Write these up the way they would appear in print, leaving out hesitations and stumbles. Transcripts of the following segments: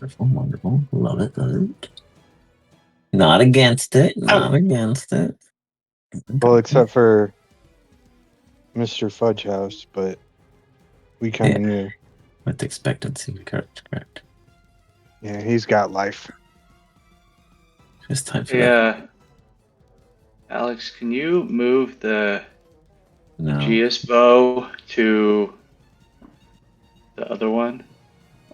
Wonderful, wonderful. Love it, love it. Not against it. Not against it. Well, except for Mr. Fudgehouse, but we kind of knew. With expectancy, correct. Yeah, he's got life. It's time for that. Alex, can you move the No. Geas bow to the other one?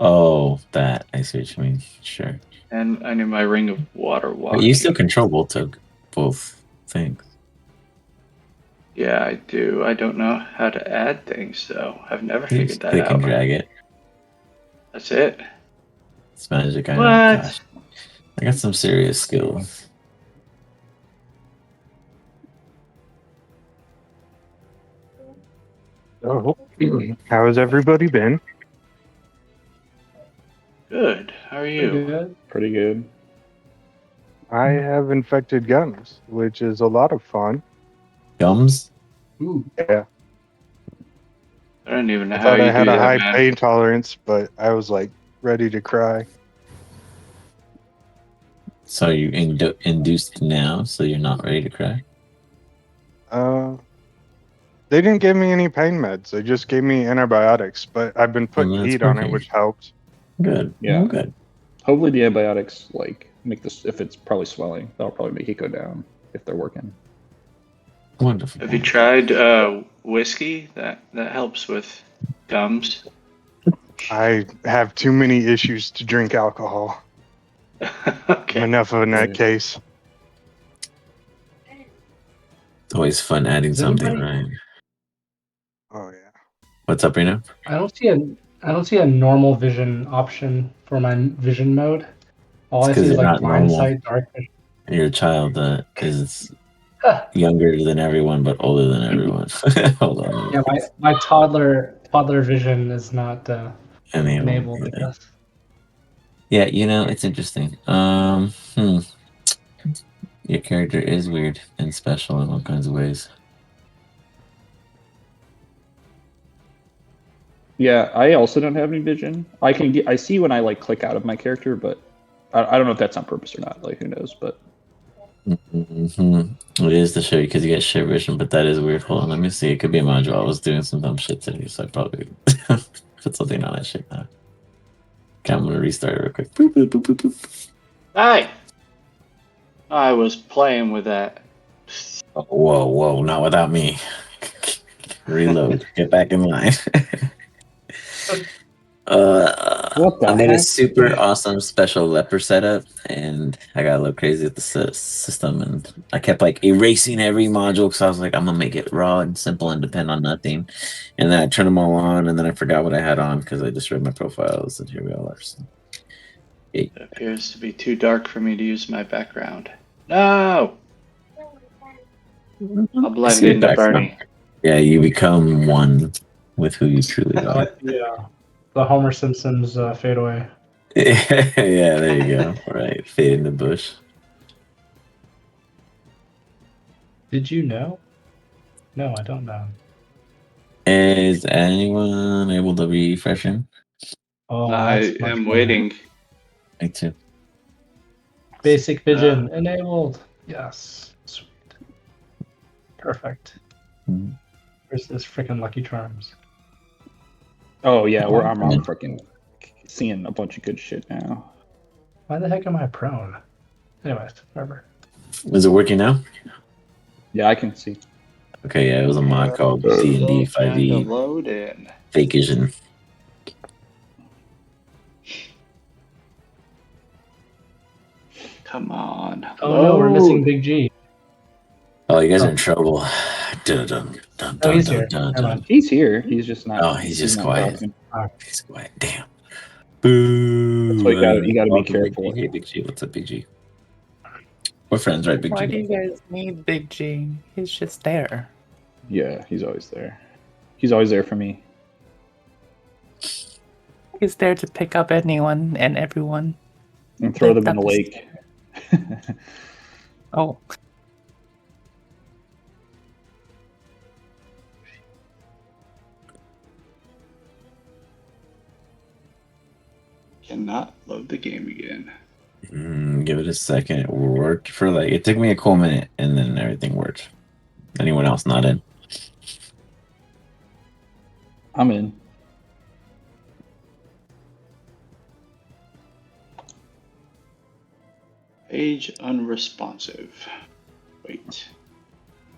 Oh, that. I see what you mean. Sure. And I need my ring of water walking. But you still control both things. Yeah, I do. I don't know how to add things, though. I've never figured that Click out. and drag it. That's it? It's magic. I know. What? Gosh. I got some serious skills. Oh, how has everybody been? Good. How are you? Pretty good. I have infected gums, which is a lot of fun. Gums? Ooh. Yeah. I don't even know I how thought you I had do a that, high man. pain tolerance, but I was like ready to cry. So you induced now, so you're not ready to cry? They didn't give me any pain meds. They just gave me antibiotics, but I've been putting that's heat on it, working. which helps. Good. Yeah. Oh, good. Hopefully the antibiotics make this, if it's probably swelling, that'll probably make it go down if they're working. Wonderful. Have you tried whiskey? That helps with gums. I have too many issues to drink alcohol. Okay. Enough of in that case. It's always fun adding something, right? Oh yeah. What's up, Reno? I don't see a normal vision option for my vision mode. All I see is like blind sight, dark vision. You're a child that is younger than everyone, but older than everyone. Hold on. Yeah, my toddler vision is not enabled, I guess. Yeah, it's interesting. Your character is weird and special in all kinds of ways. Yeah, I also don't have any vision. I see when I click out of my character, but I don't know if that's on purpose or not. Who knows? But It is to show you because you get shit vision, but that is weird. Hold on, let me see. It could be a module. I was doing some dumb shit today, so I probably put something on that shit now. Okay, I'm gonna restart it real quick. Boop, boop, boop, boop, boop. Hi. I was playing with that. Oh, whoa, not without me. Reload. Get back in line. I made a super awesome special Leperr setup, and I got a little crazy with the system, and I kept erasing every module because I was like, I'm gonna make it raw and simple and depend on nothing. And then I turned them all on, and then I forgot what I had on because I just read my profiles, and here we all are. So. It appears to be too dark for me to use my background. No! I'll blend into Bernie. Yeah, you become one with who you truly are. Yeah, the Homer Simpson's fadeaway. Yeah, there you go. Right, fade in the bush. Did you know? No, I don't know. Is anyone able to refresh him? Oh, I am waiting. Me too. Basic vision enabled. Yes. Sweet. Perfect. Where's this freaking Lucky Charms? Oh yeah, I'm freaking seeing a bunch of good shit now. Why the heck am I prone? Anyways, whatever. Is it working now? Yeah, I can see. Okay, yeah, it was a mod called D&D 5e Load in. Fake Vision. Come on. Oh no, we're missing Big G. Oh, you guys are in trouble. Dun, dun, dun, Oh, he's dun, here. dun, dun. He's here. He's just not. Oh, he's just quiet. Talking. He's quiet. Damn. Boo. That's why you gotta be careful. Hey, Big G. What's up, Big G? We're friends, right, Big G? Why do you guys need Big G? He's just there. Yeah, he's always there. He's always there for me. He's there to pick up anyone and everyone. And throw them in the lake. Oh. Cannot load the game again. Give it a second. It worked for like, it took me a cool minute and then everything worked. Anyone else not in? I'm in. Page unresponsive. Wait.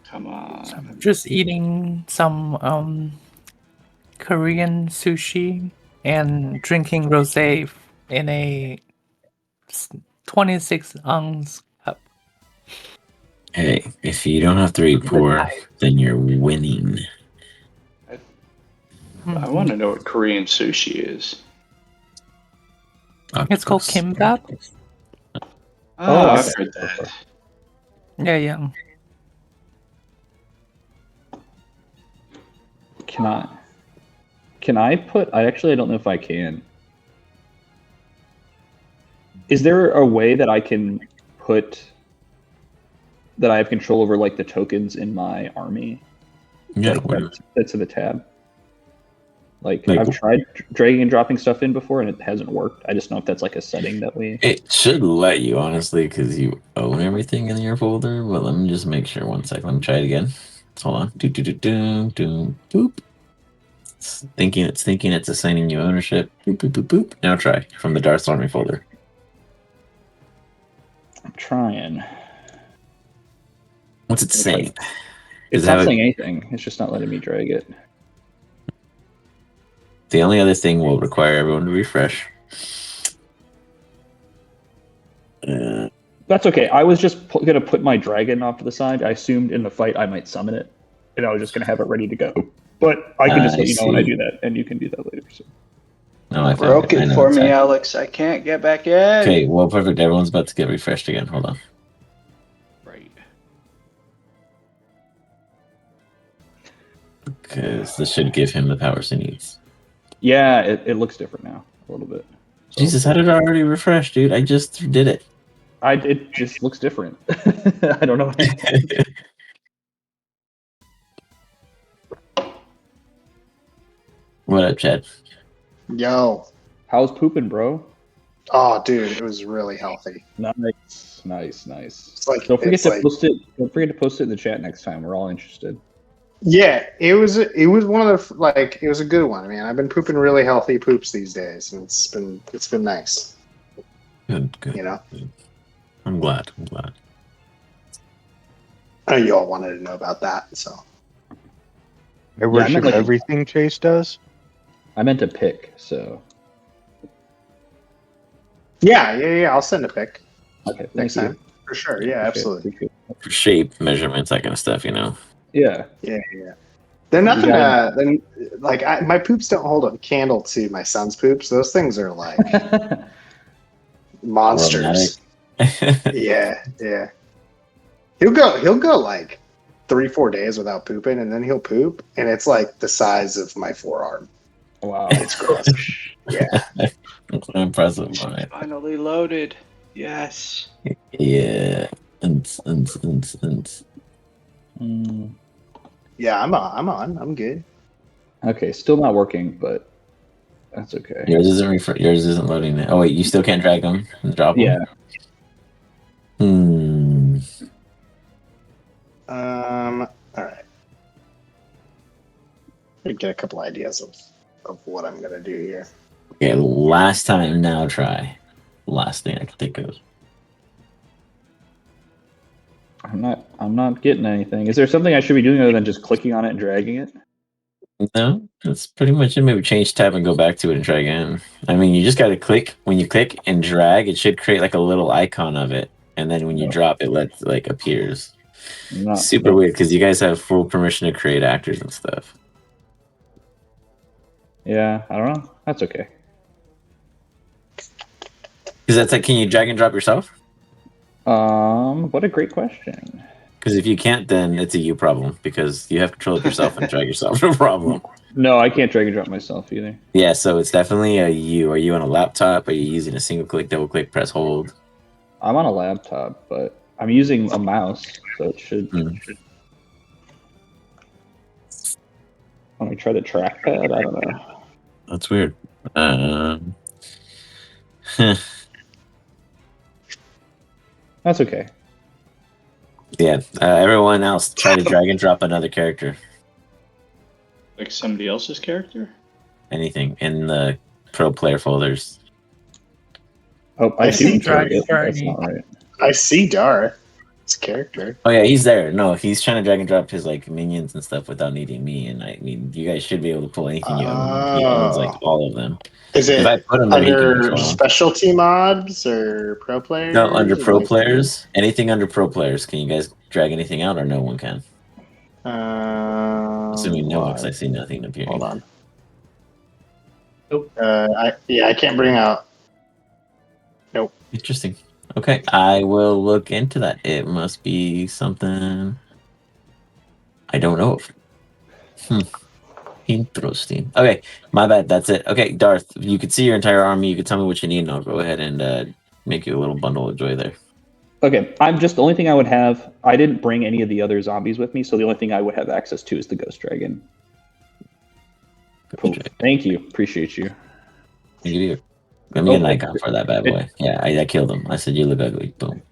Come on. I'm just eating some Korean sushi and drinking rosé in a 26-ounce cup. Hey, if you don't have to report, then you're winning. I want to know what Korean sushi is. It's called kimbap. Oh, I've I've heard that. Yeah. Can I put? I don't know if I can. Is there a way that I can put that I have control over, like the tokens in my army? Yeah, like that's in the tab. Like I've tried dragging and dropping stuff in before, and it hasn't worked. I just know if that's like a setting that we. It should let you, honestly, because you own everything in your folder. But let me just make sure. One sec. Let me try it again. Hold on. Boop. It's thinking it's assigning you ownership. Boop. Now try from the Darth Army folder. I'm trying. What's it saying? It's not saying anything. It's just not letting me drag it. The only other thing will require everyone to refresh. That's okay. I was just going to put my dragon off to the side. I assumed in the fight I might summon it, and I was just going to have it ready to go. But I can just let you know when I do that, and you can do that later. So. No, I broke it for me, Alex. I can't get back in. Okay, well, perfect. Everyone's about to get refreshed again. Hold on. Right. Because this should give him the powers he needs. Yeah, it looks different now a little bit. So, Jesus, how did I already refresh, dude? I just did it. It just looks different. I don't know. What up, Chad? Yo. How's pooping, bro? Oh, dude, it was really healthy. Nice. It's like, Don't forget to post it. Don't forget to post it in the chat next time. We're all interested. Yeah, it was one of the it was a good one, man. I've been pooping really healthy poops these days, and it's been nice. Good. You know? Good. I'm glad. I know you all wanted to know about that, so. I worship everything Chase does. I meant to pick, so. Yeah. I'll send a pic. Okay, next time. For sure. Yeah, absolutely. For shape, measurements, that kind of stuff, you know. Yeah. They're nothing. My poops don't hold a candle to my son's poops. Those things are like monsters. Yeah. He'll go like 3-4 days without pooping, and then he'll poop, and it's like the size of my forearm. Wow, it's gross. Yeah, it's impressive. Finally loaded. Yes. Yeah. Yeah, I'm on. I'm good. Okay, still not working, but that's okay. Yours isn't loading it. Oh wait, you still can't drag them and drop them? Yeah. All right. Get a couple ideas of what I'm gonna do here. Okay, last time. Now try. Last thing I can think of. I'm not getting anything. Is there something I should be doing other than just clicking on it and dragging it? No, that's pretty much it. Maybe change tab and go back to it and try again. I mean, you just got to click. When you click and drag, it should create like a little icon of it, and then when you drop, it appears. Super weird because you guys have full permission to create actors and stuff. Yeah, I don't know. That's okay. Because that's like, can you drag and drop yourself? What a great question. Because if you can't, then it's a you problem because you have control of yourself and drag yourself. No problem. No, I can't drag and drop myself either. Yeah, so it's definitely a you. Are you on a laptop? Are you using a single click, double click, press hold? I'm on a laptop, but I'm using a mouse, so it should. Let me try the trackpad. I don't know. That's weird. That's okay. Yeah, everyone else try to drag and drop another character. Like somebody else's character? Anything in the pro player folders. Oh, I I see see Dragon target. That's Journey. not right. I see Darth. It's character. Oh yeah, he's there. No, he's trying to drag and drop his like minions and stuff without needing me. And I mean, you guys should be able to pull anything you own. He owns like all of them. Is If I it put him there, he can under control them. specialty mods or pro players? No, under pro Like- players, anything under pro players. Can you guys drag anything out, or no one can? Assuming no one, because I see nothing appearing. Hold on. Nope. I can't bring out. Nope. Interesting. Okay, I will look into that. It must be something I don't know of. Interesting. Okay, my bad. That's it. Okay, Darth, you could see your entire army. You could tell me what you need, and I'll go ahead and make you a little bundle of joy there. Okay, I'm just the only thing I would have. I didn't bring any of the other zombies with me, so the only thing I would have access to is the Ghost Dragon. Cool. Thank you. Appreciate you. Thank you. Let me get an icon for that bad boy. Yeah, I killed him. I said, you look ugly. Boom.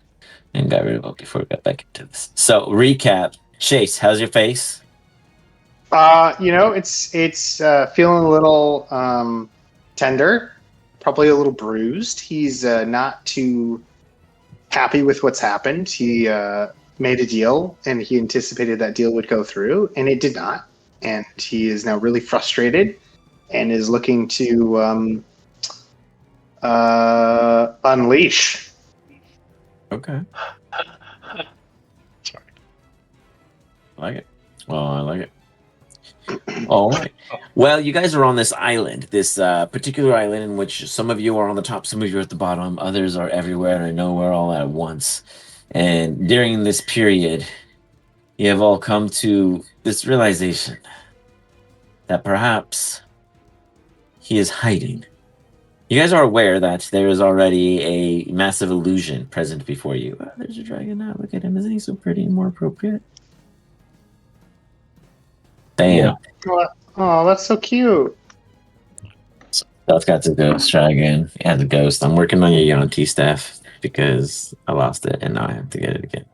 And got rid of him before we got back into this. So, recap. Chase, how's your face? It's feeling a little tender, probably a little bruised. He's not too happy with what's happened. He made a deal, and he anticipated that deal would go through, and it did not. And he is now really frustrated and is looking to unleash. Okay. Sorry. I like it. Well, I like it. All right. Well, you guys are on this island, this particular island in which some of you are on the top, some of you are at the bottom, others are everywhere, and I know we're all at once. And during this period, you have all come to this realization that perhaps he is hiding. You guys are aware that there is already a massive illusion present before you. Oh, there's a dragon now. Look at him. Isn't he so pretty and more appropriate? Bam. Yeah. Oh, that's so cute. That's got the ghost dragon. Yeah, the ghost. I'm working on your Yonti staff because I lost it and now I have to get it again.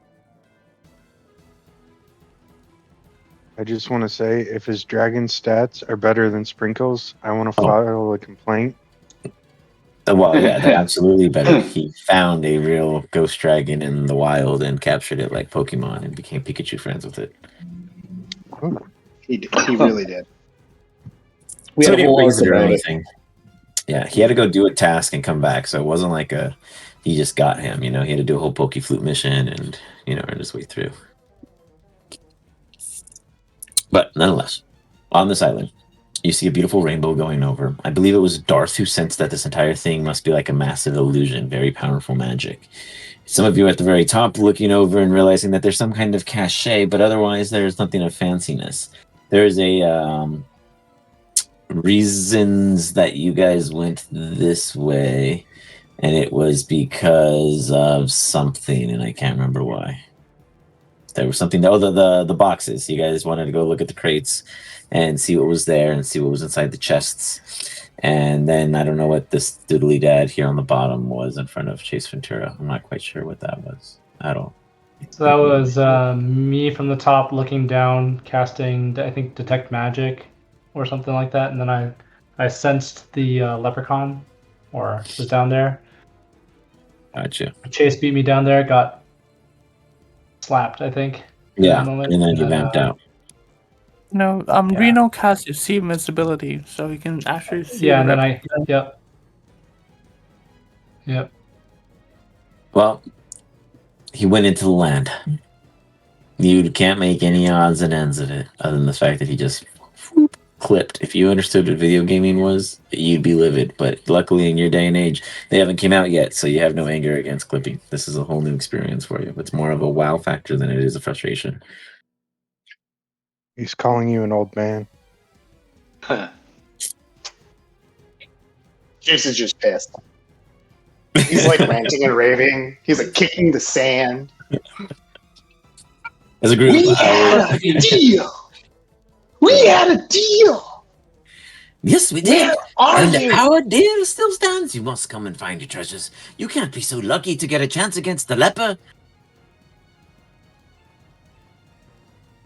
I just want to say, if his dragon stats are better than Sprinkles, I want to file a complaint. Well, yeah, they're absolutely better. He found a real ghost dragon in the wild and captured it like Pokemon and became Pikachu friends with it. Oh, He really did. We So had he a didn't whole raise arc it or about it. anything. Yeah, he had to go do a task and come back, so it wasn't like he just got him. He had to do a whole Poke Flute mission and earn his way through. But nonetheless, on this island, you see a beautiful rainbow going over. I believe it was Darth who sensed that this entire thing must be like a massive illusion, very powerful magic. Some of you at the very top looking over and realizing that there's some kind of cachet, but otherwise there's nothing of fanciness. There's a reasons that you guys went this way, and it was because of something, and I can't remember why. There was something. Oh, the boxes. You guys wanted to go look at the crates and see what was there and see what was inside the chests. And then I don't know what this doodly dad here on the bottom was in front of Chase Ventura. I'm not quite sure what that was at all. So that was me from the top looking down, casting, I think, Detect Magic or something like that. And then I sensed the leprechaun, or was down there. Gotcha. Chase beat me down there, got slapped, I think. Yeah, and then you vamped out. No, Yeah. Reno casts see invisibility, so he can actually see. Yeah, the and then replica. Yep. Well, he went into the land. You can't make any odds and ends of it, other than the fact that he just clipped. If you understood what video gaming was, you'd be livid. But luckily, in your day and age, they haven't came out yet, so you have no anger against clipping. This is a whole new experience for you. It's more of a wow factor than it is a frustration. he's calling you an old man. Chase is just pissed. He's like ranting and raving. He's like kicking the sand. As a group, We had a deal. We had a deal. Yes, we did. Where are And you? our deal still stands. You must come and find your treasures. You can't be so lucky to get a chance against the Leperr.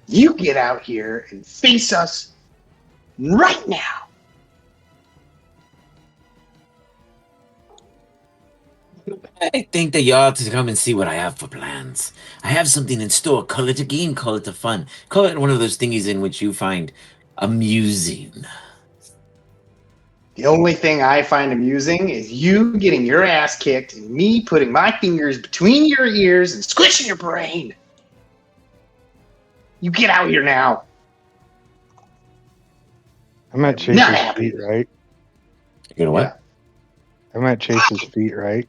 You get out here and face us right now. I think that you ought to come and see what I have for plans. I have something in store. Call it a game, call it a fun. Call it one of those thingies in which you find amusing. The only thing I find amusing is you getting your ass kicked and me putting my fingers between your ears and squishing your brain. You get out here now. I'm at Not Chase's happy. feet, right? You know what? I'm at Chase's feet, right?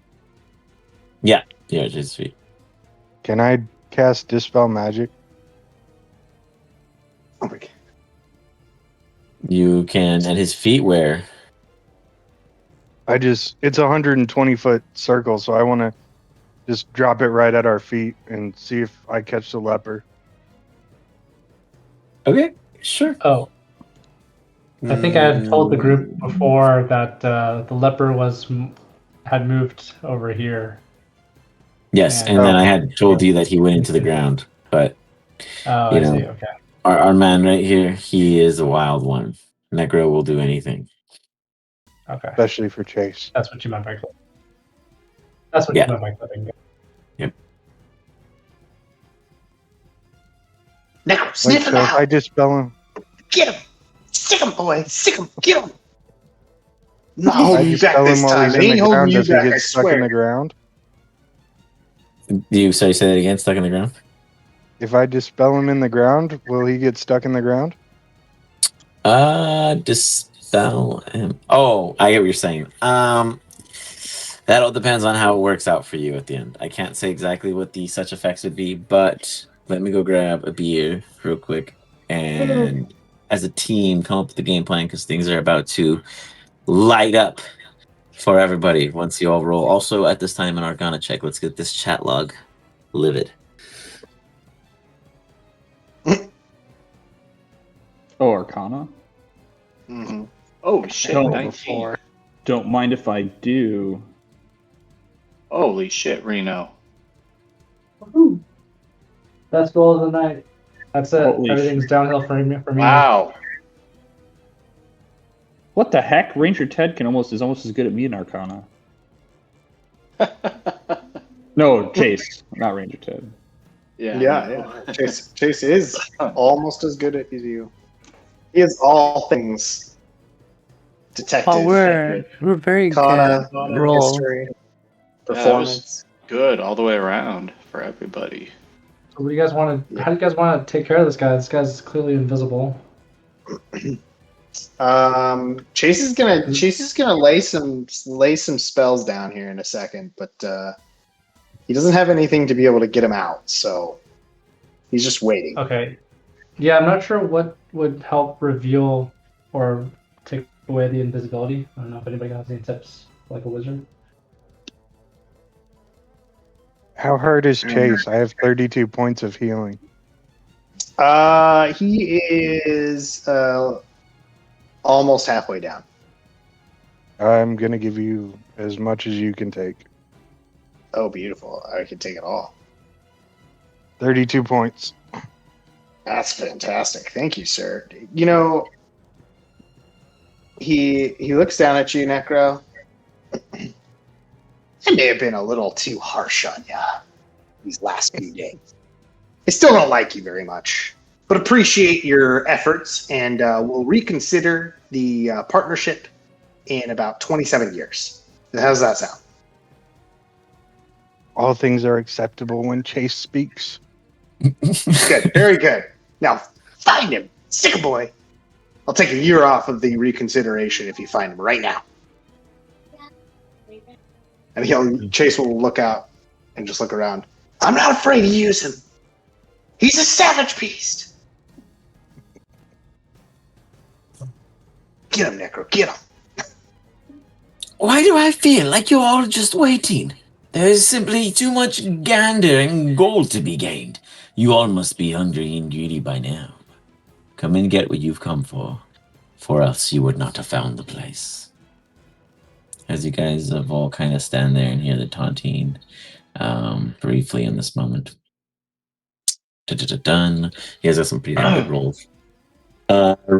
Yeah, just sweet. Can I cast Dispel Magic? Oh my God. You can at his feet where? It's a 120-foot circle, so I want to just drop it right at our feet and see if I catch the leper. Okay, sure. Oh, I think I had told the group before that the Leperr had moved over here. Yes, and then I had told you that he went into the ground, but Oh, you I know, see. Okay. our man right here, he is a wild one. Necro will do anything. Okay. Especially for Chase. That's what you meant by clipping. That's what Yeah. you meant by clipping. Yep. Now, Like, sniff him so if I out. dispel him, Get him. Sick him, boy. Sick him. Get him. I'm not if I holding you back dispel this him while time. he's I in the ain't holding ground, you does he back, I get stuck in the swear. ground? Say that again, stuck in the ground? If I dispel him in the ground, will he get stuck in the ground? Dispel him. Oh, I get what you're saying. That all depends on how it works out for you at the end. I can't say exactly what the such effects would be, but let me go grab a beer real quick and as a team come up with the game plan because things are about to light up for everybody once you all roll. Also, at this time, an Arcana check. Let's get this chat log livid. Oh, Arcana? Mm-hmm. Oh, shit. Don't- 19. Don't mind if I do. Holy shit, Reno. Woohoo! Best roll of the night. That's it. Holy Everything's downhill for me. Wow. What the heck? Ranger Ted is almost as good at me in Arcana. No, Chase, not Ranger Ted. Yeah. Chase is almost as good as you. He is all things detective. Oh, we're very Arcana, good. Roll. history, that was- performance. Good all the way around for everybody. So what do you guys want to? How do you guys want to take care of this guy? This guy's clearly invisible. Chase is gonna lay some spells down here in a second, but he doesn't have anything to be able to get him out, so he's just waiting. Okay. Yeah, I'm not sure what would help reveal or take away the invisibility. I don't know if anybody has any tips, like a wizard. How hard is Chase? I have 32 points of healing. He is almost halfway down. I'm going to give you as much as you can take. Oh, beautiful! I can take it all. 32 points. That's fantastic. Thank you, sir. You know, he looks down at you, Necro. I may have been a little too harsh on you these last few days. I still don't like you very much, but appreciate your efforts, and we'll reconsider the partnership in about 27 years. How does that sound? All things are acceptable when Chase speaks. Good. Very good. Now, find him. Sick a boy. I'll take a year off of the reconsideration if you find him right now. And Chase will look out and just look around. I'm not afraid to use him. He's a savage beast. Get him, Necro. Get him. Why do I feel like you're all just waiting? There is simply too much gander and gold to be gained. You all must be hungry and greedy by now. Come and get what you've come for. for else you would not have found the place. As you guys have all kind of stand there and hear the taunting briefly in this moment. Dun. You guys have some pretty damn good rolls.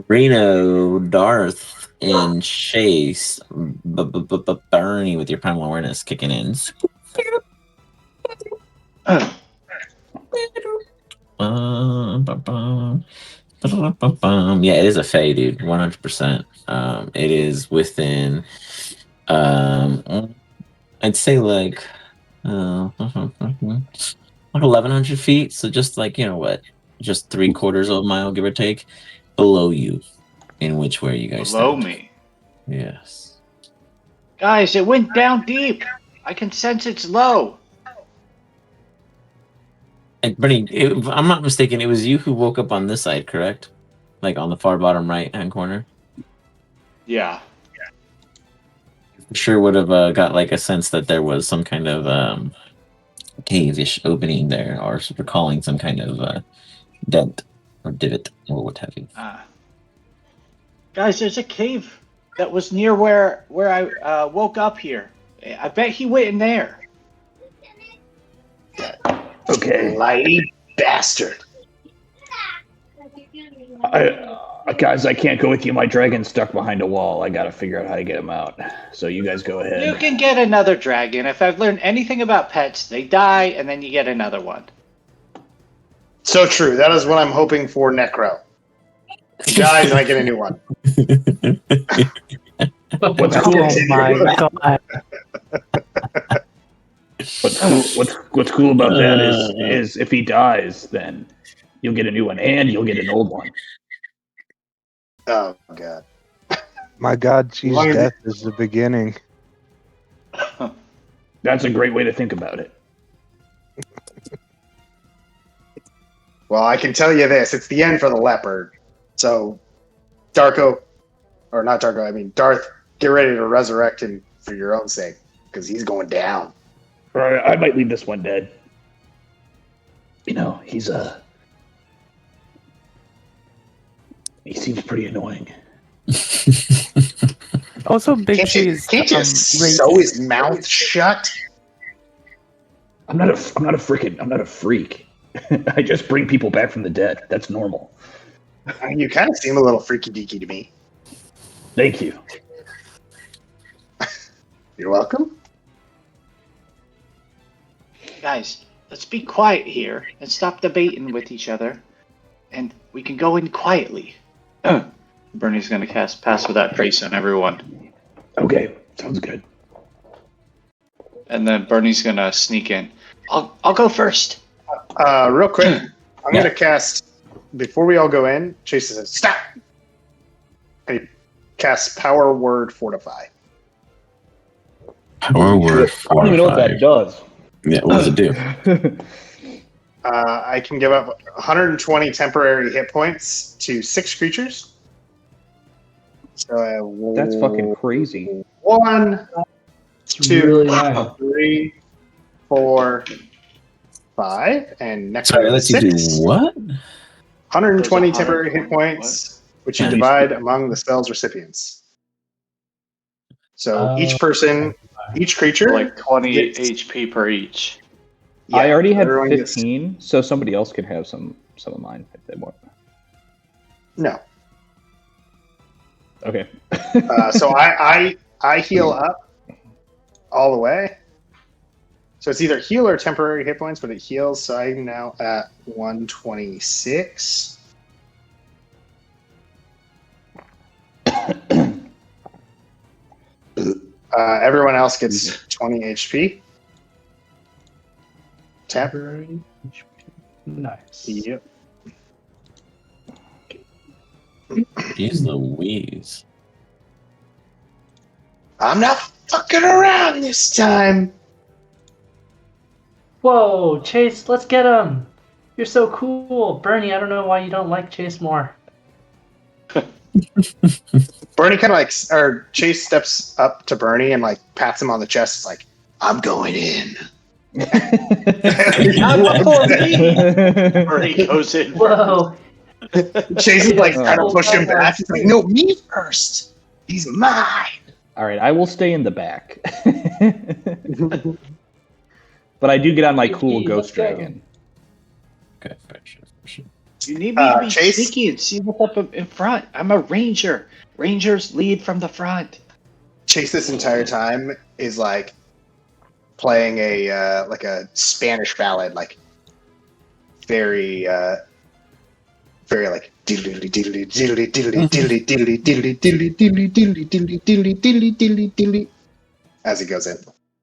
Reno, Darth, and Chase, Bernie with your primal awareness kicking in. Yeah, it is a Fae, dude. 100%. It is within, I'd say like 1,100 feet. So just like, just 3/4 of a mile, give or take, below you, in which way you guys Below stand. me. Yes. Guys, it went down deep. I can sense it's low. And Bernie, if I'm not mistaken, it was you who woke up on this side, correct? Like on the far bottom right-hand corner? Yeah. Sure would have got like a sense that there was some kind of cave-ish opening there, or recalling some kind of dent or divot or what have you. Guys, there's a cave that was near where I woke up here. I bet he went in there. Okay. Lady bastard. Guys, I can't go with you. My dragon's stuck behind a wall. I gotta figure out how to get him out. So you guys go ahead. You can get another dragon. If I've learned anything about pets, they die and then you get another one. So true. That is what I'm hoping for, Necro. He dies and I get a new one. What's cool? Oh my god. What's cool about that is if he dies, then you'll get a new one and you'll get an old one. Oh, God. My God sees death as the beginning. That's a great way to think about it. Well, I can tell you this. It's the end for the leopard. So, Darth, get ready to resurrect him for your own sake, because he's going down. I might leave this one dead. He seems pretty annoying. Also, Big Cheese. Can't you sew his mouth shut? I'm not a freak. I just bring people back from the dead. That's normal. You kind of seem a little freaky deaky to me. Thank you. You're welcome. Guys, let's be quiet here and stop debating with each other. And we can go in quietly. Bernie's going to cast Pass Without Trace on everyone. Okay, sounds good. And then Bernie's going to sneak in. I'll go first. Real quick, I'm going to cast, before we all go in, Chase says, stop! And he casts Power Word Fortify. Power Word Fortify. I don't even know what that does. Yeah, what does it do? I can give up 120 temporary hit points to 6 creatures. So That's fucking crazy. 1, 2, really nice. 3, 4, 5, and next Sorry, one let's is you do 6. what? 120 temporary hit points, which you divide among the spell's recipients. So each person, each creature, Like 20 gets- HP per each. Yeah, I already had everyone gets- 15, so somebody else could have some of mine if they want. No. Okay. So I heal up all the way. So it's either heal or temporary hit points, but it heals. So I'm now at 126. Everyone else gets 20 HP. Temporary. Nice. Yep. Jeez Louise. I'm not fucking around this time. Whoa, Chase, let's get him. You're so cool. Bernie, I don't know why you don't like Chase more. Bernie kind of or Chase steps up to Bernie and pats him on the chest. It's like, I'm going in. Not before me! Bernie goes in. Whoa. Chase is like trying to Oh. push him back. He's like, no, me first. He's mine. All right, I will stay in the back. But I do get on my cool Let's ghost go. dragon. Okay, for sure. You need me to be Chase? sneaky and see what's up in front. I'm a ranger. Rangers lead from the front. Chase this entire time is like playing a like a Spanish ballad, like very very like diddly diddly diddly diddly diddly diddly diddly diddly diddly diddly diddly diddly diddly diddly diddly as he goes in.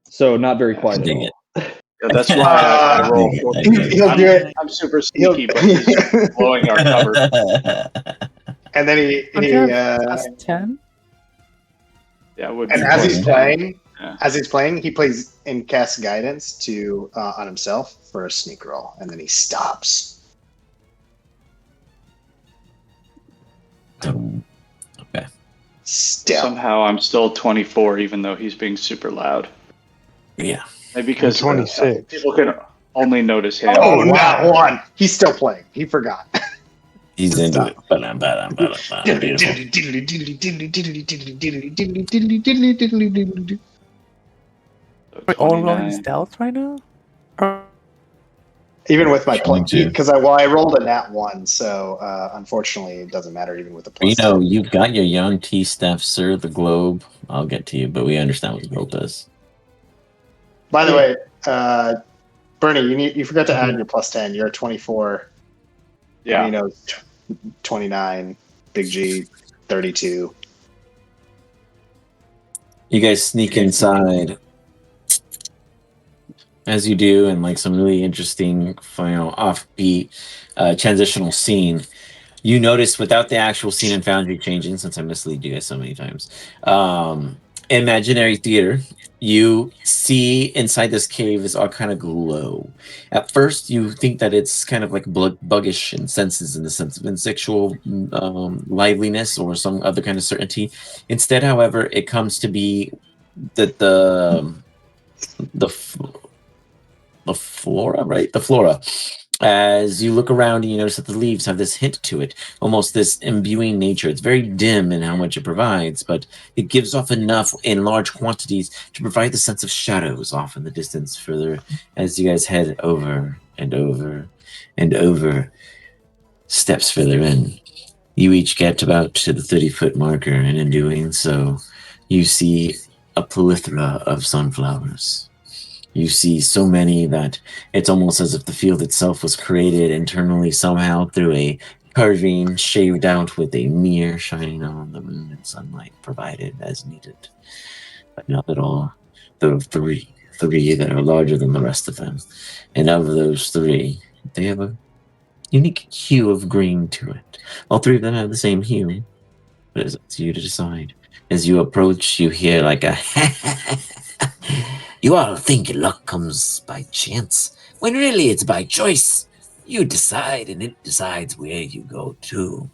So not very quiet at Dig all. it. Yeah, that's why I roll. Dig it, dig He'll do it. I'm super sneaky, but he's blowing our cover. And then he Plus 10? Yeah, it would and be as he's plus playing, 10. he plays and casts guidance to on himself for a sneak roll, and then he stops. Okay. Still, Somehow I'm still 24, even though he's being super loud. Yeah. Maybe because 26. people can only notice him. oh, not one. He's still playing. He forgot. He's into it. Beautiful. Wait, all rolling stealth right now? Even with my Trying play, to. because I rolled a nat 1, so unfortunately it doesn't matter even with the plus. You know, you've got your young T staff, sir, the globe. I'll get to you, but we understand what the globe does. By the way, Bernie, you forgot to add your plus 10. You're a 24. Yeah. You know, 29. Big G, 32. You guys sneak inside. As you do, and like some really interesting, offbeat transitional scene. You notice without the actual scene and foundry changing, since I mislead you guys so many times. Imaginary theater. You see inside this cave is all kind of glow. At first, you think that it's kind of like buggish in senses, in the sense of insexual liveliness or some other kind of certainty. Instead, however, it comes to be that the flora, right? The flora. As you look around and you notice that the leaves have this hint to it, almost this imbuing nature. It's very dim in how much it provides, but it gives off enough in large quantities to provide the sense of shadows off in the distance further as you guys head over and over and over steps further in. You each get about to the 30-foot marker, and in doing so, you see a plethora of sunflowers. You see so many that it's almost as if the field itself was created internally somehow through a carving shaved out with a mirror shining on the moon and sunlight provided as needed. But not at all. There are three that are larger than the rest of them. And of those three, they have a unique hue of green to it. All three of them have the same hue, but it's up to you to decide. As you approach, you hear like a You all think your luck comes by chance, when really it's by choice. You decide, and it decides where you go to.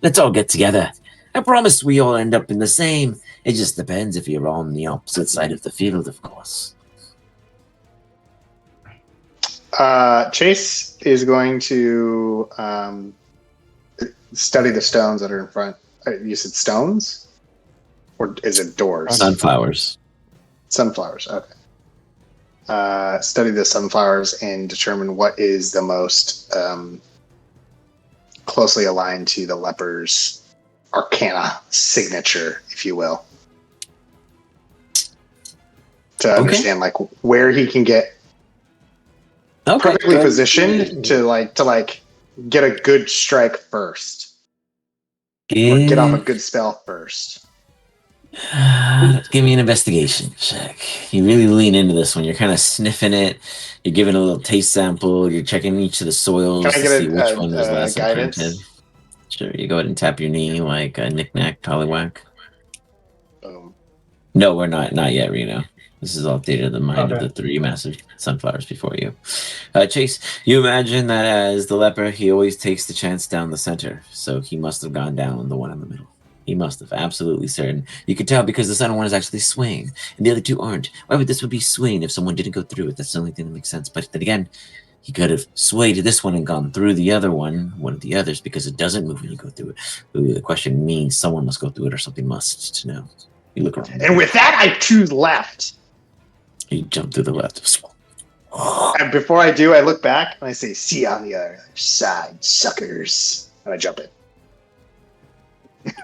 Let's all get together. I promise we all end up in the same. It just depends if you're on the opposite side of the field, of course. Chase is going to study the stones that are in front. You said stones? Or is it doors? Sunflowers. Sunflowers, okay. Study the sunflowers and determine what is the most closely aligned to the Leper's arcana signature, if you will. To understand like where he can get perfectly positioned to get a good strike first. Or get off a good spell first. Give me an investigation check. You really lean into this one. You're kind of sniffing it. You're giving a little taste sample. You're checking each of the soils Can I to get see which one was less guidance? imprinted. Sure. You go ahead and tap your knee like a knick-knack, tollywhack. No, we're not yet, Reno. This is all data of the mind of the three massive sunflowers before you. Chase, you imagine that as the Leperr, he always takes the chance down the center. So he must have gone down the one in the middle. He must have, absolutely certain. You can tell because the center one is actually swaying, and the other two aren't. Why would this one be swaying if someone didn't go through it? That's the only thing that makes sense. But then again, He could have swayed to this one and gone through the other one of the others, because it doesn't move when you go through it. Ooh, the question means someone must go through it or something must to know. You look around. And with that, I choose left. You jump through the left. And before I do, I look back and I say, "See you on the other side, suckers." And I jump in.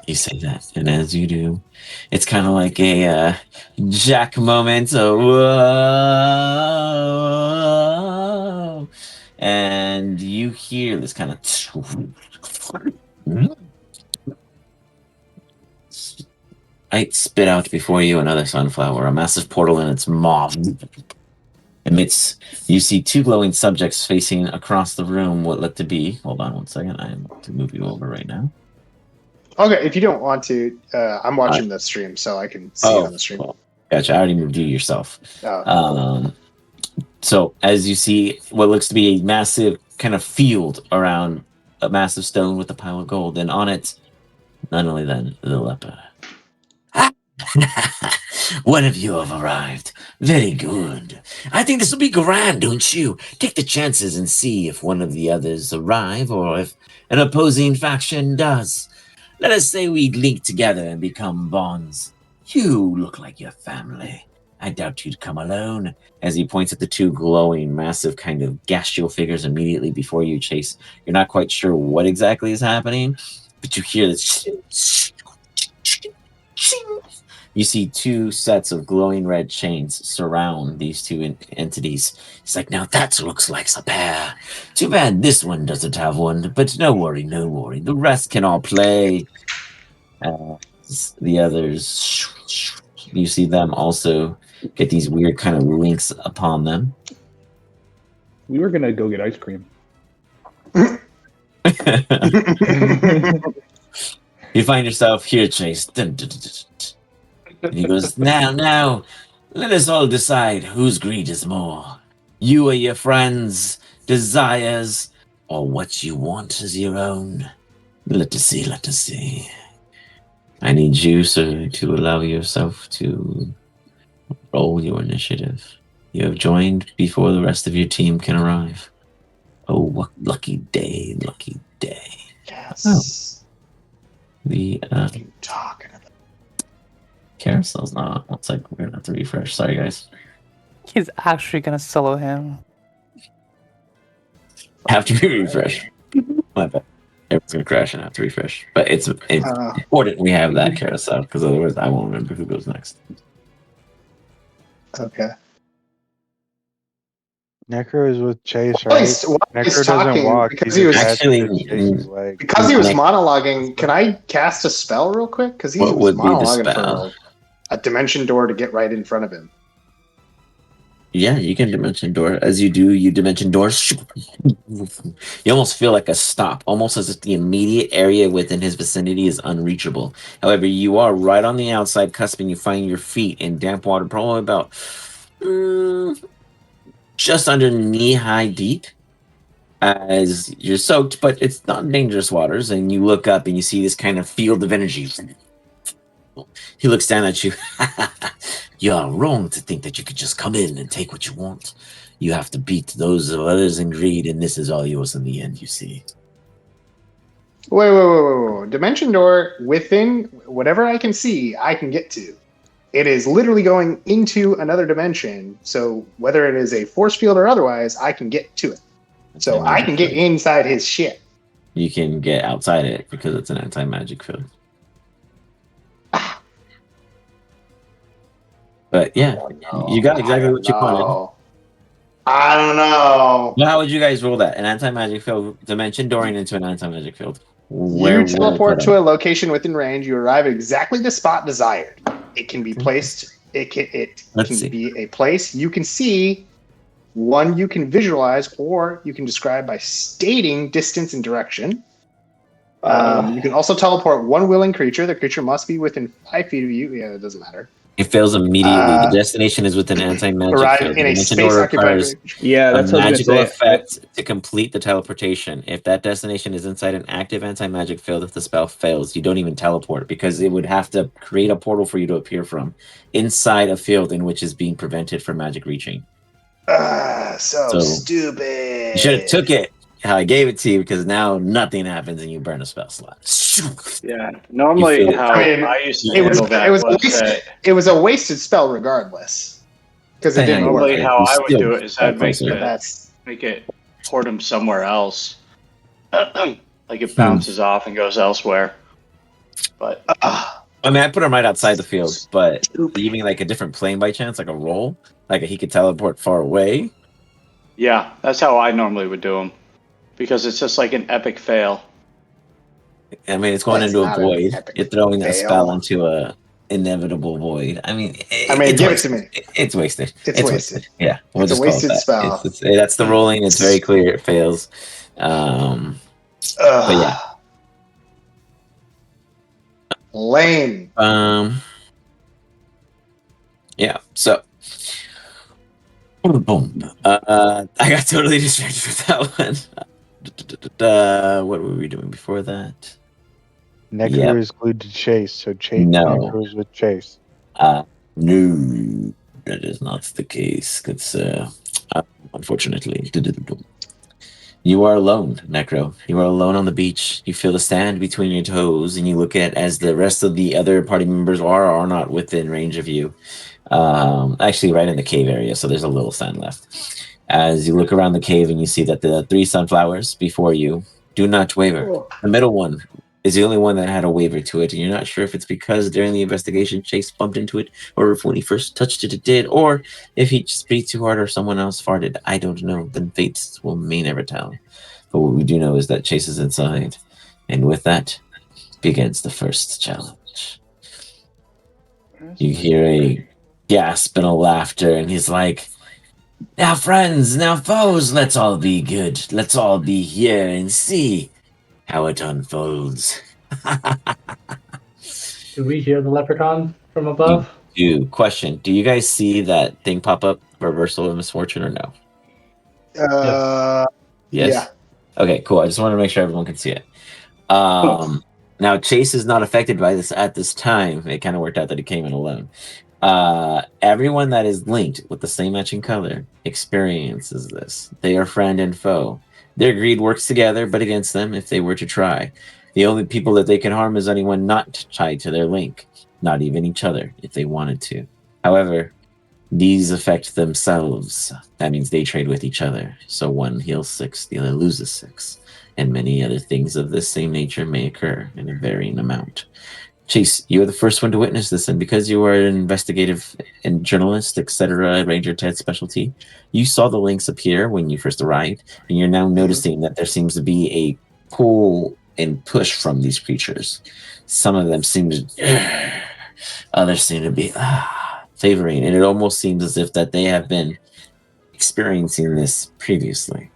You say that, and as you do, it's kind of like a Jack moment. So, whoa, and you hear this kind of light spit out before you another sunflower, a massive portal in its maw. Amidst, you see two glowing subjects facing across the room. What look to be? Hold on one second. I am going to move you over right now. Okay, if you don't want to, I'm watching the stream, so I can see it on the stream. Cool. Gotcha. I already moved you yourself. Oh. So as you see what looks to be a massive kind of field around a massive stone with a pile of gold, and on it, none other than the leper. One of you have arrived. Very good. I think this will be grand, don't you? Take the chances and see if one of the others arrive or if an opposing faction does. Let us say we link together and become bonds. You look like your family. I doubt you'd come alone. As he points at the two glowing, massive kind of gastral figures immediately before you, Chase. You're not quite sure what exactly is happening, but you hear this. You see two sets of glowing red chains surround these two entities. He's like, now that looks like a pair. Too bad this one doesn't have one, but no worry, no worry. The rest can all play. The others, you see them also get these weird kind of links upon them. We were gonna go get ice cream. You find yourself here, Chase. Dun, dun, dun, dun, dun. And he goes, now, let us all decide whose greed is more. You or your friends' desires, or what you want as your own. Let us see. I need you, sir, to allow yourself to roll your initiative. You have joined before the rest of your team can arrive. Oh, what lucky day, lucky day. Yes. Oh. The What are you talking about? carousel's not. Looks like we're gonna have to refresh. Sorry, guys. He's actually gonna solo him. Have to be refreshed. My bad. Everyone's gonna crash and have to refresh. But it's important we have that carousel, because otherwise I won't remember who goes next. Okay. Necro is with Chase, right? While he's Necro talking, doesn't walk. because He's he was attached actually to Chase's leg. because he was monologuing. Can I cast a spell real quick? Because he What was would be the monologuing spell? for a dimension door to get right in front of him. Yeah, you can dimension door. As you do, you dimension doors. You almost feel like a stop, almost as if the immediate area within his vicinity is unreachable. However, you are right on the outside cusp, and you find your feet in damp water, probably about just under knee-high deep. As you're soaked, but it's not dangerous waters, and you look up and you see this kind of field of energy. He looks down at you. You are wrong to think that you could just come in and take what you want. You have to beat those of others in greed, and this is all yours in the end, you see. Wait. Dimension door within whatever I can see, I can get to. It is literally going into another dimension. So whether it is a force field or otherwise, I can get to it. So I can get inside his shit. You can get outside it because it's an anti-magic field. But yeah, you got exactly what you wanted. I don't know. Well, how would you guys roll that? An anti-magic field dimension dooring into an anti-magic field. You teleport to a location within range. You arrive at exactly the spot desired. It can be placed. It can be a place you can see, one you can visualize, or you can describe by stating distance and direction. You can also teleport one willing creature. The creature must be within 5 feet of you. Yeah, it doesn't matter. It fails immediately. The destination is with an anti-magic arrive field. in a Dimension space door occupied. requires Yeah, that's a what I was magical gonna say. effect to complete the teleportation. If that destination is inside an active anti-magic field, if the spell fails, you don't even teleport, because it would have to create a portal for you to appear from inside a field in which is being prevented from magic reaching. So stupid. You should have took it how I gave it to you, because now nothing happens and you burn a spell slot. Yeah. Normally, feel it. how I used to handle that was that It was a wasted spell regardless. Because it didn't work. normally how I would do it is I'd make closer. it port him somewhere else. Like it bounces off and goes elsewhere. But I mean, I put him right outside the field, but leaving like a different plane by chance, like a roll, like he could teleport far away. yeah, that's how I normally would do him, because it's just like an epic fail. I mean, it's going That's into a not an void. epic You're throwing that fail. spell into a inevitable void. I mean, give it to me. It's wasted. It's wasted. Yeah, we'll It's a just call it wasted that. spell. That's the rolling. It's very clear. It fails. But yeah. Lame. Yeah. So. Boom. I got totally distracted with that one. What were we doing before that? Necro is glued to Chase, so No. Necro is with Chase. No, that is not the case. It's unfortunately. You are alone, Necro. You are alone on the beach. You feel the sand between your toes, and you look at as the rest of the other party members are or are not within range of you. Actually, right in the cave area, so there's a little sand left. As you look around the cave and you see that the 3 sunflowers before you do not waver. The middle one is the only one that had a waver to it, and you're not sure if it's because during the investigation Chase bumped into it, or if when he first touched it, it did, or if he just breathed too hard or someone else farted. I don't know. Then fates may never tell. But what we do know is that Chase is inside, and with that begins the first challenge. You hear a gasp and a laughter, and he's like, "Now friends, now foes, let's all be good. Let's all be here and see how it unfolds." Do we hear the leprechaun from above? Question: do you guys see that thing pop up, reversal of misfortune, or no? Yes. Yeah. Okay, cool. I just want to make sure everyone can see it. Now Chase is not affected by this at this time. It kind of worked out that he came in alone. Everyone that is linked with the same matching color experiences this. They are friend and foe. Their greed works together, but against them if they were to try. The only people that they can harm is anyone not tied to their link, not even each other if they wanted to. However, these affect themselves. That means they trade with each other. So one heals 6, the other loses 6. And many other things of this same nature may occur in a varying amount. Chase, you are the first one to witness this, and because you are an investigative and journalist, etc., Ranger Ted specialty, you saw the links appear when you first arrived, and you're now noticing that there seems to be a pull and push from these creatures. Some of them seem to, others seem to be favoring, and it almost seems as if that they have been experiencing this previously.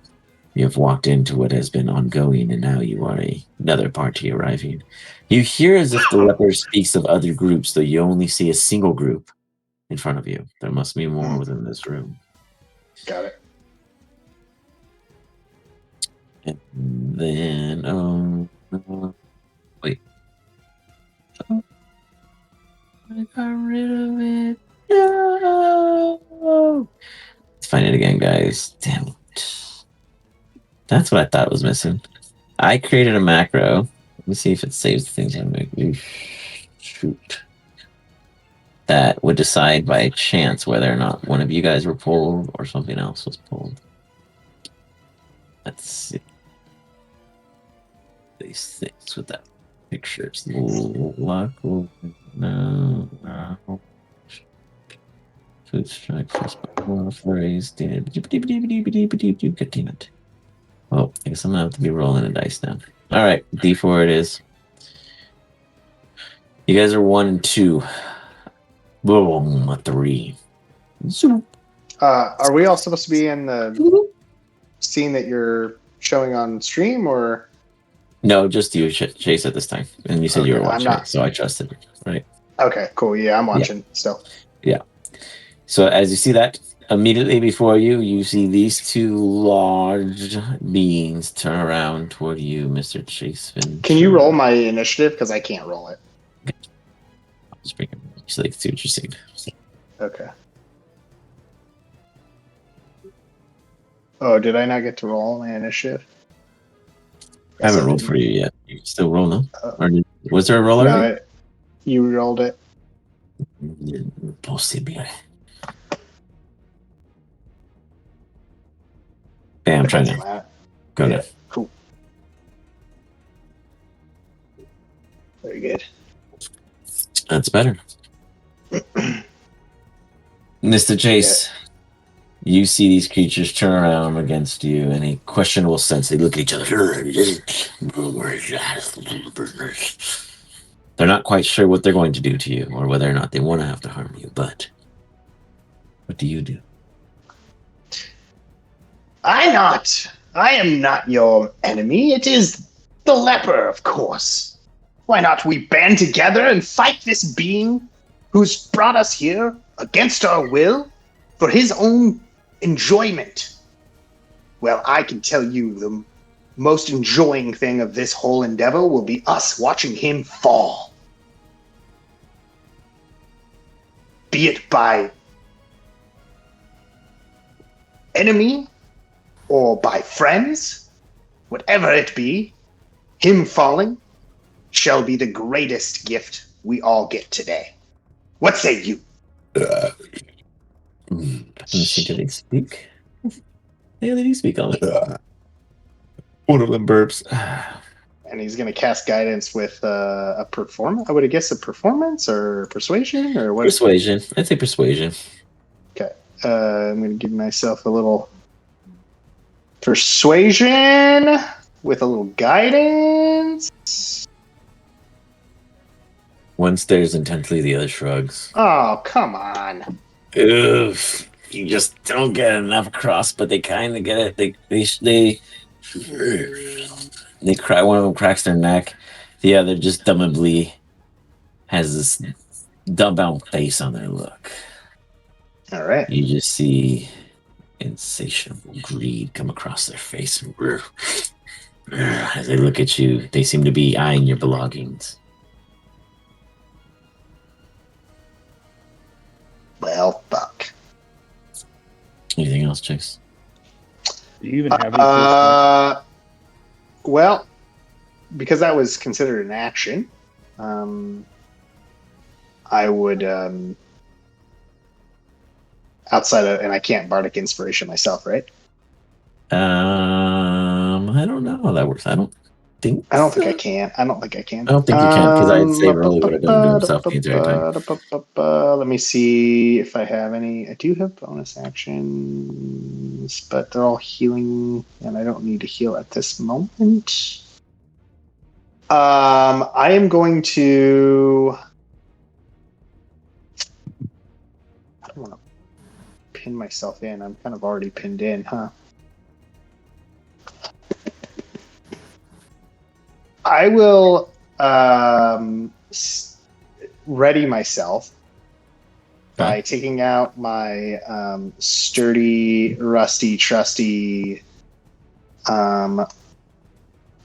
You have walked into what has been ongoing, and now you are another party arriving. You hear as if the leper speaks of other groups, though you only see a single group in front of you. There must be more within this room. Got it. And then, wait. Oh, I got rid of it. No! Let's find it again, guys. Damn it. That's what I thought was missing. I created a macro. Let me see if it saves the things I make. Shoot. That would decide by chance whether or not one of you guys were pulled or something else was pulled. Let's see. These things with that pictures. Luck. No. Food strike. Phrase. Damn it. Well, I guess I'm gonna have to be rolling a dice now. All right, D4 it is. You guys are 1 and 2. Boom, a 3. Zoop. Are we all supposed to be in the scene that you're showing on stream, or? No, just you, Chase, at this time. And you said you were watching it, so I trusted, right? Okay, cool. Yeah, I'm watching still. Yeah. So as you see that, immediately before you, you see these 2 large beings turn around toward you, Mr. Chase Finch. Can you roll my initiative? Because I can't roll it. I'll just bring it so they can see what you're seeing. Okay. Oh, did I not get to roll my initiative? I haven't rolled for you yet. You can still roll them. Was there a roll No, already? you rolled it. Posible. Yeah, I'm trying to go now. Cool. Very good. That's better. Mr. Chase, you see these creatures turn around against you in a questionable sense. They look at each other. They're not quite sure what they're going to do to you or whether or not they want to have to harm you, but what do you do? I am not your enemy. It is the Leperr, of course. Why not we band together and fight this being who's brought us here against our will for his own enjoyment? Well, I can tell you the most enjoying thing of this whole endeavor will be us watching him fall. Be it by enemy or by friends, whatever it be, him falling shall be the greatest gift we all get today. What say you? Let me see, do they speak? Yeah, they do speak on it. One of them burps. And he's going to cast guidance with a performance. I would have guessed a performance or persuasion or what? Persuasion. I'd say persuasion. Okay. I'm going to give myself a little persuasion with a little guidance. One stares intently, the other shrugs. Oh, come on. Oof. You just don't get enough across, but they kind of get it. They cry. One of them cracks their neck. The other just dumbly has this dumbbound face on their look. All right. You just see insatiable greed come across their face. As they look at you, they seem to be eyeing your belongings. Well, fuck. Anything else, chicks? Do you even have any? Well, because that was considered an action, I would outside of, and I can't bardic inspiration myself, right? I don't know how that works. I don't think I don't so. think I can. I don't think I can. I don't think you can, because I'd say Rolly would have done it to himself the entire time. Let me see if I have any. I do have bonus actions, but they're all healing, and I don't need to heal at this moment. I am going to. I don't want to pin myself in. I'm kind of already pinned in, huh? I will ready myself by taking out my sturdy, rusty, trusty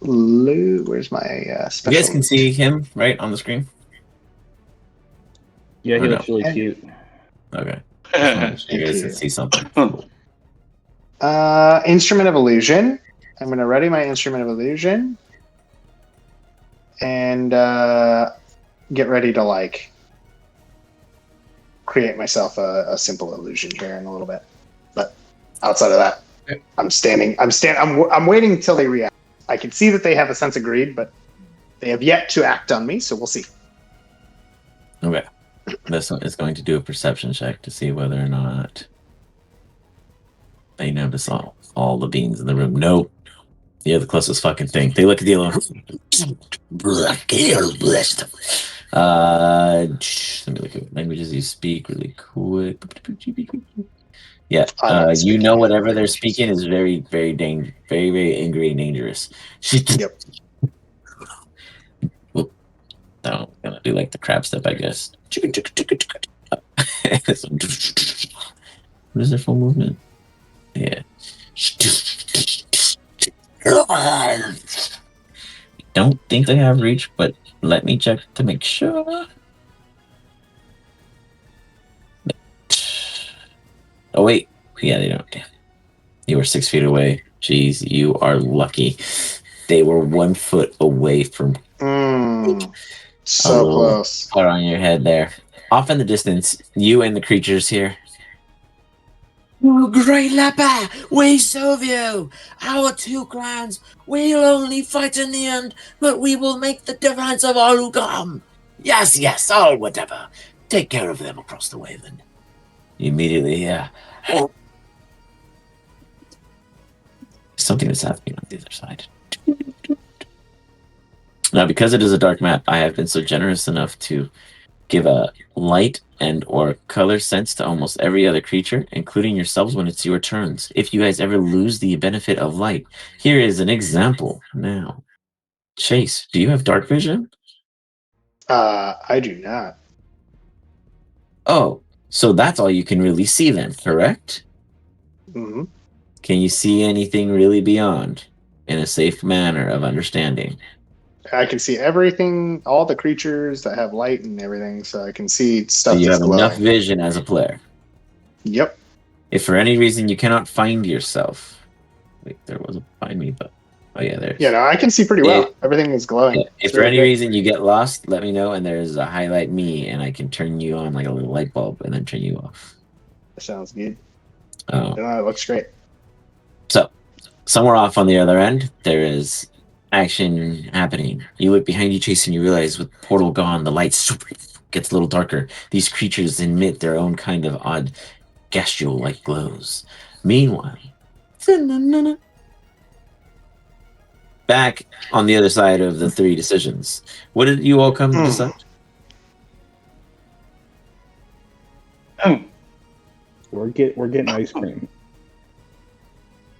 where's my special? You guys can see him, right, on the screen? Yeah, he Or looks no? really cute. Okay. You guys can see something. Instrument of illusion. I'm going to ready my instrument of illusion and get ready to like create myself a simple illusion here in a little bit. But outside of that, I'm waiting until they react. I can see that they have a sense of greed, but they have yet to act on me, so we'll see. Okay. This one is going to do a perception check to see whether or not they notice all the beings in the room. Nope. You're the closest fucking thing. They look at the other one. Let me look at languages you speak really quick. Yeah, you know whatever they're speaking is very, very very angry and dangerous. Yep. Well, I'm gonna do like the crab step, I guess. What is their full movement? Yeah. Don't think they have reach, but let me check to make sure. Oh wait, yeah, they don't. You were 6 feet away. Jeez, you are lucky. They were 1 foot away from a So little close. part on your head there. Off in the distance, you and the creatures here. Oh, great Leperr! We serve you! Our 2 clans, we'll only fight in the end, but we will make the defense of all who come. Yes, yes, all whatever. Take care of them across the way, then. Immediately, yeah. Something that's happening on the other side. Now, because it is a dark map, I have been so generous enough to give a light and or color sense to almost every other creature, including yourselves when it's your turns. If you guys ever lose the benefit of light, here is an example now. Chase, do you have dark vision? I do not. Oh, so that's all you can really see then, correct? Hmm. Can you see anything really beyond in a safe manner of understanding? I can see everything, all the creatures that have light and everything, so I can see So stuff you that's have enough glowing. vision as a player. Yep. If for any reason you cannot find yourself, wait, there was a find me, but oh yeah, there's. Yeah, no, I can see pretty well. Everything is glowing. Yeah, if It's for really any good. reason you get lost, let me know, and there's a highlight me, and I can turn you on like a little light bulb, and then turn you off. That sounds good. Oh, No, it looks great. so somewhere off on the other end, there is action happening. You look behind you, Chase, and you realize with the portal gone, the light gets a little darker. These creatures emit their own kind of odd gastule-like glows. Meanwhile, back on the other side of the 3 decisions, what did you all come to decide? We're getting ice cream.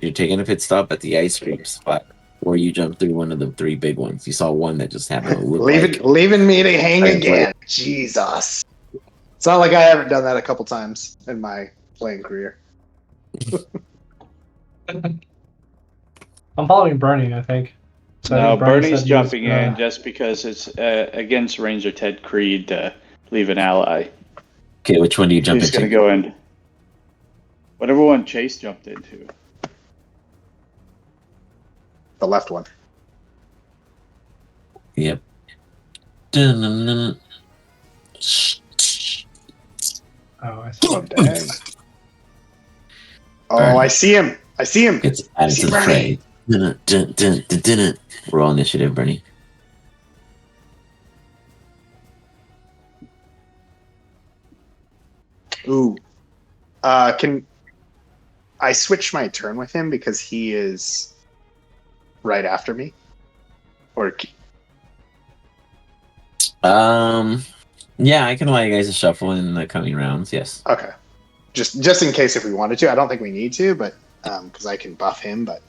You're taking a pit stop at the ice cream spot, or you jump through one of the 3 big ones. You saw one that just happened to look like Leaving me to hang Right, again. Jesus. It's not like I haven't done that a couple times in my playing career. I'm following Bernie, I think. So I No, think Bernie Bernie's said he was jumping gonna- in just because it's against Ranger Ted Creed to leave an ally. Okay, which one do you jump He's going to into? go in. Whatever one Chase jumped into. The left one. Yep. Dun-dun-dun. Oh, I see. Oh, dang. Oh, I see him. I see him. Gets added See to the Bernie. fray. Dun-dun-dun-dun-dun-dun. Roll initiative, Bernie. Ooh. Can I switch my turn with him because he is right after me? Or Yeah, I can allow you guys to shuffle in the coming rounds. Yes. okay. Just in case if we wanted to. I don't think we need to, but because I can buff him, but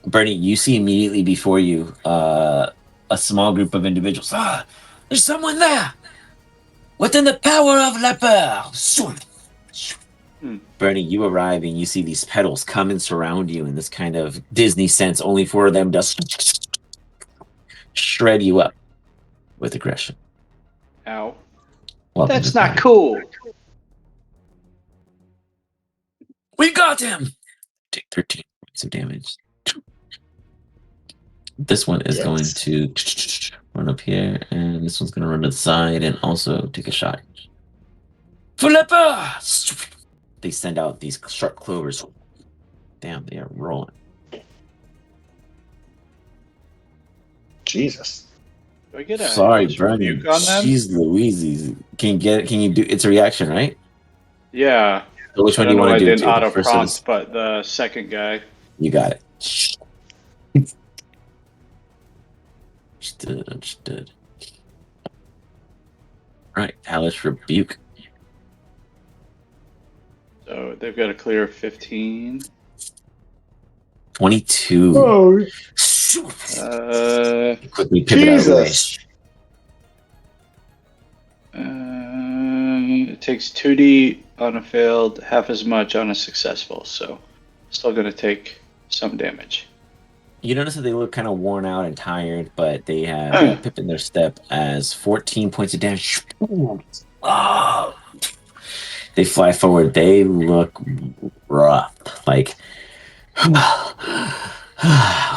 Bernie, you see immediately before you a small group of individuals. Ah, there's someone there. Within the power of Leperr. Bernie, you arrive and you see these petals come and surround you in this kind of Disney sense, only for them to shred you up with aggression. Ow. Welcome That's to the not party. cool. We got him! Take 13 points of damage. This one is going to run up here, and this one's going to run to the side and also take a shot. For Leperr! They send out these sharp clovers. Damn, they are rolling. Jesus. Do I get a Sorry, hellish Bernie. rebuke on them? Jeez Louise. Can you do it's a reaction, right? Yeah. So which one I do you don't know want why to I do? didn't The auto first of prompt, this- but the second guy. You got it. Understood. Right, hellish rebuke. So they've got a clear 15. 22. Oh, Quickly pivot out of the way. Jesus. It takes 2d on a failed, half as much on a successful, so still going to take some damage. You notice that they look kind of worn out and tired, but they have a pip in their step as 14 points of damage. They fly forward. They look rough. Like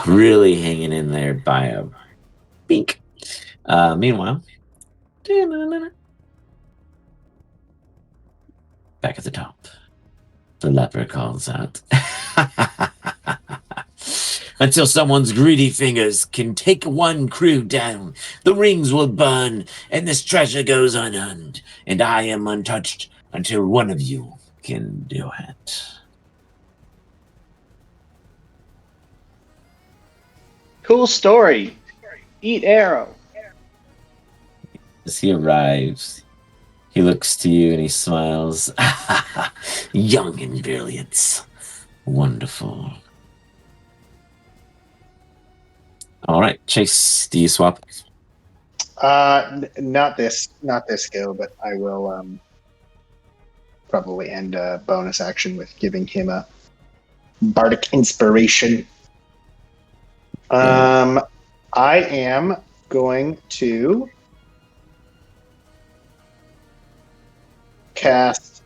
Really hanging in there by a beak. Meanwhile, back at the top, the leper calls out. Until someone's greedy fingers can take one crew down, the rings will burn, and this treasure goes unearned, and I am untouched until one of you can do it. Cool story. Eat arrow. As he arrives, he looks to you and he smiles. Young and brilliant. Wonderful. All right, Chase, do you swap? Not this go, but I will probably end a bonus action with giving him a bardic inspiration. I am going to cast.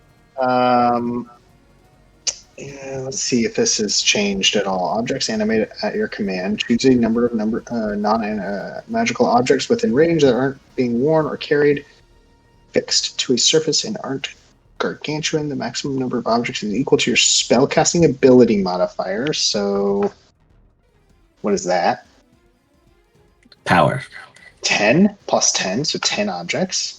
Let's see if this has changed at all. Objects animated at your command. Choose a number of non-magical objects within range that aren't being worn or carried, fixed to a surface and aren't gargantuan. The maximum number of objects is equal to your spellcasting ability modifier. So, what is that? Power. 10 plus 10, so 10 objects.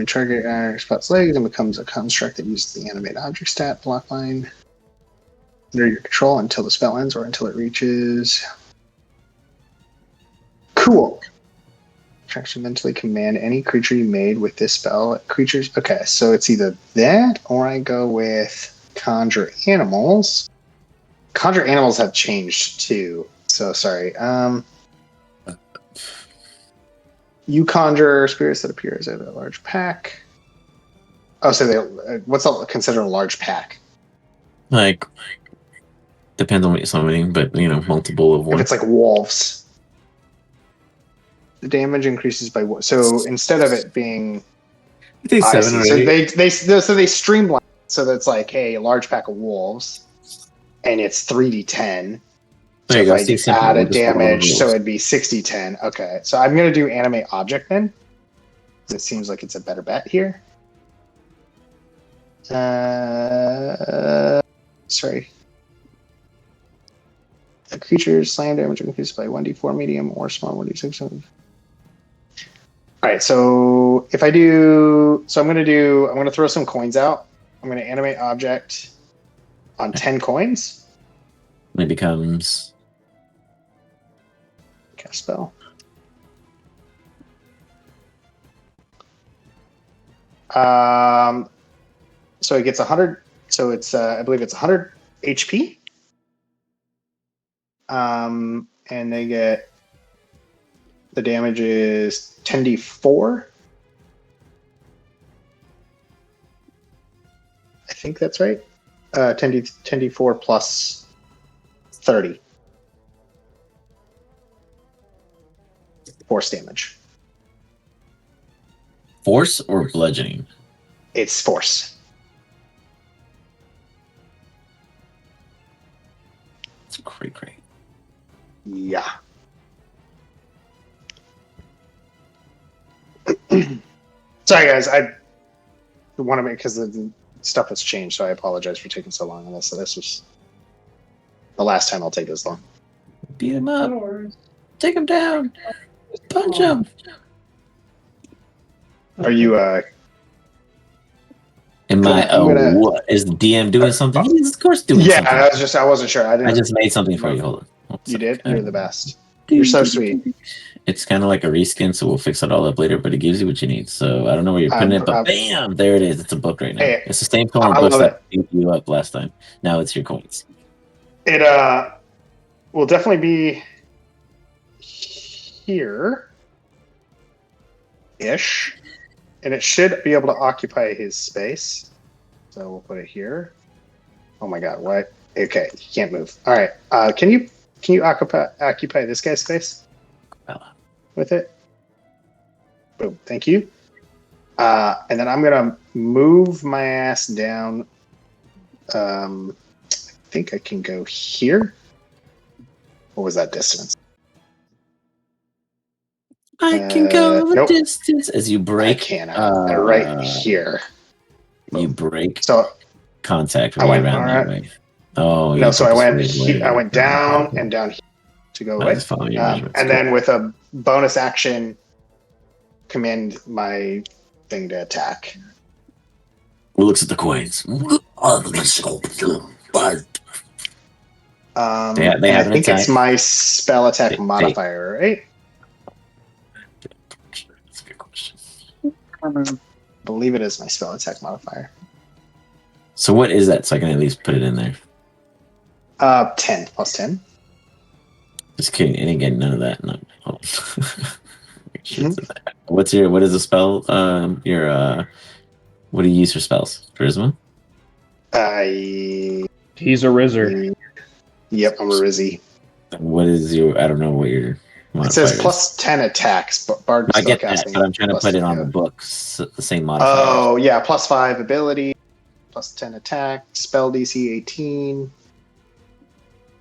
Target spots legs and becomes a construct that uses the animate object stat block line under your control until the spell ends or until it reaches. Cool. Action mentally command any creature you made with this spell. Creatures. Okay, so it's either that or I go with conjure animals. Conjure animals have changed too. So sorry. You conjure spirits that appear as a large pack. Oh, so what's considered a large pack? Like, depends on what you're summoning, but multiple of one. If it's like wolves, the damage increases by one. So instead of it being, I think 7 or 8. So they streamline. So that's like, hey, a large pack of wolves, and it's 3d10. So if I just add a damage, so it'd be 60-10. Okay, so I'm going to do animate object then. It seems like it's a better bet here. Sorry. The creature's slam damage increased by 1d4 medium or small 1d6. All right, so if I do, I'm going to throw some coins out. I'm going to animate object on 10 coins. It becomes cast spell. So it gets 100. So it's I believe it's 100 HP. And they get the damage is 10d4. I think that's right. 10d4 plus 30. Force damage. Force or bludgeoning? It's force. It's great. Yeah. Sorry, guys. I want to make because the stuff has changed, so I apologize for taking so long on this. So this was the last time I'll take this long. Beat him up. Take him down. Punch him. Are you what is the DM doing something? He's of course doing something. Yeah, I wasn't sure. I just made something for you. Hold on. You did? You're the best. You're so sweet. It's kind of like a reskin, so we'll fix it all up later, but it gives you what you need. So I don't know where you're putting it, but bam, there it is. It's a book right now. Hey, it's the same color books that beat you up last time. Now it's your coins. It will definitely be here-ish, and it should be able to occupy his space. So we'll put it here. Oh my god, what? Okay, he can't move. All right, can you occupy this guy's space with it? Boom, thank you. And then I'm gonna move my ass down I think I can go here. What was that distance? I can go the nope. distance as you I break. cannot. Right here. You break So contact I way went around that way. Oh, no, you so I went. purposefully I went avoided. down and down here to go I away. was following your measurements. And then with a bonus action, command my thing to attack. Who looks at the coins? They have And I an think attack. it's my spell attack modifier, right? That's a good question. I believe it is my spell attack modifier. So what is that? So I can at least put it in there. 10 plus 10. Just kidding. I didn't get none of that. No. Oh. Mm-hmm. What is the spell? What do you use for spells? Charisma? He's a Rizzer. Yep, I'm a Rizzy. What is your, I don't know what your modifier It says is. plus 10 attacks, but bard I get that, spellcasting. but I'm trying to put it on the books. The same modifier. Oh, yeah, plus 5 ability, plus 10 attack, spell DC 18.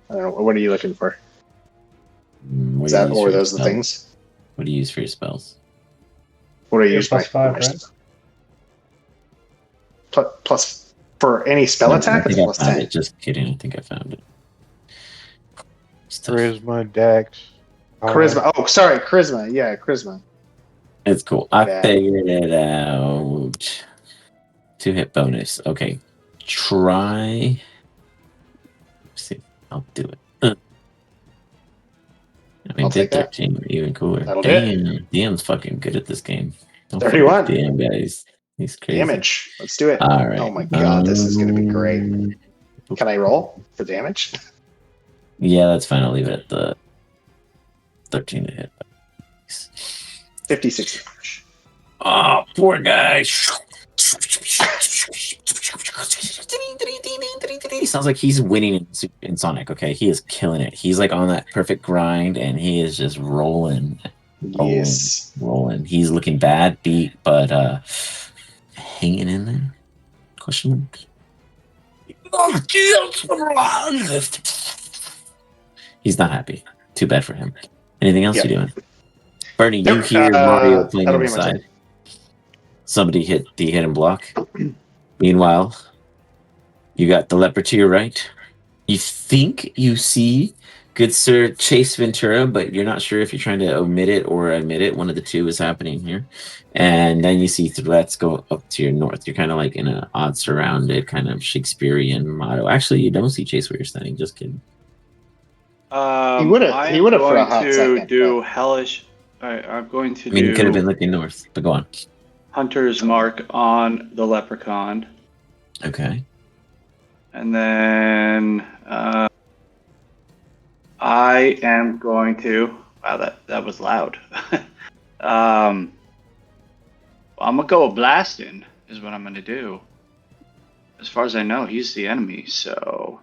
I don't know, what are you looking for? Is that, or are those the things? What do you use for your spells? What do you use plus 5, right? Plus for any spell attack, it's plus 10. Just kidding. I think I found it. Charisma, Dex. Charisma. Oh, sorry, charisma. Yeah, charisma. It's cool. I figured it out. 2-hit bonus. Okay. Try. Let's see. I'll do it. I mean, I'll take 13 that. even cooler. That'll Damn, DM's fucking good at this game. Don't 31. DM, guys. He's crazy. Damage. Let's do it. All right. Oh my god, this is going to be great. Can I roll for damage? Yeah, that's fine. I'll leave it at the 13 to hit. 56 damage. Oh, poor guy. Sounds like he's winning in Sonic. Okay, he is killing it. He's like on that perfect grind, and he is just rolling. Yes. Rolling. He's looking bad, beat, but hanging in there. Question mark. He's not happy. Too bad for him. Anything else Yep. you doing? Bernie, Nope, you hear Mario playing that'll be my inside. turn. Somebody hit the hidden block. Meanwhile, you got the leper to your right. You think you see good Sir Chase Ventura, but you're not sure if you're trying to omit it or admit it. One of the two is happening here. And then you see threats go up to your north. You're kind of like in an odd surrounded kind of Shakespearean motto. Actually, you don't see Chase where you're standing. Just kidding. He would have for a hot second. Do hellish. I'm going to I mean, do. you could have been looking north, but go on. Hunter's Mark on the leprechaun. Okay. And then I am going to. Wow, that was loud. I'm gonna go blasting. Is what I'm gonna do. As far as I know, he's the enemy. So.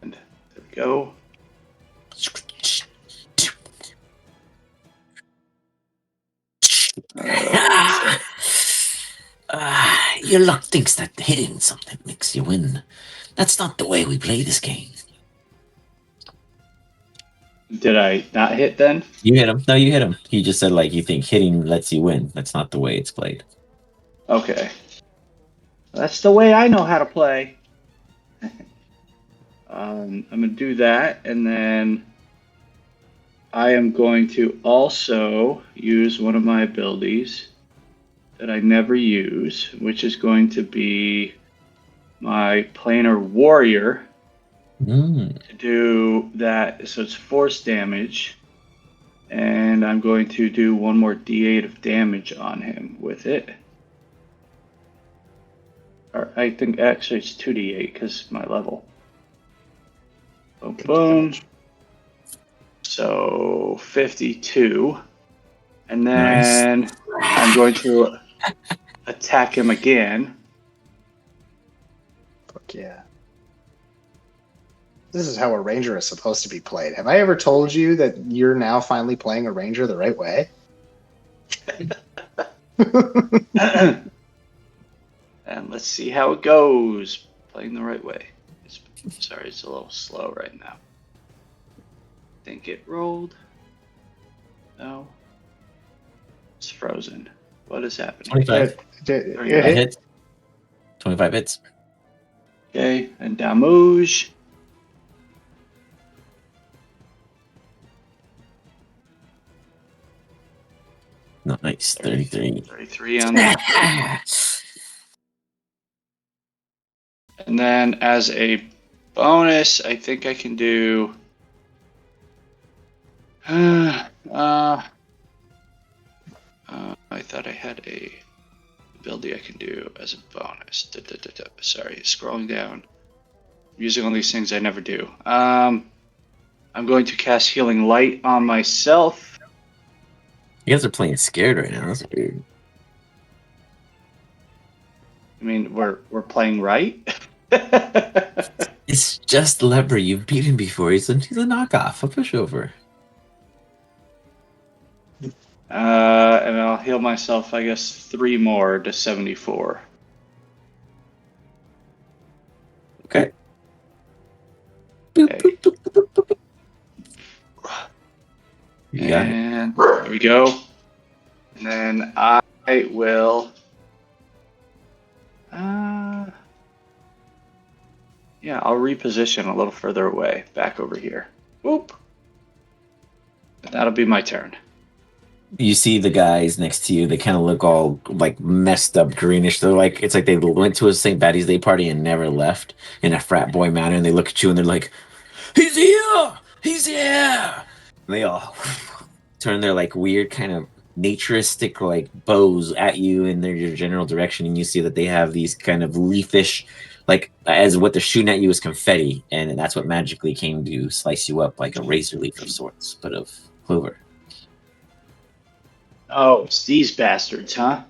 And there we go. Your luck thinks that hitting something makes you win. That's not the way we play this game. Did I not hit then? You hit him. No, you hit him. He just said, like, you think hitting lets you win. That's not the way it's played. Okay. That's the way I know how to play. I'm going to do that, and then I am going to also use one of my abilities that I never use, which is going to be my Planar Warrior. To do that, so it's force damage, and I'm going to do one more d8 of damage on him with it. Or I think actually it's 2d8 because my level. Boom, boom. So 52, and then I'm going to attack him again. Fuck yeah. This is how a ranger is supposed to be played. Have I ever told you that you're now finally playing a ranger the right way? And let's see how it goes. Playing the right way. Sorry, it's a little slow right now. Think it rolled. No. It's frozen. What is happening? 25. It There you go. That hit. hits. 25 hits. Okay, and damage. Nice. 33. 33 on that. And then as a bonus, I think I can do. I thought I had a ability I can do as a bonus. Sorry, scrolling down. Using all these things I never do. I'm going to cast Healing Light on myself. You guys are playing scared right now. That's weird. I mean, we're playing right. It's just Leperr. You've beat him before. He's a knockoff, a pushover. And I'll heal myself, I guess, 3 more to 74. Okay. Okay. You got it. And there we go. And then I will. Yeah, I'll reposition a little further away, back over here. Whoop. That'll be my turn. You see the guys next to you. They kind of look all like messed up, greenish. They're like, it's like they went to a St. Patty's Day party and never left in a frat boy manner. And they look at you and they're like, "He's here! He's here!" And they all turn their like weird kind of naturistic like bows at you in your general direction, and you see that they have these kind of leafish, like as what they're shooting at you is confetti, and that's what magically came to slice you up like a razor leaf of sorts, but of clover. Oh, it's these bastards, huh?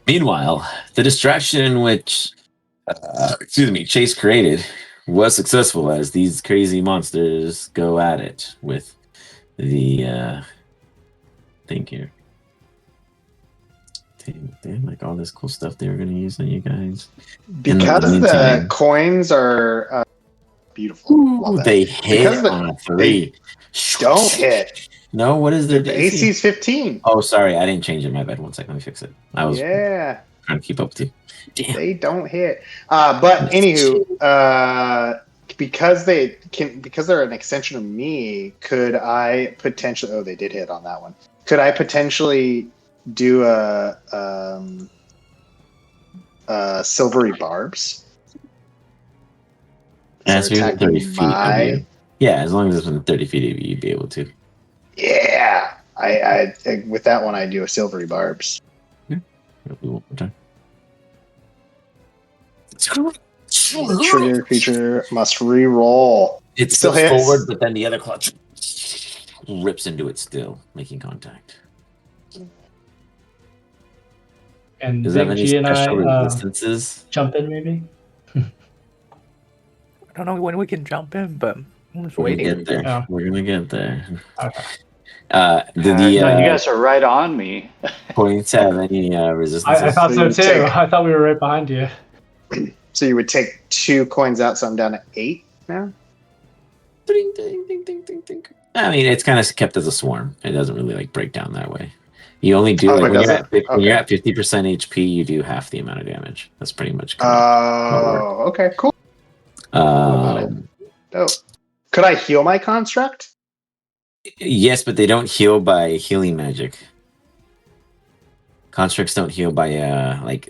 Meanwhile, the distraction which Chase created was successful as these crazy monsters go at it with the thing here. Damn, like all this cool stuff they were going to use on you guys. Because the coins are beautiful. Ooh, they hit on a 3. Don't hit. No, what is their The AC is 15. Oh, sorry, I didn't change it. My bad. 1 second, let me fix it. I was trying to keep up with you. Damn. They don't hit. But anywho, because they're an extension of me, could I potentially? Oh, they did hit on that one. Could I potentially do a silvery barbs? As you're 30 feet. Yeah, as long as it's within 30 feet of you, you'd be able to. Yeah, I with that one I do a silvery barbs. Yeah. One more time. Trigger creature must re-roll. It still steps hits forward, but then the other clutch rips into it still, making contact. And does that have any G and special I resistances? jump in, maybe? I don't know when we can jump in, but I'm just We're waiting. gonna get there. Yeah. We're gonna get there. Okay. No, you guys are right on me. Points have any resistances? I thought so too. take- I thought we were right behind you. So you would take 2 coins out, so I'm down to 8 now. Ding, ding, ding, ding, ding, ding. I mean, it's kind of kept as a swarm. It doesn't really like break down that way. You only do like, when you're at 50% HP, you do half the amount of damage. That's pretty much. Oh, okay, cool. Oh, could I heal my construct? Yes, but they don't heal by healing magic. Constructs don't heal by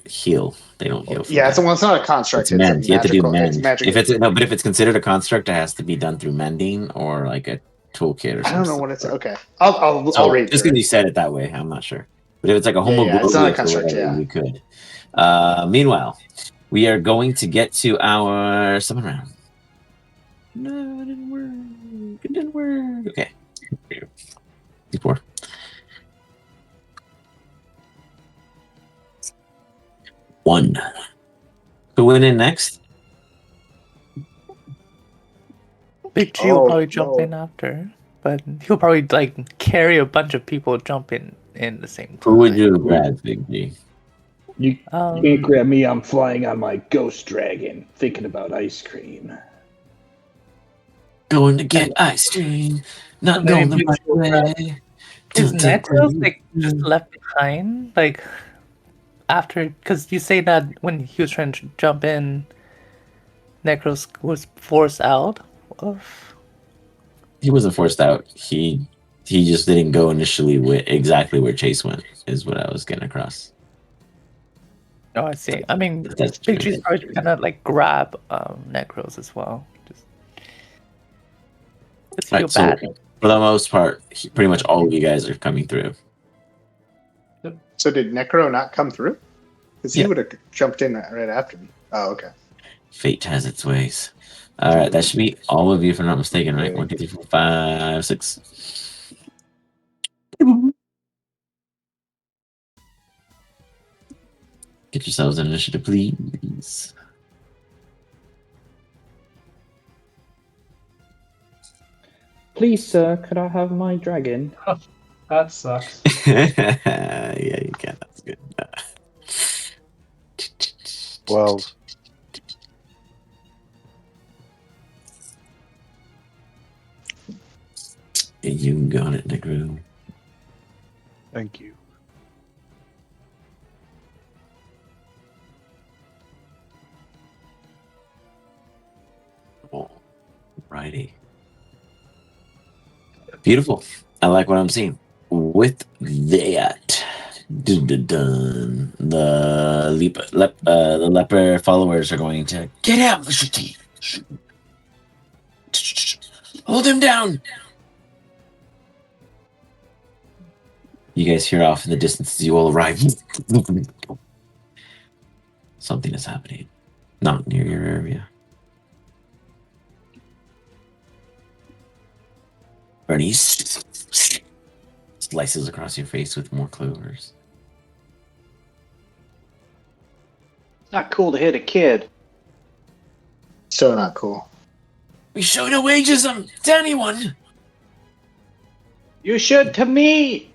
heal. They don't heal. Yeah, it's not a construct. It's mend. You have to do mend. It's if it's considered a construct, it has to be done through mending or like a toolkit or something. I don't know what it's. Okay, I'll read. Just because you said it that way, I'm not sure. But if it's like a homoglobia, it's not a construct. Yeah, you could. Meanwhile, we are going to get to our summon round. No, it didn't work. It didn't work. Okay. D4. One. Who went in next? Big G will probably jump in after. but he'll probably like carry a bunch of people jumping in the same time. Who would you grab, Big G? You can't grab me. I'm flying on my ghost dragon, thinking about ice cream. Going to get ice cream, not going the right way. Is Necros like just left behind? Like after, because you say that when he was trying to jump in, Necros was forced out of. He wasn't forced out. He just didn't go initially with exactly where Chase went. Is what I was getting across. Oh, I see. I mean, That's Big G's probably gonna like grab Necros as well. Just feel Right, so bad. for the most part, pretty much all of you guys are coming through. So did Necro not come through? Because he Yeah. would have jumped in right after me. Oh, okay. Fate has its ways. All right, that should be all of you, if I'm not mistaken, right? 1, 2, 3, 4, 5, 6. Get yourselves an initiative, please. Please, sir, could I have my dragon? That sucks. Yeah, you can. That's good. 12. You got it, Negro. Thank you. Alrighty. Beautiful. I like what I'm seeing. With that, dun, the leper followers are going to get out. Hold him down. You guys hear off in the distance as you all arrive. Something is happening. Not near your area. Bernie slices across your face with more clovers. It's not cool to hit a kid. So not cool. We show no ageism to anyone. You should to me.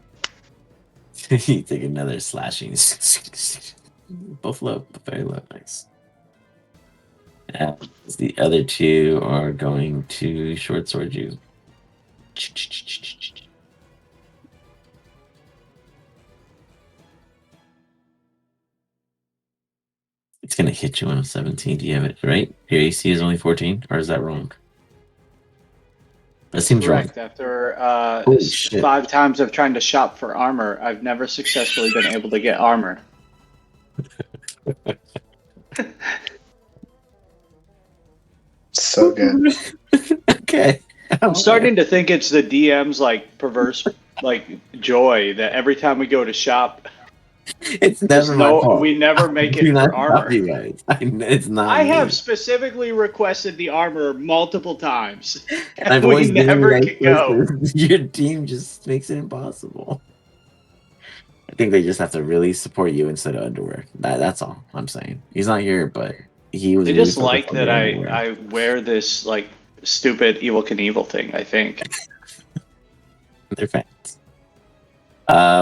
You take another slashing. Both low, very low. Nice. The other two are going to short sword you. It's going to hit you on a 17. Do you have it right? Your AC is only 14, or is that wrong? That seems Correct. wrong. After Holy shit. 5 times of trying to shop for armor, I've never successfully been able to get armor. So good. Okay. I'm starting to think it's the DM's like perverse like joy that every time we go to shop, It's never my fault. we never make Do it not for armor. stop you guys. It's not. I me. have specifically requested the armor multiple times, and I've we always given never you can go. guys Your team just makes it impossible. I think they just have to really support you instead of underwear. That's all I'm saying. He's not here, but he was. They really just like focused on that the underwear. I wear this like stupid Evil Knievel thing, I think. They're fans.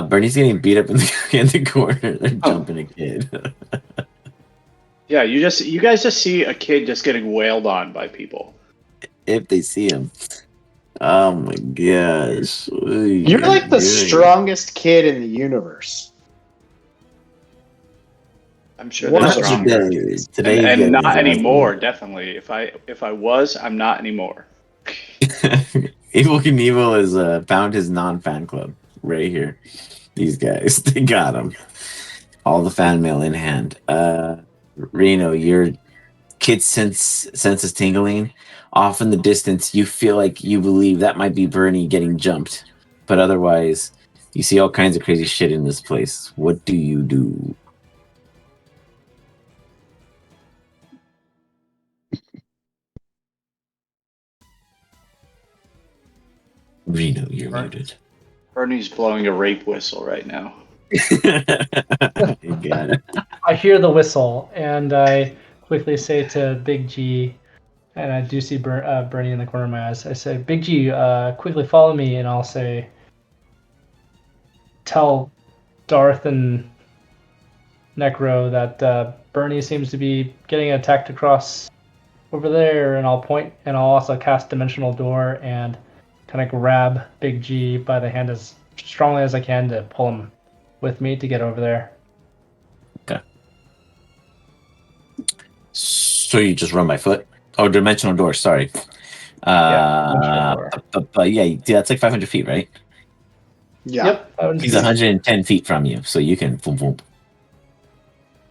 Bernie's getting beat up in the corner. They're jumping a kid. Yeah, you guys just see a kid just getting wailed on by people. If they see him. Oh my gosh. You're like the strongest kid in the universe. I'm sure What they're is stronger. Today And not anymore, definitely. If I was, I'm not anymore. Evil Knievel has found his non-fan club right here. These guys, they got him. All the fan mail in hand. Reno, your kid sense is tingling. Off in the distance, you feel like you believe that might be Bernie getting jumped, but otherwise, you see all kinds of crazy shit in this place. What do you do? Reno, you're muted. Bernie's blowing a rape whistle right now. You got it. I hear the whistle, and I quickly say to Big G, And I do see Bernie in the corner of my eyes. I say, Big G, quickly follow me, and I'll say, tell Darth and Necro that Bernie seems to be getting attacked across over there, and I'll point, and I'll also cast Dimensional Door and kind of grab Big G by the hand as strongly as I can to pull him with me to get over there. Okay. So you just run by foot? Oh, Dimensional Door, sorry. Dimensional Door. But yeah, that's like 500 feet, right? Yeah. Yep. He's 110 feet from you, so you can boom, boom.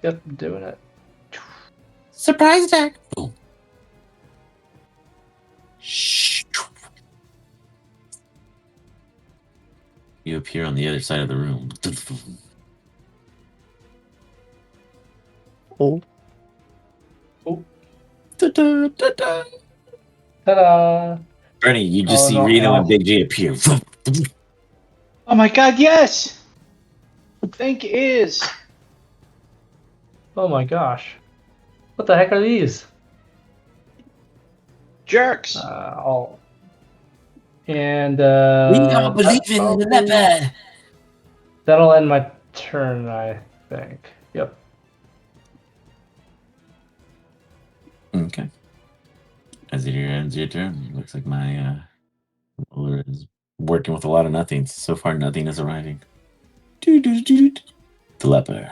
Yep, doing it. Surprise attack! Boom. Shh. You appear on the other side of the room. Oh. Ta-da. Ta-da! Bernie, you just Oh, see no, Reno Al. and Big G appear. Oh my god, yes! Thank is. Oh my gosh. What the heck are these? Jerks. All. And We all believe in the Leperr. that'll end my turn, I think. Yep. Okay. As it ends your turn, looks like my roller is working with a lot of nothings. So far, nothing is arriving. The Leperr.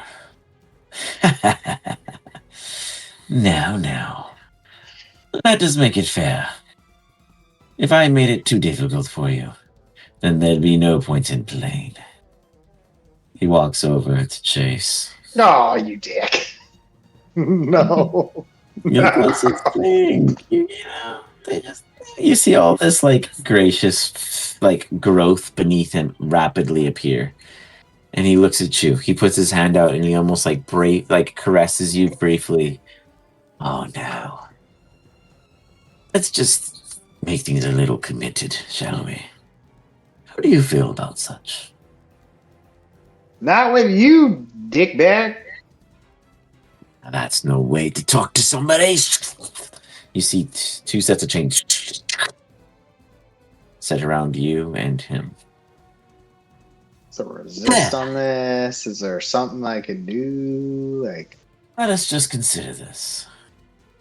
Now. Let us make it fair. If I made it too difficult for you, then there'd be no point in playing. He walks over to Chase. Oh, you dick. No. You're the closest thing. You know, you see all this like gracious like growth beneath him rapidly appear. And he looks at you. He puts his hand out and he almost like caresses you briefly. Oh no. Let's just make things a little committed, shall we? How do you feel about such? Not with you, dickbag. Now, that's no way to talk to somebody. You see two sets of chains set around you and him. So resist on this? Is there something I can do? Like, Let us just consider this.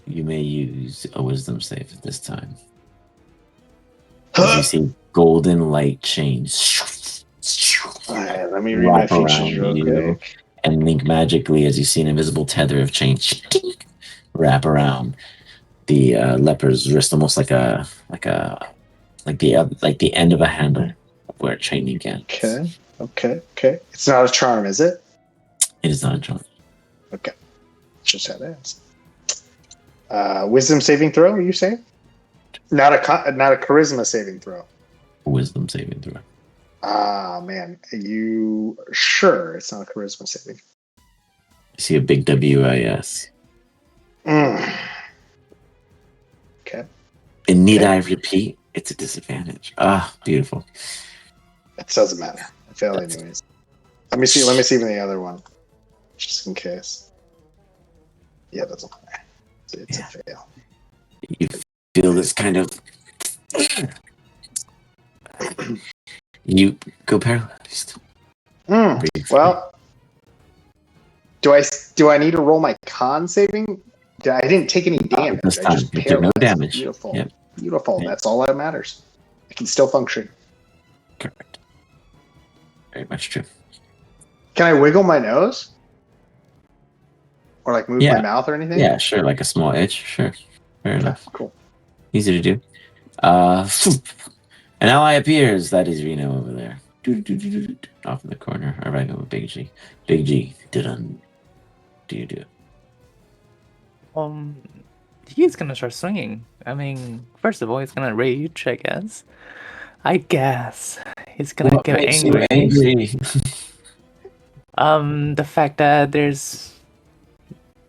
You may use a wisdom save at this time. As you see golden light chains. Alright, let me read my features real quick. And link magically as you see an invisible tether of chains wrap around the leper's wrist, almost like the end of a handle where a chain begins. Okay. It's not a charm, is it? It is not a charm. Okay. Just how it is. Wisdom saving throw, are you saying? Not a charisma saving throw. Wisdom saving throw. Ah, man. You sure it's not a charisma saving? I see a big WIS. Okay. And need I repeat? It's a disadvantage. Ah, beautiful. It doesn't matter. I failed anyways. Let me see even the other one. Just in case. Yeah, it doesn't matter. It's a fail. You feel this kind of... You go paralyzed. Well, do I need to roll my con saving? I didn't take any damage. This I time, just you took no damage. Beautiful. Yep. Beautiful. Yep. That's all that matters. I can still function. Correct. Very much true. Can I wiggle my nose? Or like move my mouth or anything? Yeah, sure. Like a small itch. Sure. Fair enough. Cool. Easy to do. An ally appears. That is Reno over there. Off in the corner. All right, with Big G. Big G. Do you do? He's gonna start swinging. I mean, first of all, he's gonna rage, I guess. He's gonna What get makes you angry. angry? The fact that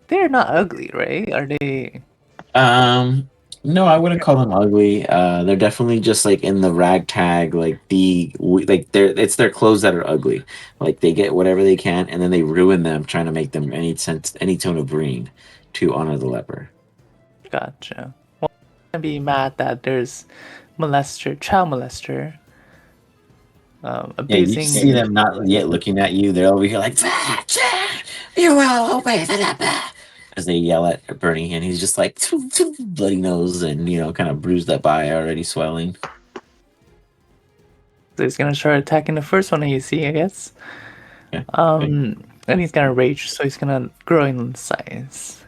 they're not ugly, right? Are they? No, I wouldn't call them ugly. They're definitely just like in the ragtag, it's their clothes that are ugly. Like they get whatever they can, and then they ruin them, trying to make them any tone of green to honor the leper. Gotcha. gonna be mad that there's child molester, Yeah, abusing. you see them not yet looking at you. They're over here like, you will obey the leper. As they yell at Bernie, and he's just like, bloody nose and, kind of bruised up eye already swelling. So he's gonna start attacking the first one that you see, I guess. Okay. And he's gonna rage, so he's gonna grow in size.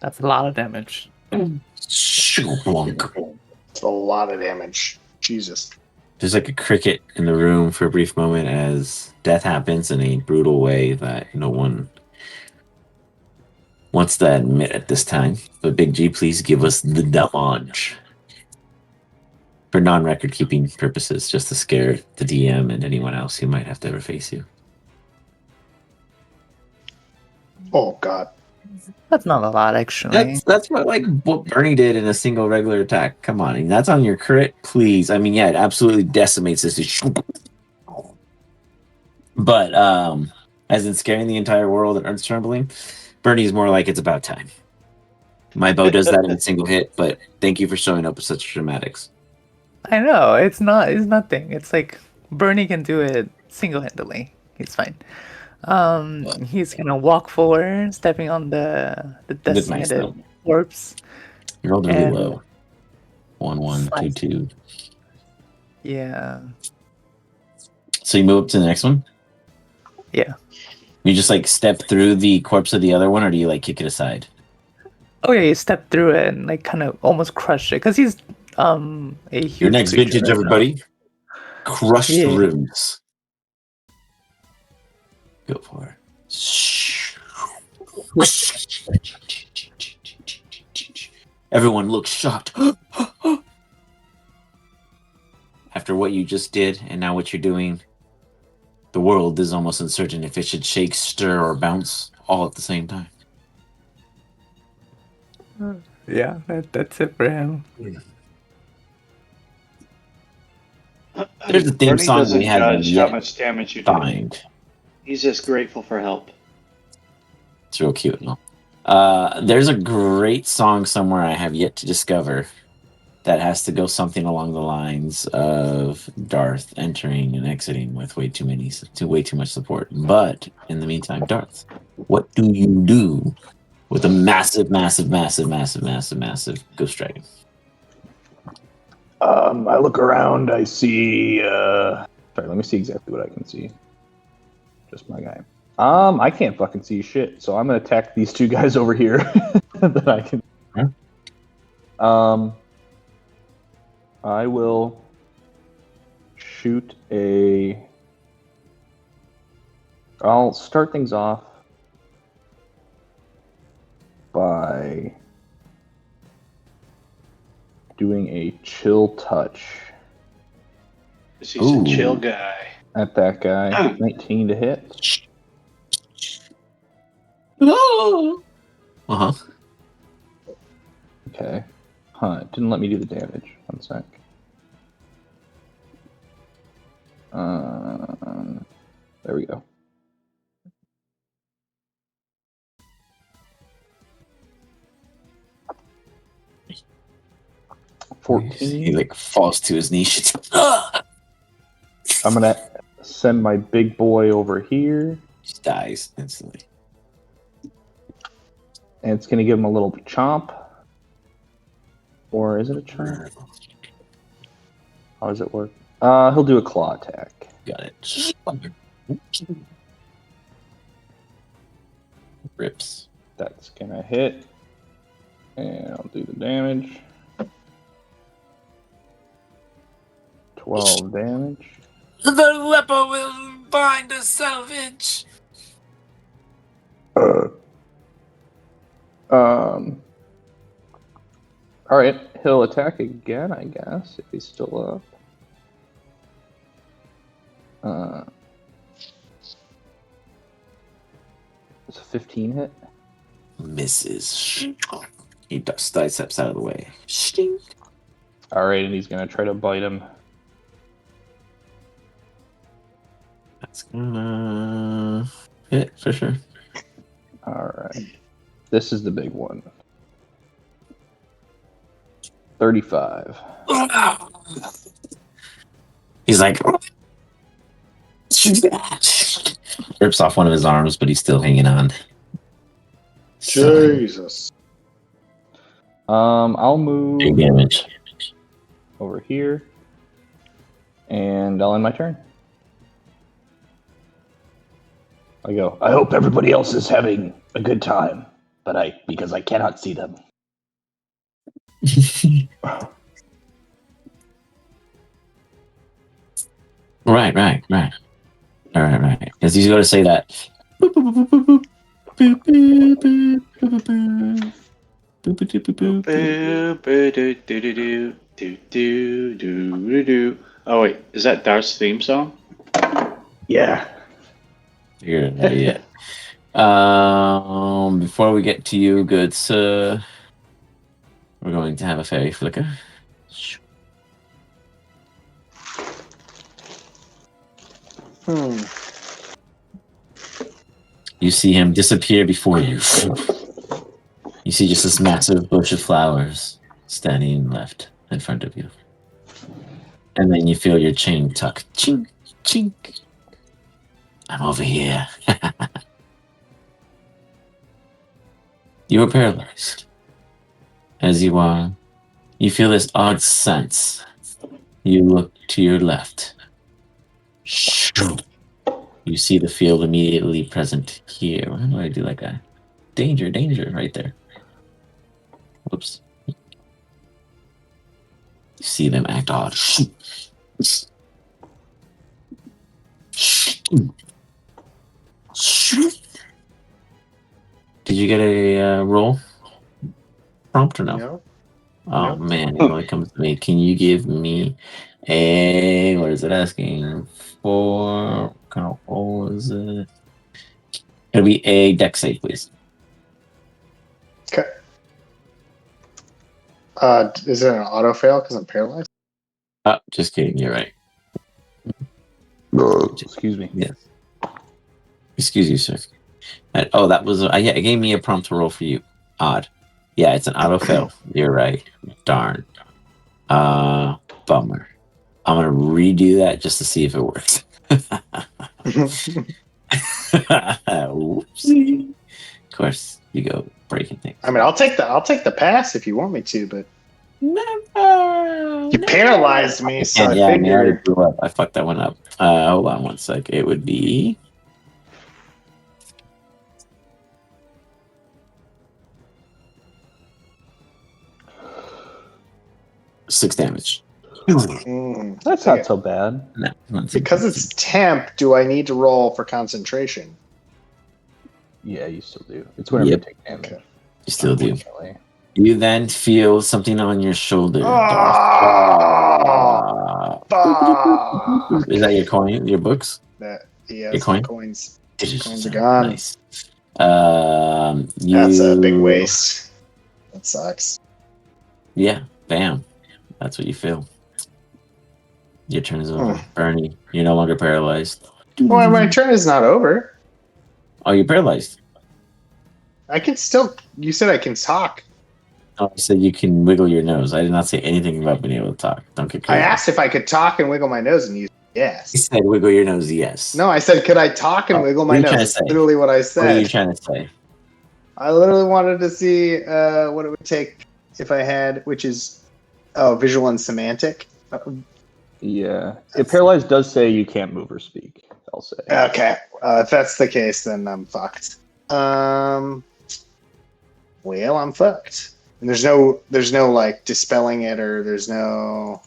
That's a lot of damage. It's a lot of damage. Jesus. There's like a cricket in the room for a brief moment as death happens in a brutal way that no one wants to admit at this time. But Big G, please give us the damage. For non-record keeping purposes, just to scare the DM and anyone else who might have to ever face you. Oh, God. That's not a lot, actually. That's what Bernie did in a single regular attack. Come on, and that's on your crit, please. I mean, yeah, it absolutely decimates this. But as in scaring the entire world and earth trembling, Bernie's more like it's about time. My bow does that in a single hit, but thank you for showing up with such dramatics. I know, it's nothing. It's like Bernie can do it single-handedly. He's fine. He's gonna walk forward, stepping on the decimated corpse. You rolled really low. 1, 1, 2, 2. Yeah. So you move up to the next one? Yeah. You just step through the corpse of the other one, or do you kick it aside? Oh yeah, you step through it and kind of almost crush it because he's a huge. Your next vintage, everybody. Crush the rooms. Go for it. Everyone looks shocked. After what you just did and now what you're doing, the world is almost uncertain if it should shake, stir, or bounce all at the same time. Yeah, that's it for him. There's a theme song we haven't yet how much damage you find. did. He's just grateful for help. It's real cute. No? There's a great song somewhere I have yet to discover that has to go something along the lines of Darth entering and exiting with way too much support. But in the meantime, Darth, what do you do with a massive ghost dragon? I look around. I see. Sorry, let me see exactly what I can see. Just my guy. I can't fucking see shit, so I'm gonna attack these two guys over here that I can. Huh? I will shoot a. I'll start things off by doing a chill touch. He's a chill guy. At that guy. 19 to hit. Uh-huh. Okay. It didn't let me do the damage. 1 sec. There we go. He falls to his knees. I'm gonna send my big boy over here. Just dies instantly. And it's gonna give him a little chomp. Or is it a chomp? How does it work? He'll do a claw attack. Got it. Rips. That's gonna hit. And I'll do the damage. 12 damage. The leper will bind the salvage. Alright, he'll attack again, I guess, if he's still up. It's a 15 hit. Misses. He sidesteps out of the way. Alright, and he's gonna try to bite him Hit for sure. All right. This is the big one. 35. He's like, rips off one of his arms, but he's still hanging on. Jesus. I'll Big move damage. over here, and I'll end my turn. I go, I hope everybody else is having a good time, because I cannot see them. Right. All right. As he's going to say that. Oh wait, is that Darth's theme song? Yeah. Figured it out yet. Before we get to you, good sir, we're going to have a fairy flicker. You see him disappear before you. You see just this massive bush of flowers standing left in front of you. And then you feel your chain tuck. Chink, chink. I'm over here. You are paralyzed. As you are, you feel this odd sense. You look to your left. You see the field immediately present here. Why do I do like a danger right there? Whoops. You see them act odd. Did you get a roll prompt or no? No. Oh Nope. man, it only comes to me. Can you give me a, what is it asking for? What kind of roll is it? It'll be a deck save, please. Okay. Is it an auto fail because I'm paralyzed? Just kidding. You're right. Excuse me. Yes. Excuse you, sir. Oh, that was yeah. It gave me a prompt to roll for you. Odd. Yeah, it's an auto fail. You're right. Darn. Bummer. I'm gonna redo that just to see if it works. Whoopsie. Of course, you go breaking things. I mean, I'll take the pass if you want me to, but Never. you paralyzed me, so I Yeah, I mean, I already figure. blew up. I fucked that one up. Hold on one sec. It would be 6 damage. That's not so bad. No, not so Because bad. it's temp, do I need to roll for concentration? Yeah, you still do. It's whenever Yep. you take damage. Okay. You still do. Unfortunately. You then feel something on your shoulder. Oh, fuck. Is that your coin? Your books? Yeah, Your it's coin? my coins. Coins are gone. Nice. That's a big waste. That sucks. Yeah, bam. That's what you feel. Your turn is over. Bernie, you're no longer paralyzed. Well, my turn is not over. Oh, you're paralyzed. I can still. You said I can talk. Oh, I said you can wiggle your nose. I did not say anything about being able to talk. Don't get I crazy. asked if I could talk and wiggle my nose, and you said You yes. said wiggle your nose, yes. No, I said could I talk and wiggle what my are you nose? trying to That's say? literally what I What are you said. trying to say? I literally wanted to see what it would take if I had, which is visual and semantic. Yeah. Paralyzed does say you can't move or speak, I'll say. Okay, if that's the case, then I'm fucked. Well, I'm fucked. And there's no like dispelling it, or there's no.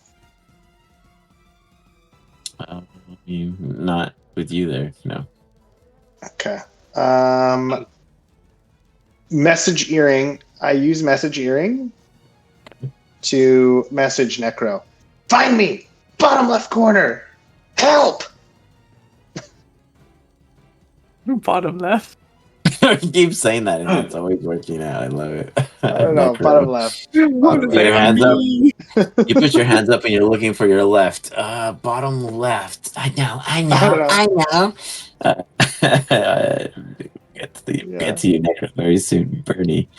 Not with you there, no. Okay. Message earring. I use message earring to message Necro. Find me, bottom left corner. Help. Bottom left. keep saying that, and it's always working out. I love it. I don't know. Bottom left. Bottom Put your right. hands up. You put your hands up, and you're looking for your left. Bottom left. I know. I know. Get to you, Necro, very soon, Bernie.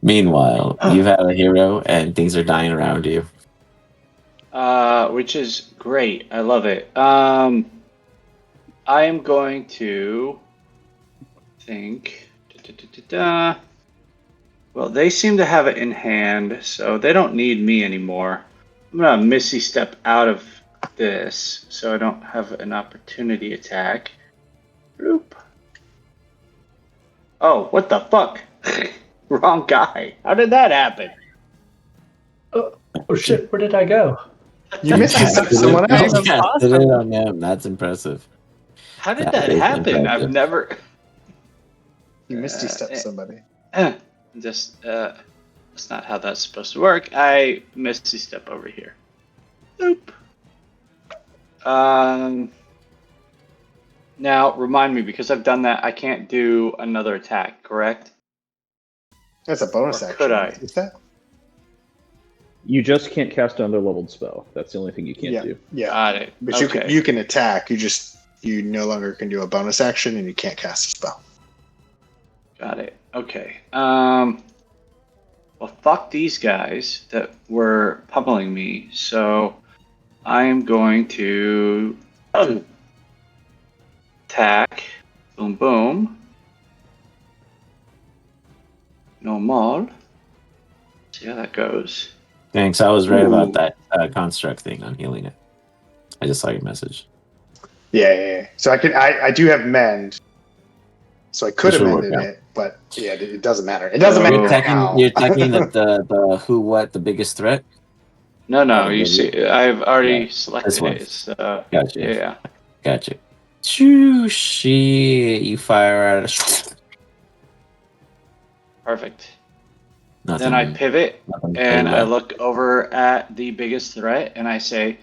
Meanwhile, you've had a hero, and things are dying around you. Which is great. I love it. I am going to think. Well, they seem to have it in hand, so they don't need me anymore. I'm gonna Misty Step out of this, so I don't have an opportunity attack. Bloop. Oh, what the fuck? Wrong guy. How did that happen? Oh shit! Where did I go? You missed someone else. That's Yeah, awesome. did it on him. That's impressive. How did That that is happen? impressive. I've never. You misty stepped somebody. Just that's not how that's supposed to work. I Misty Step over here. Oop. Now remind me, because I've done that, I can't do another attack, correct? That's a bonus Or action. could I? Is that? You just can't cast another leveled spell. That's the only thing you can't do. Yeah. Got it. But Okay. you can attack. You no longer can do a bonus action, and you can't cast a spell. Got it. Okay. Well, fuck these guys that were pummeling me. So I am going to attack. Boom, boom. Normal. See how that goes. Thanks. I was right about Ooh. that construct thing on healing it. I just saw your message. Yeah. So I do have mend. So I could Which have would work mended out. it, but yeah, it doesn't matter. It doesn't matter now. You're attacking the who, what, the biggest threat? No. You see, I've already selected This one. it. So, Gotcha. yeah. Gotcha. Shoo, shit. You fire out of. Perfect. Nothing. Then I pivot nothing and cool I about- look over at the biggest threat and I say,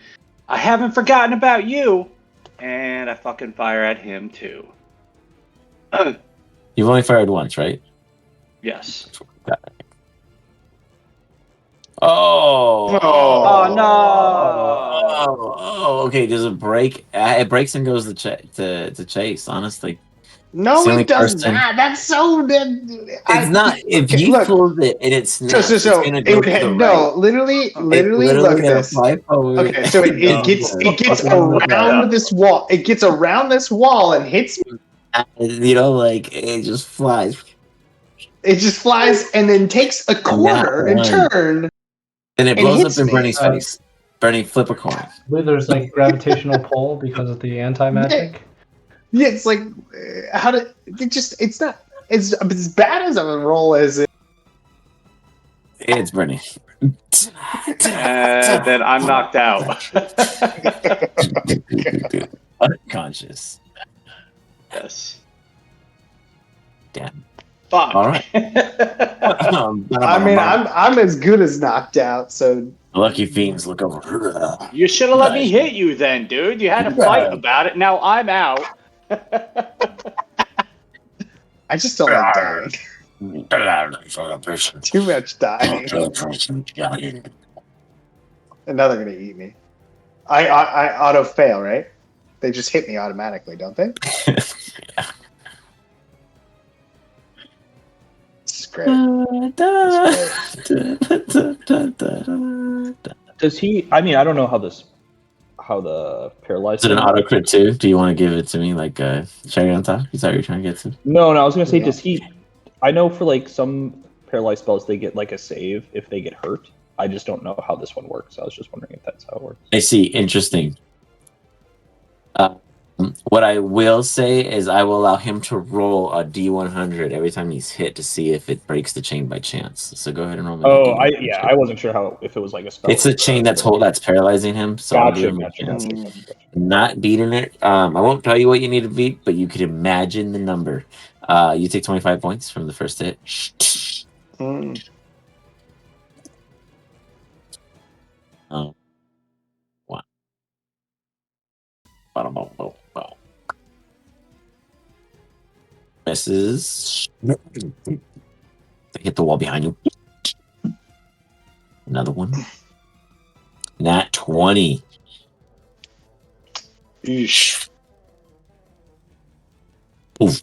I haven't forgotten about you. And I fucking fire at him too. You've only fired once, right? Yes. Got it. Oh. Oh no! Oh, okay. Does it break? It breaks and goes to chase. Honestly, No, It's the only it does person- not. That's so. it's not. If you look. pulled it and it snaps, it's gonna go to the right. Literally, It look at this. fly forward. Okay, so it gets around this wall. It gets around this wall and hits me. You know, like it just flies. It just flies and then takes a corner and one. turn. And it It blows hits up in me. Bernie's face. Bernie, flip a coin. I believe there's like gravitational pull because of the anti-magic. Yeah, it's like how did it just? It's not. It's as bad as of a roll as it. It's Bernie. And then I'm knocked out. Unconscious. Yes. Damn. Fuck. All right. I mean, I'm as good as knocked out. So Lucky fiends look over. You should have let me hit you then, dude. You had to fight about it. Now I'm out. I just don't like dying. Too much dying. And now they're gonna eat me. I auto fail, right? They just hit me automatically, don't they? This is great. Does he? I mean, I don't know how the paralyzed. Is it an auto crit too? Do you want to give it to me like cherry on top? Is that what you're trying to get to? No, I was gonna say, Yeah. does he? I know for like some paralyzed spells, they get like a save if they get hurt. I just don't know how this one works. I was just wondering if that's how it works. I see. Interesting. What I will say is I will allow him to roll a D100 every time he's hit to see if it breaks the chain by chance. So go ahead and roll me. Oh, that D100. I wasn't sure if it was like a spell. It's a chain that's paralyzing him. So I'll give him a chance. Not beating it. I won't tell you what you need to beat, but you could imagine the number. You take 25 points from the first hit. One. Misses. Hit the wall behind you. Another one. Nat 20. Eesh. Oof.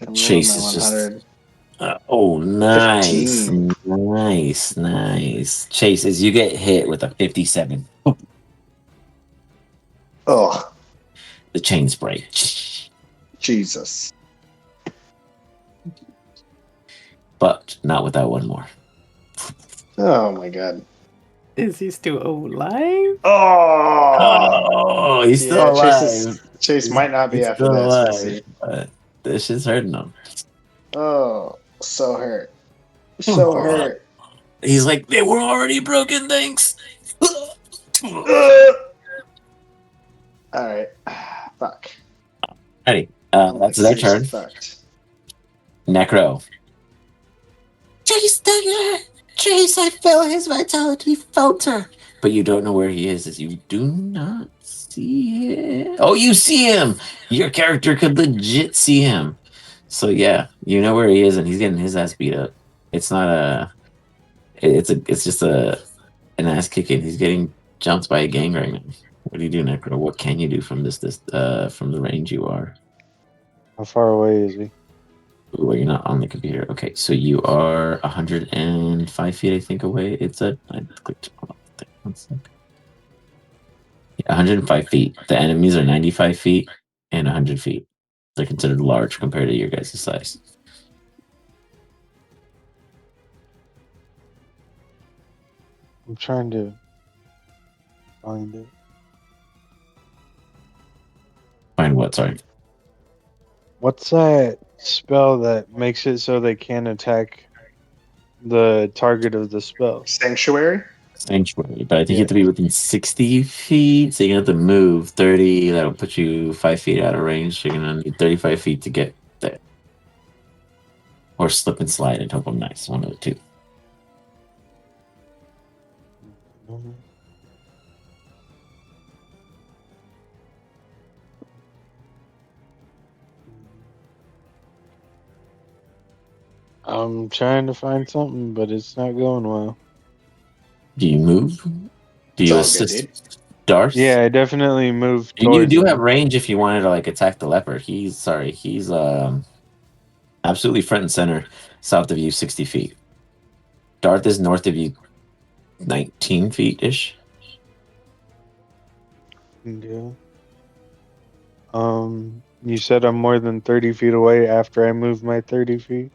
I'm Chase rolling my is just 100. oh, nice, 15. nice. Chase, as you get hit with a 57, Oh, the chains break. Jesus. But not without one more. Oh my god. Is he still alive? Oh! Oh, he's Yeah, still alive. Chase might not be He's after still this. We'll alive. see. But this shit's hurting him. Oh, so hurt. So hurt. He's like, they were already broken, thanks. Alright. Fuck. Ready. That's their Seriously turn. fucked. Necro. Chase Dagger! Chase, I felt his vitality filter. But you don't know where he is, as you do not see him. Oh, you see him! Your character could legit see him. So yeah, you know where he is, and he's getting his ass beat up. It's not a. It's just an ass kicking. He's getting jumped by a gang right now. What do you do, Necro? What can you do from from the range you are? How far away is he? Well, you're not on the computer. Okay, so you are 105 feet, I think, away. It's a. I clicked on the thing. 1 sec. Yeah, 105 feet. The enemies are 95 feet and 100 feet. They're considered large compared to your guys' size. I'm trying to find it. Find what? Sorry. What's that spell that makes it so they can't attack the target of the spell? Sanctuary? Sanctuary, but I think you Yeah. have to be within 60 feet, so you're gonna have to move 30. That'll put you 5 feet out of range. So you're gonna need 35 feet to get there, or slip and slide and hope I'm nice. One of the two. I'm trying to find something, but it's not going well. Do you move? Do It's you all good, dude. assist Darth? Yeah, I definitely moved And you towards do him. have range if you wanted to like attack the leopard. He's absolutely front and center, south of you, 60 feet. Darth is north of you, 19 feet ish. Yeah. You said I'm more than 30 feet away after I move my 30 feet.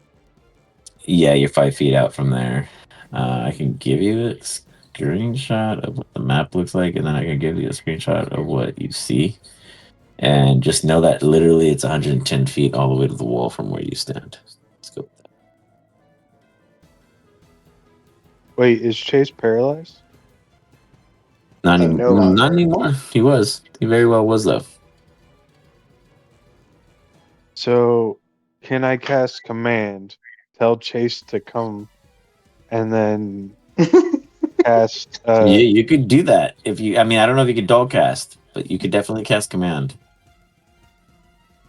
Yeah, you're 5 feet out from there. I can give you a screenshot of what the map looks like, and then I can give you a screenshot of what you see. And just know that literally it's 110 feet all the way to the wall from where you stand. Let's go. Wait, is Chase paralyzed? Not, No not longer. anymore. He was. He very well was, though. So, can I cast command, tell Chase to come, and then cast? Yeah, you could do that if you. I mean, I don't know if you could dog cast, but you could definitely cast command.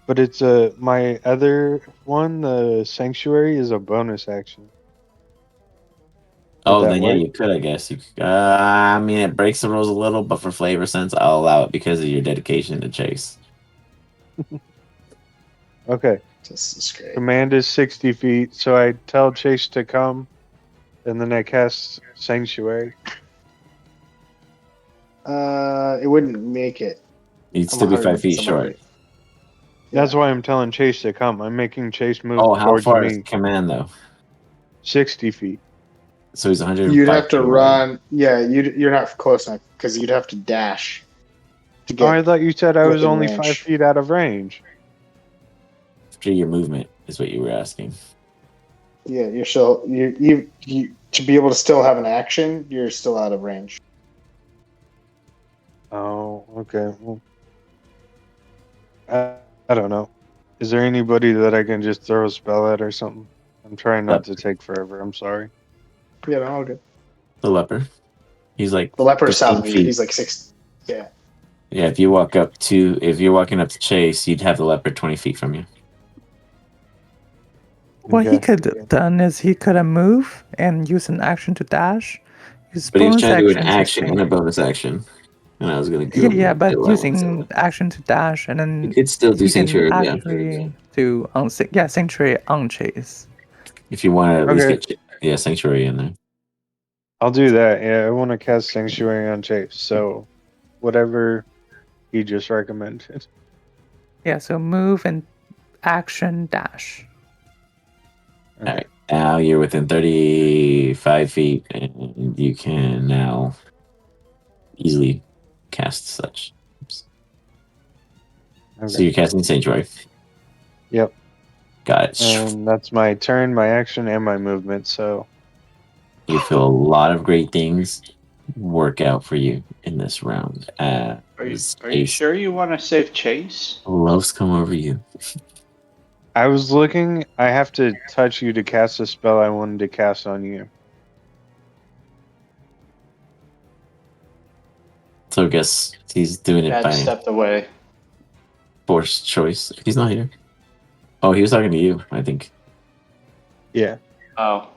But it's my other one, the sanctuary, is a bonus action. Would Oh, that then yeah, work? you could. I guess you. I mean, it breaks the rules a little, but for flavor sense, I'll allow it because of your dedication to Chase. Okay. This is great. Command is 60 feet, so I tell Chase to come, and then I cast sanctuary. It wouldn't make it. You'd still be 5 feet short. That's why I'm telling Chase to come. I'm making Chase move Oh, how towards far is me. command though? 60 feet. So he's 105. You'd have to feet away. run. Yeah, you're not close enough because you'd have to dash to Oh, get. I thought you said I was within only range. 5 feet out of range. After your movement is what you were asking. Yeah, you're still you to be able to still have an action. You're still out of range. Oh, okay. Well, I don't know. Is there anybody that I can just throw a spell at or something? I'm trying not to take forever. I'm sorry. Yeah, no, all good. The leper. He's like The leper is 15 south of you. feet. He's like 6. Yeah. Yeah, if you're walking up to Chase, you'd have the leopard 20 feet from you. What he Okay. could have done is he could have moved and used an action to dash. Use But he was bonus trying to do an action to action and a sprint. bonus action. And I was going to Yeah, go yeah, but kill that one. using action to dash, and You then could still do he can Sanctuary, yeah. actually do Sanctuary on chase. If you want to at least Okay. get Sanctuary in there. I'll do that. Yeah, I want to cast Sanctuary on Chase. So, whatever he just recommended. Yeah, so move and action dash. Okay. All right. Now you're within 35 feet, and you can now easily cast such. Okay. So you're casting Sanctuary. Yep. Got it. And that's my turn, my action, and my movement. So You feel a lot of great things work out for you in this round. Are you sure you want to save Chase? Loves come over you. I was looking. I have to touch you to cast a spell I wanted to cast on you. So I guess he's doing it Dad by stepped away. forced choice. He's not here. Oh, he was talking to you, I think. Yeah. Oh.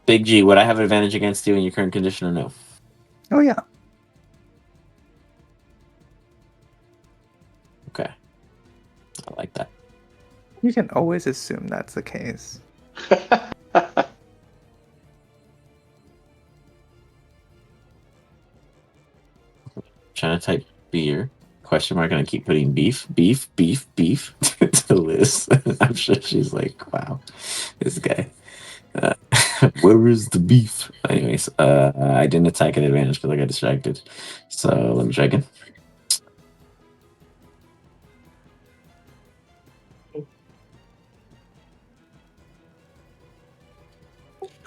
Big G, would I have advantage against you in your current condition or no? Oh yeah. Okay. I like that. You can always assume that's the case. Trying to type beer. Question mark, gonna keep putting beef to Liz. I'm sure she's like, wow, this guy. Where is the beef? Anyways, I didn't attack at advantage because I got distracted. So let me try again.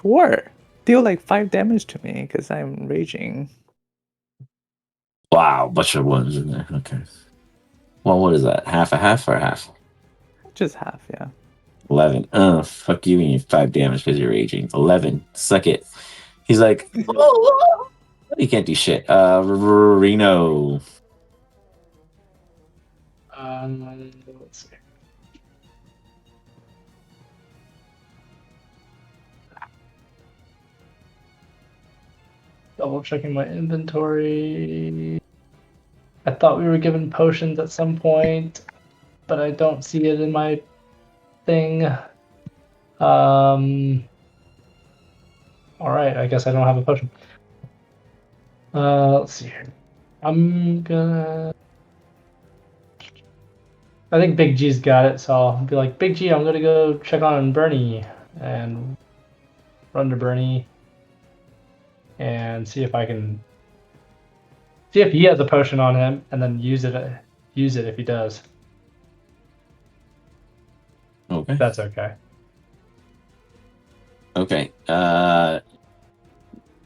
Sure. Deal like 5 damage to me because I'm raging. Wow, bunch of ones in there. Okay. Well, what is that? Half a half or a half? Just half, yeah. 11. Fuck you and your 5 damage because you're raging. 11. Suck it. He's like, oh, you can't do shit. Reno. Let's see. Double checking my inventory. I thought we were given potions at some point, but I don't see it in my thing. All right, I guess I don't have a potion. Let's see here. I'm gonna. I think Big G's got it, so I'll be like, Big G, I'm gonna go check on Bernie and run to Bernie and see if I can see if he has a potion on him, and then use it if he does. Okay. That's okay. Okay.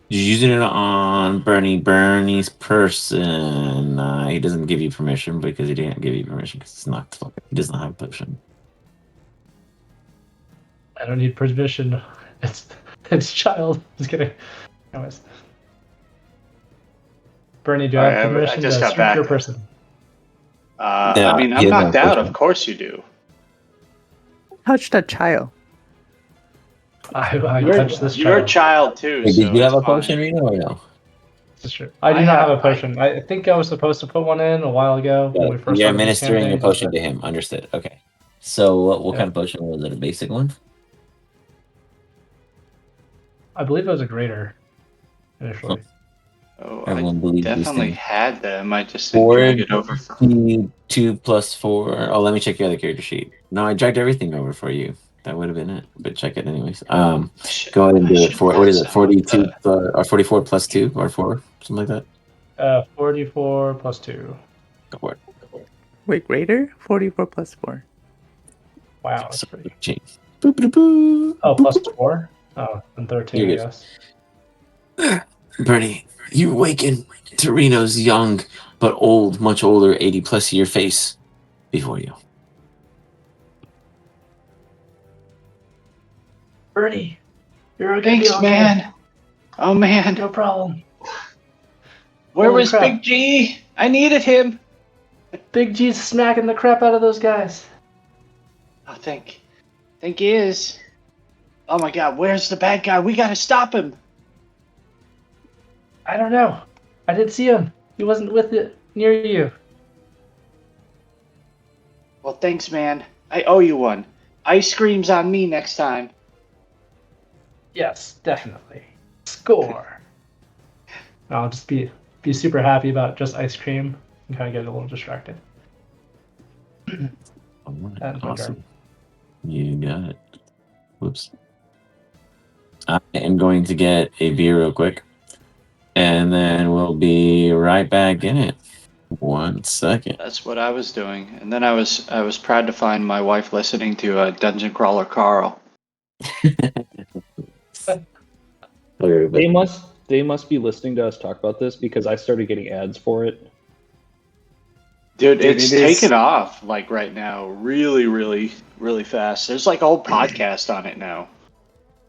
You're using it on Bernie's person. He doesn't give you permission because he didn't give you permission because it's not fucking. He does not have a potion. I don't need permission. It's child. Just kidding. Anyways. Bernie, do I have permission just to got search back. your person? Yeah, I mean, he I'm doesn't have knocked out. potion. Of course you do. Touch the child. I You're, touched this you're a child. child too. Wait, so did you have it's a potion, fine. Reno, or no? This is true. I do I not have- have a potion. I think I was supposed to put one in a while ago when we first You're started this administering a campaign. potion to him. Understood. Okay. So what Yeah. kind of potion was it? A basic one? I believe it was a greater initially. Oh, Everyone I believes these definitely things. had them. I just 4 didn't drag it over. 2 plus 4. Oh, let me check your other character sheet. No, I dragged everything over for you. That would have been it, but check it anyways. Go ahead and do it. What is it? 42 or 44 plus 2 or 4, something like that. 44 plus 2. Go for it. Wait, greater? 44 plus 4. Wow, that's pretty. Change. Boop, boop, boop. Oh, plus 4? Oh, and 13, You're I good. guess. Bernie, you awaken to Reno's young but old, much older, 80-plus year face before you. Bernie, you're okay. Thanks, man. Oh man, No problem. where Holy was crap. Big G? I needed him. Big G's smacking the crap out of those guys. I think he is. Oh my god, where's the bad guy? We gotta stop him. I don't know. I didn't see him. He wasn't with it near you. Well, thanks, man. I owe you one. Ice cream's on me next time. Yes, definitely. Score. I'll just be super happy about just ice cream and kind of get a little distracted. Alright, awesome. You got it. Whoops. I am going to get a beer real quick, and then we'll be right back in it. 1 second. That's what I was doing, and then I was proud to find my wife listening to Dungeon Crawler Carl. They must be listening to us talk about this because I started getting ads for it. Dude, it's taken off like right now, really, really, really fast. There's like a whole podcast on it now.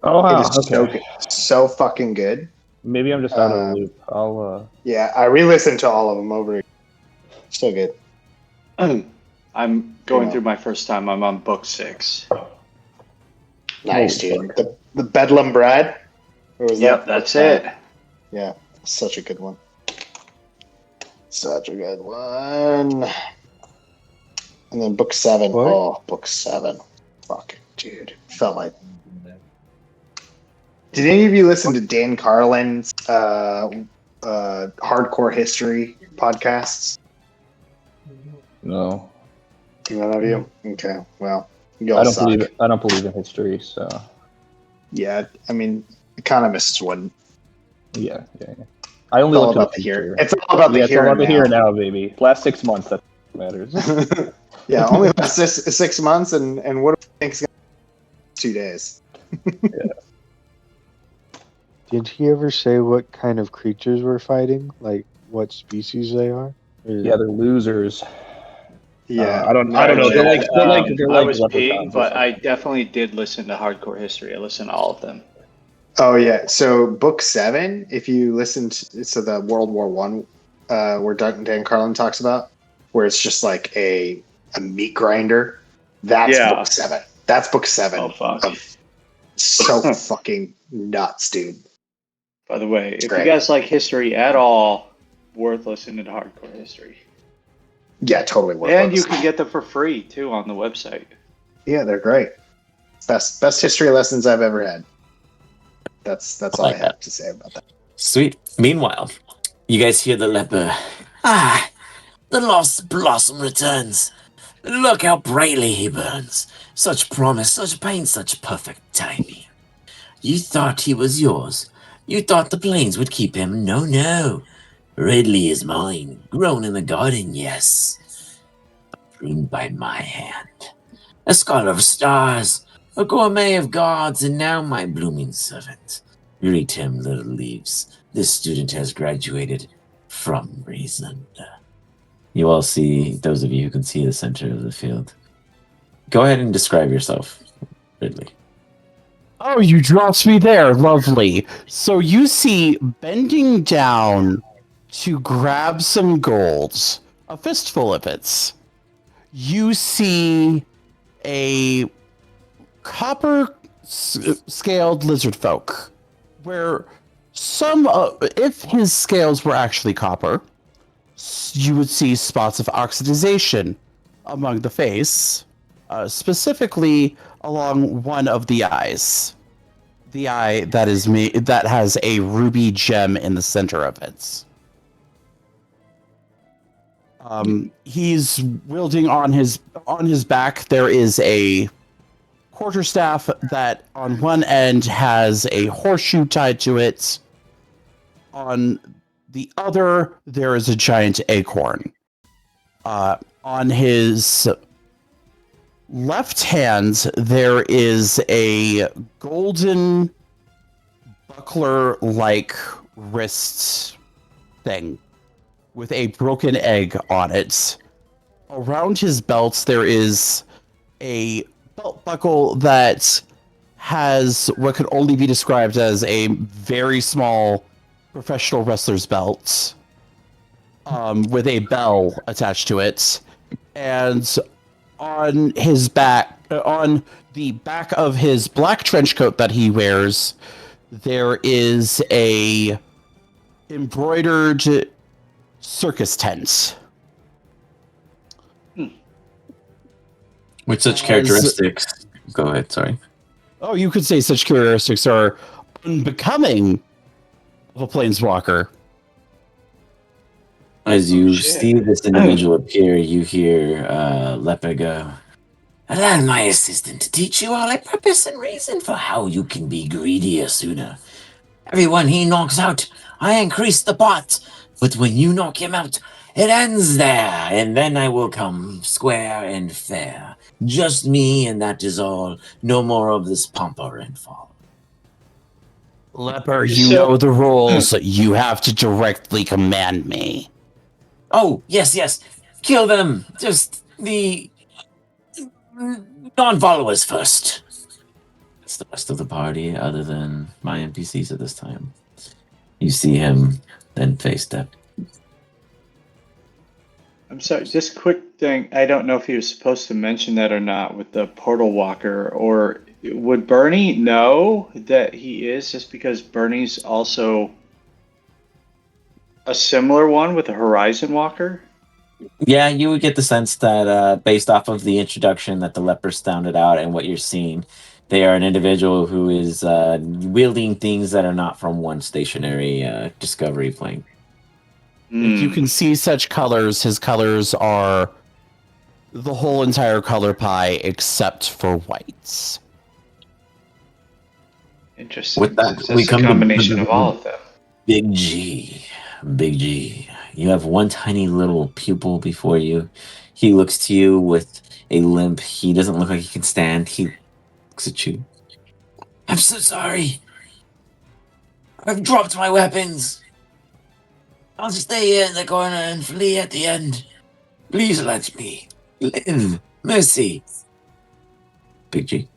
Oh, wow. It is so good. So fucking good. Maybe I'm just out of the loop. I'll. Yeah, I re-listened to all of them over. So good. I'm going through my first time. I'm on book 6. Nice, dude. The Bedlam Brad. Or was Yep, that's it. Yeah, such a good one. Such a good one. And then book 7. What? Oh, book 7. Fuck, dude. Felt like. Did any of you listen to Dan Carlin's hardcore history podcasts? No. None of you? Okay. Well, I don't believe in history, so. Yeah, I mean, economists wouldn't. Yeah. I only look about to the here. future. It's all about the It's here all and about the here and now, baby. Last 6 months, that matters. Yeah, only last 6 months, and what do you think's going to 2 days? Yeah. Did he ever say what kind of creatures we're fighting? Like what species they are? Yeah, they're losers. Yeah, I don't know. They're like I was leprechauns peeing, or but I something. definitely did listen to Hardcore History. I listened to all of them. Oh yeah. So book 7, if you listen to the World War One, where Dan Carlin talks about, where it's just like a meat grinder. That's book 7. That's book 7. Oh fuck! So fucking nuts, dude. By the way, if great. you guys like history at all, worth listening to Hardcore History. Yeah, totally worth. And you can get them for free too on the website. Yeah, they're great. Best history lessons I've ever had. That's all I have to say about that. Sweet. Meanwhile, you guys hear the leper. Ah, the lost blossom returns. Look how brightly he burns. Such promise, such pain, such perfect timing. You thought he was yours. You thought the plains would keep him. No. Ridley is mine. Grown in the garden, yes. Pruned by my hand. A scholar of stars. A gourmet of gods, and now my blooming servant. Greet him, little leaves. This student has graduated from reason. You all see, those of you who can see the center of the field. Go ahead and describe yourself, Ridley. Oh, you dropped me there. Lovely. So you see, bending down to grab some gold, a fistful of it, you see a copper-scaled lizard folk, where if his scales were actually copper, you would see spots of oxidization among the face, specifically along one of the eyes. The eye that has a ruby gem in the center of it. He's wielding on his back. There is a quarterstaff that on one end has a horseshoe tied to it. On the other, there is a giant acorn. On his left hand, there is a golden buckler-like wrist thing with a broken egg on it. Around his belt, there is a belt buckle that has what could only be described as a very small professional wrestler's belt, with a bell attached to it. And on his back, on the back of his black trench coat that he wears, there is a embroidered circus tent. With such characteristics. Go ahead, sorry. Oh, you could say such characteristics are unbecoming of a planeswalker. As you see this individual appear, you hear Leperr go, "Allow my assistant to teach you all a purpose and reason for how you can be greedier sooner. Everyone he knocks out, I increase the pot. But when you knock him out, it ends there, and then I will come square and fair. Just me, and that is all. No more of this pomper and fall." Leperr, you know the rules. You have to directly command me. Oh, yes. Kill them. Just the non-followers first. It's the rest of the party, other than my NPCs at this time. You see him, then face step. I'm sorry, just quick thing. I don't know if he was supposed to mention that or not with the portal walker, or would Bernie know that he is, just because Bernie's also a similar one with a Horizon Walker? Yeah, you would get the sense that based off of the introduction that the Leperr sounded out and what you're seeing, they are an individual who is wielding things that are not from one stationary discovery plane. If you can see such colors, his colors are the whole entire color pie except for whites. Interesting. With that, So we it's come a combination to of all of them. Big G. Big G. You have one tiny little pupil before you. He looks to you with a limp. He doesn't look like he can stand. He looks at you. "I'm so sorry. I've dropped my weapons. I'll stay here in the corner and flee at the end. Please let me live. Mercy." Big G.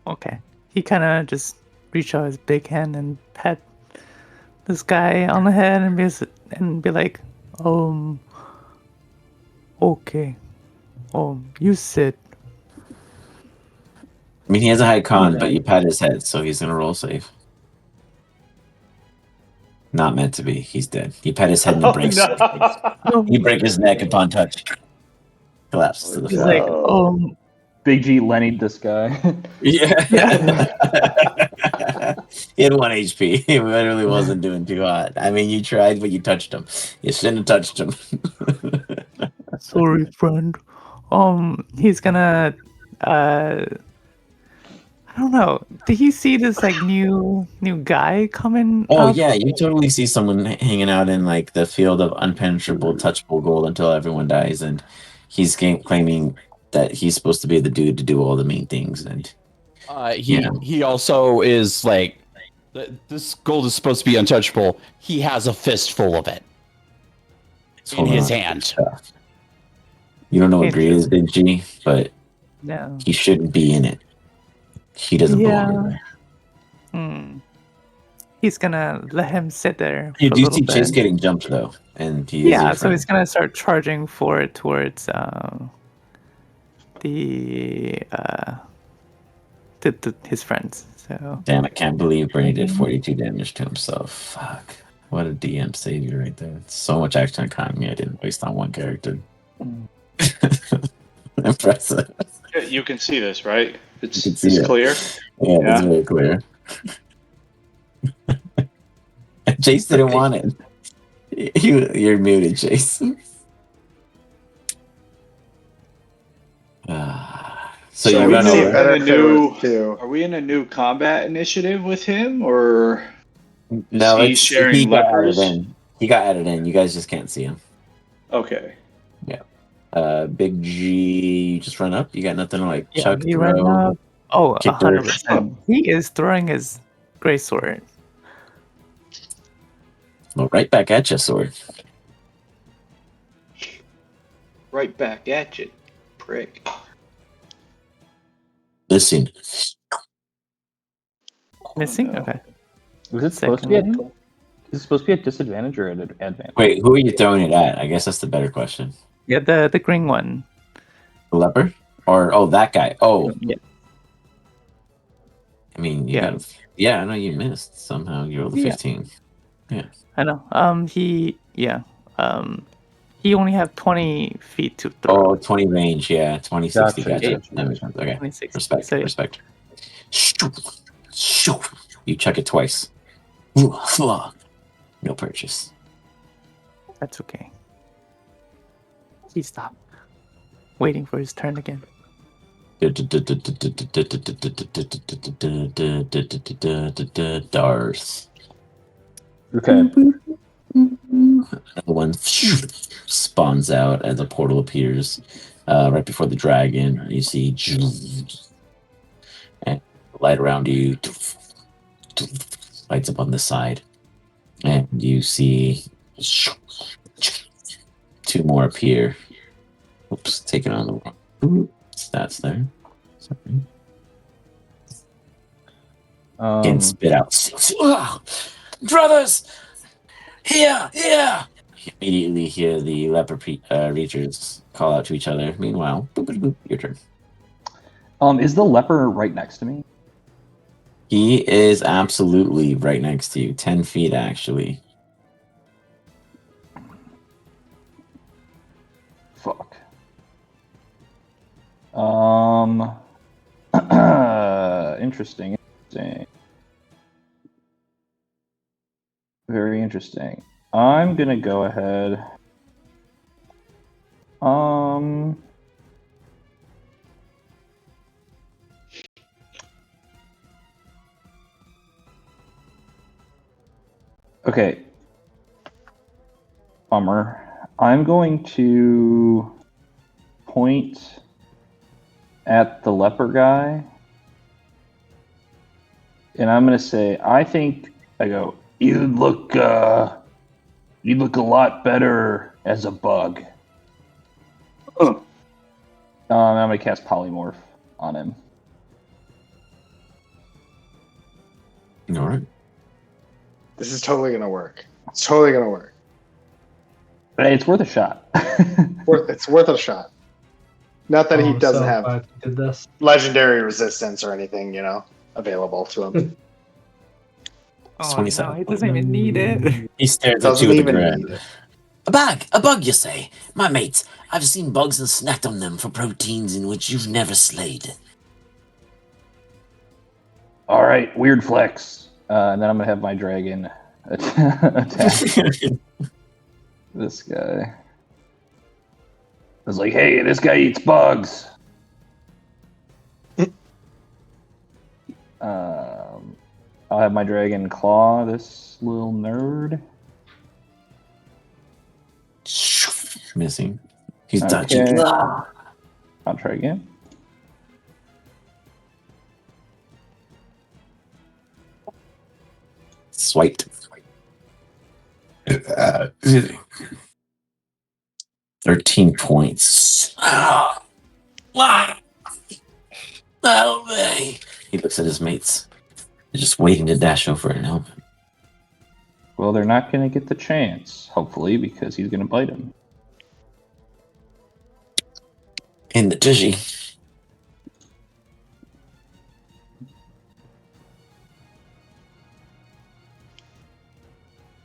Okay. He kind of just reach out his big hand and pat this guy on the head and be like, okay. You sit. I mean, he has a high con, but you pat his head, so he's gonna roll safe. Not meant to be. He's dead. You pat his head and he breaks. No. You break his neck upon touch. Collapses to the He's floor. like, Big G Lenny'd this guy. Yeah. He had 1 HP. He literally wasn't doing too hot. I mean, you tried, but you touched him. You shouldn't have touched him. sorry, friend. He's gonna, I don't know. Did he see this like new guy coming? Oh up? yeah, you totally see someone hanging out in like the field of unpenetrable, touchable gold until everyone dies, and he's claiming that he's supposed to be the dude to do all the main things. And He also is like, this gold is supposed to be untouchable. He has a fistful of it in his hand. You don't know what greed is, Big G, but No. he shouldn't be in it. He doesn't belong there. He's gonna let him sit there. You for a do little see Chase bit. getting jumped though, and he is Yeah, your so friend. he's gonna start charging forward towards his friends. So Damn, I can't believe Bernie did 42 damage to himself. Fuck. What a DM savior right there. So much action economy I didn't waste on one character. Impressive. You can see this, right? It's it. clear. Yeah, it's very clear. Chase didn't want it. You're muted, Chase. So you run over. Are we in a new combat initiative with him, or No, he sharing he got added lepers? in. He got added in. You guys just can't see him. Okay. Yeah. Big G, you just run up. You got nothing to like chuck, he throw. ran up. Oh, kick dirt. 100%. He is throwing his greatsword. Well, right back at you, sword. Right back at you, prick. Listen. Missing? Okay. Was it supposed to be at him? Is it supposed to be at disadvantage or at advantage? Wait, who are you throwing it at? I guess that's the better question. Yeah, the green one. The leper? Or that guy. Oh, Yeah. I mean, you Yeah. got. Yeah, I know you missed somehow. You rolled a Yeah. 15. Yeah. I know. He only have 20 feet to throw. Oh, 20 range. Yeah, 20, 60. Gotcha, Gotcha. That makes sense. Okay. 26. Respect. So, yeah. Respect. Shoot. You check it twice. No purchase. That's okay. He stopped. Waiting for his turn again. Darth. Okay. Another one spawns out as a portal appears right before the dragon. You see and light around you lights up on the side, and you see two more appear. Oops, taking on the wrong stats there. Sorry. Getting spit out. Brothers, here. You immediately hear the leper reachers call out to each other. Meanwhile, boop, boop, boop, your turn. Is the leper right next to me? He is absolutely right next to you, 10 feet actually. Fuck. Interesting. Very interesting. I'm gonna go ahead. Okay. Bummer. I'm going to point at the leper guy, and I'm gonna say, you'd look a lot better as a bug. Oh. I'm gonna cast polymorph on him. All right. This is totally gonna work. It's totally gonna work. Hey, it's worth a shot. It's worth a shot. Not that he I'm doesn't so have glad you did this. legendary resistance or anything, available to him. It's Oh, 27. no, he doesn't even need it. He stares at Doesn't you with a even grin. need it. A bug, you say? My mates, I've seen bugs and snacked on them for proteins in which you've never slayed. All right, weird flex. And then I'm gonna have my dragon attack this guy. I was like, hey, this guy eats bugs. I'll have my dragon claw this little nerd. Missing. He's dodging. Okay. Ah. I'll try again. Swiped. 13 points. Help me. He looks at his mates. They're just waiting to dash over and help him. Well, they're not going to get the chance, hopefully, because he's going to bite him. In the tushy.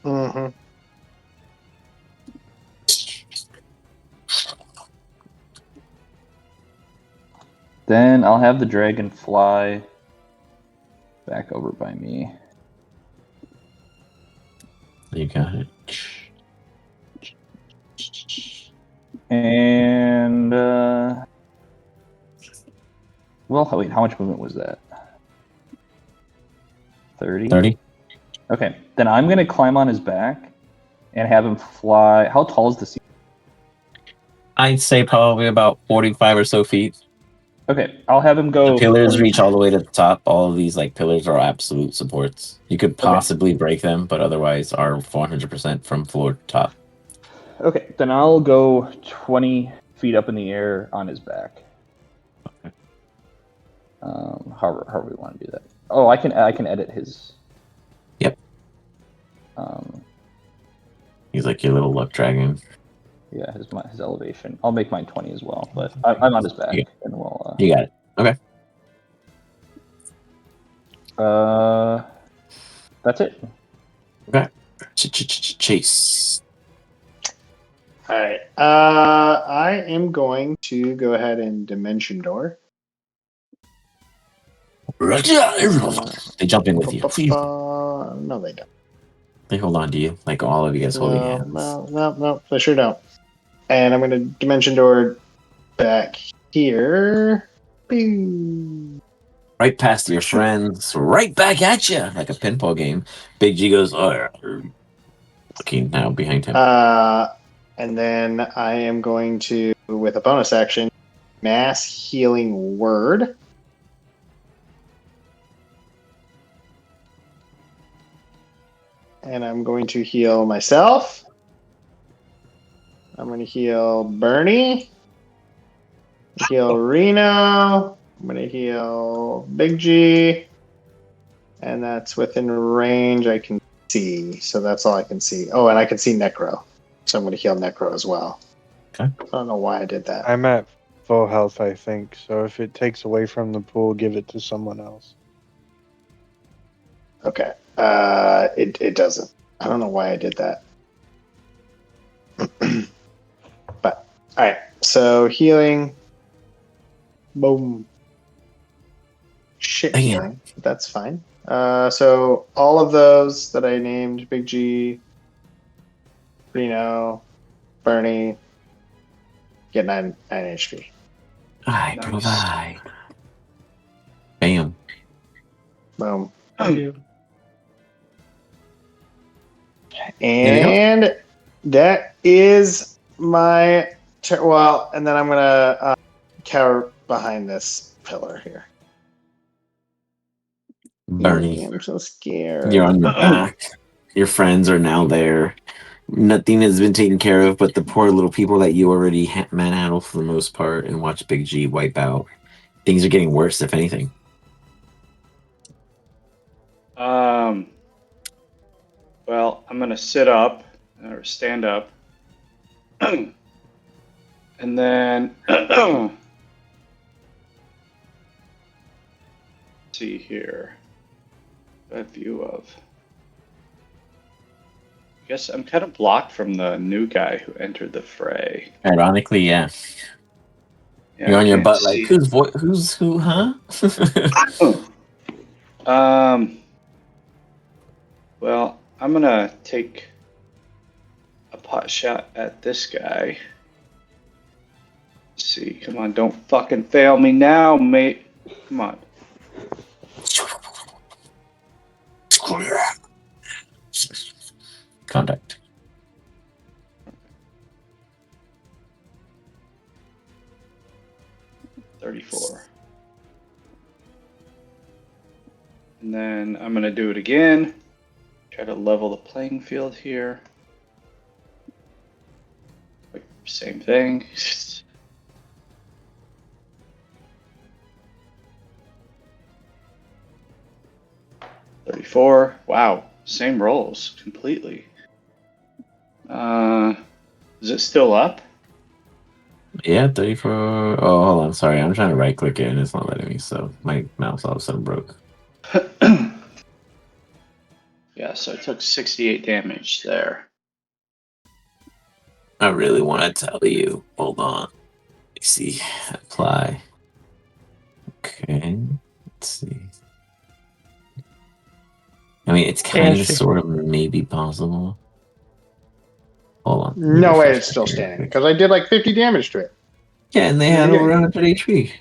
Mm-hmm. Then I'll have the dragon fly back over by me. You got it. And, well, wait, how much movement was that? 30? 30? Okay, then I'm going to climb on his back and have him fly. How tall is the ceiling? I'd say probably about 45 or so feet. Okay, I'll have him go. The pillars 40. reach all the way to the top. All of these pillars are absolute supports. You could possibly break them, but otherwise are 400% from floor to top. Okay, then I'll go 20 feet up in the air on his back. Okay. However we want to do that. Oh, I can edit his. Yep. He's like your little luck dragon. Yeah, his elevation. I'll make mine 20 as well, but I'm on his back, Yeah. and we'll. You got it. Okay. That's it. Okay. Chase. All right. I am going to go ahead and Dimension Door. They jump in with you. No, they don't. They hold on to you, like all of you guys holding hands. No, they sure don't. And I'm going to Dimension Door back here. Bing. Right past your friends, right back at you, like a pinball game. Big G goes, oh, looking now behind him. And then I am going to, with a bonus action, Mass Healing Word. And I'm going to heal myself. I'm going to heal Bernie. Heal Reno. I'm going to heal Big G. And that's within range I can see. So that's all I can see. Oh, and I can see Necro. So I'm going to heal Necro as well. Okay. I don't know why I did that. I'm at full health, I think. So if it takes away from the pool, give it to someone else. Okay. It doesn't. I don't know why I did that. But all right. So healing. Boom. Shit healing. That's fine. So all of those that I named, Big G, Reno, Bernie, get 9 HP. I provide. Bam. Boom. Thank you. And that is my well, and then I'm gonna cower behind this pillar here. Bernie, I'm so scared. you're on your back. Your friends are now there. Nothing has been taken care of but the poor little people that you already manhandled for the most part and watch Big G wipe out. Things are getting worse, if anything. Well, I'm gonna sit up or stand up, and then see here. A view of. I guess I'm kind of blocked from the new guy who entered the fray. Ironically, yeah. Yeah, You're on your can't butt like, see. who's who, huh? Well, I'm gonna take a pot shot at this guy. Let's see, come on, don't fucking fail me now, mate. Come on. Contact. $34. And then I'm gonna do it again. Try to level the playing field here. Like, same thing. $34. Wow, same rolls completely. Is it still up? Yeah, 34. Oh, hold on. Sorry, I'm trying to right click it and it's not letting me, so my mouse all of a sudden broke. Yeah, so I took 68 damage there. I really want to tell you. Hold on. Let's see. Apply. Okay. Let's see. I mean, it's kind of, sort of, maybe possible. Hold on. No way it's still standing, because I did like 50 damage to it. Yeah, and they had over 100 HP.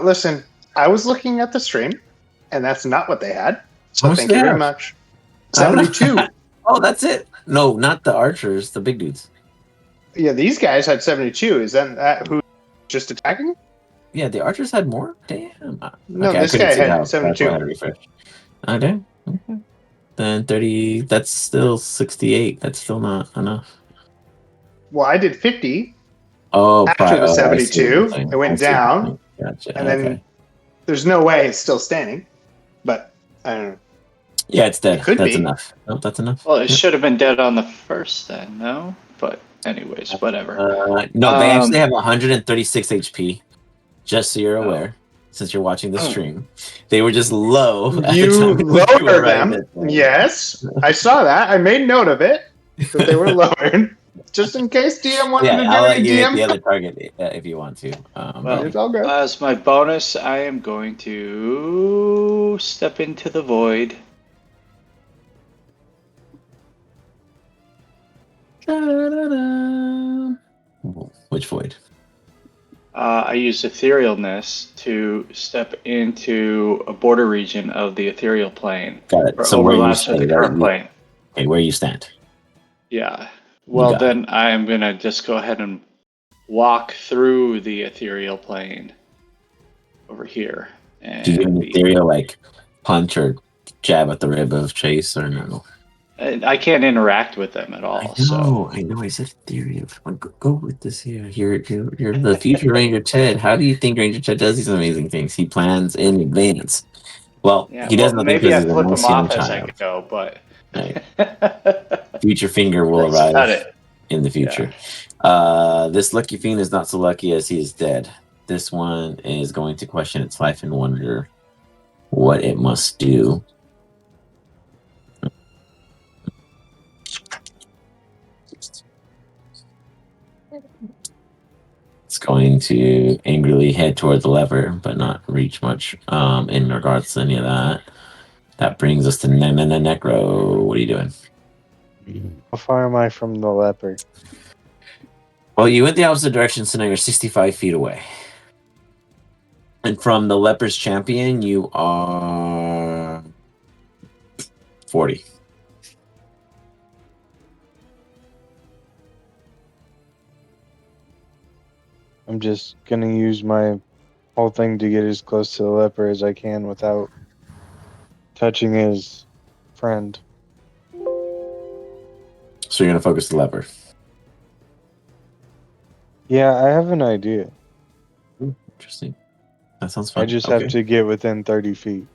Listen, I was looking at the stream, and that's not what they had. So thank you very much. 72. Oh, that's it. No, not the archers, the big dudes. Yeah, these guys had 72. Is that who just attacking? Yeah, the archers had more? Damn. No, okay, this guy had 72. Okay. Then 30, that's still 68. That's still not enough. Well, I did 50. Oh, after the 72. I went down. Gotcha. And then there's no way it's still standing. But I don't know. Yeah, it's dead. It could That's be. enough. Nope, that's enough. Well, it Yep. should have been dead on the first then, no? But anyways, whatever. No, they actually have 136 HP. Just so you're aware, since you're watching the Oh. stream, they were just low. At the You time lower arrived them. at that. Yes, I saw that. I made note of it that they were lowered, just in case DM wanted Yeah, to I'll let do you hit DM. the other target if you want to. Well, It's all good. as my bonus, I am going to step into the void. Which void? I use etherealness to step into a border region of the ethereal plane. Got it. Or So where you overlaps with stay, the right? current plane. Okay, where you stand. Yeah. Well, got then I am going to just go ahead and walk through the ethereal plane over here. And Do you do an ethereal like punch or jab at the rib of Chase or no? I can't interact with them at all. I know. I said ethereal. Go with this here. You're the future Ranger Ted. How do you think Ranger Ted does these amazing things? He plans in advance. Well, yeah, he does nothing maybe because I he's a flip nice them young off as I child. go, but Right. Future Finger will that's about arrive it. in the future. This lucky fiend is not so lucky as he is dead. This one is going to question its life and wonder what it must do. It's going to angrily head toward the lever, but not reach much in regards to any of that. That brings us to Necro. What are you doing? How far am I from the leper? Well, you went the opposite direction, so now you're 65 feet away. And from the Leper's champion, you are 40. I'm just gonna use my whole thing to get as close to the leper as I can without touching his friend. So you're going to focus the leper. Yeah, I have an idea. Interesting. That sounds fun. I just Okay. have to get within 30 feet.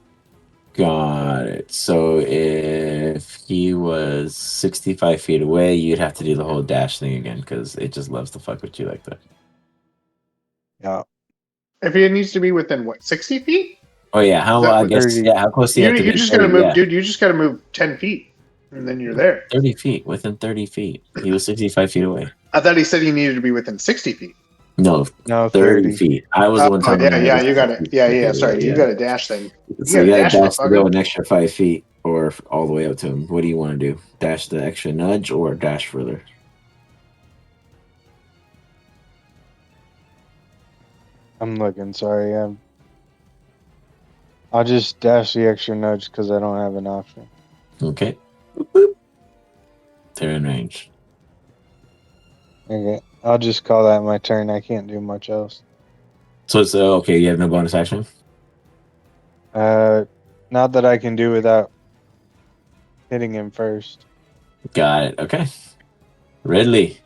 Got it. So if he was 65 feet away, you'd have to do the whole dash thing again because it just loves to fuck with you like that. Yeah. If he needs to be within what, 60 feet? Oh yeah, how Is that I what- guess 30? yeah, how close do you have to You be? just gotta 30, move, yeah. dude. You just gotta move 10 feet, and then you're there. 30 feet, within 30 feet. He was 65 feet away. I thought he said he needed to be within 60 feet. No, No, 30 30. feet. I was the one telling yeah, him yeah, was you got it. 60 Yeah, feet yeah. away, Sorry, you yeah. got a dash then. So you got to dash to motherfucker. go an extra 5 feet or all the way up to him. What do you want to do? Dash the extra nudge or dash further? I'm looking. Sorry. I'll just dash the extra nudge because I don't have an option. Okay. Boop, boop. They're in range. Okay. I'll just call that my turn. I can't do much else. So it's okay. You have no bonus action? Not that I can do without hitting him first. Got it. Okay. Ridley,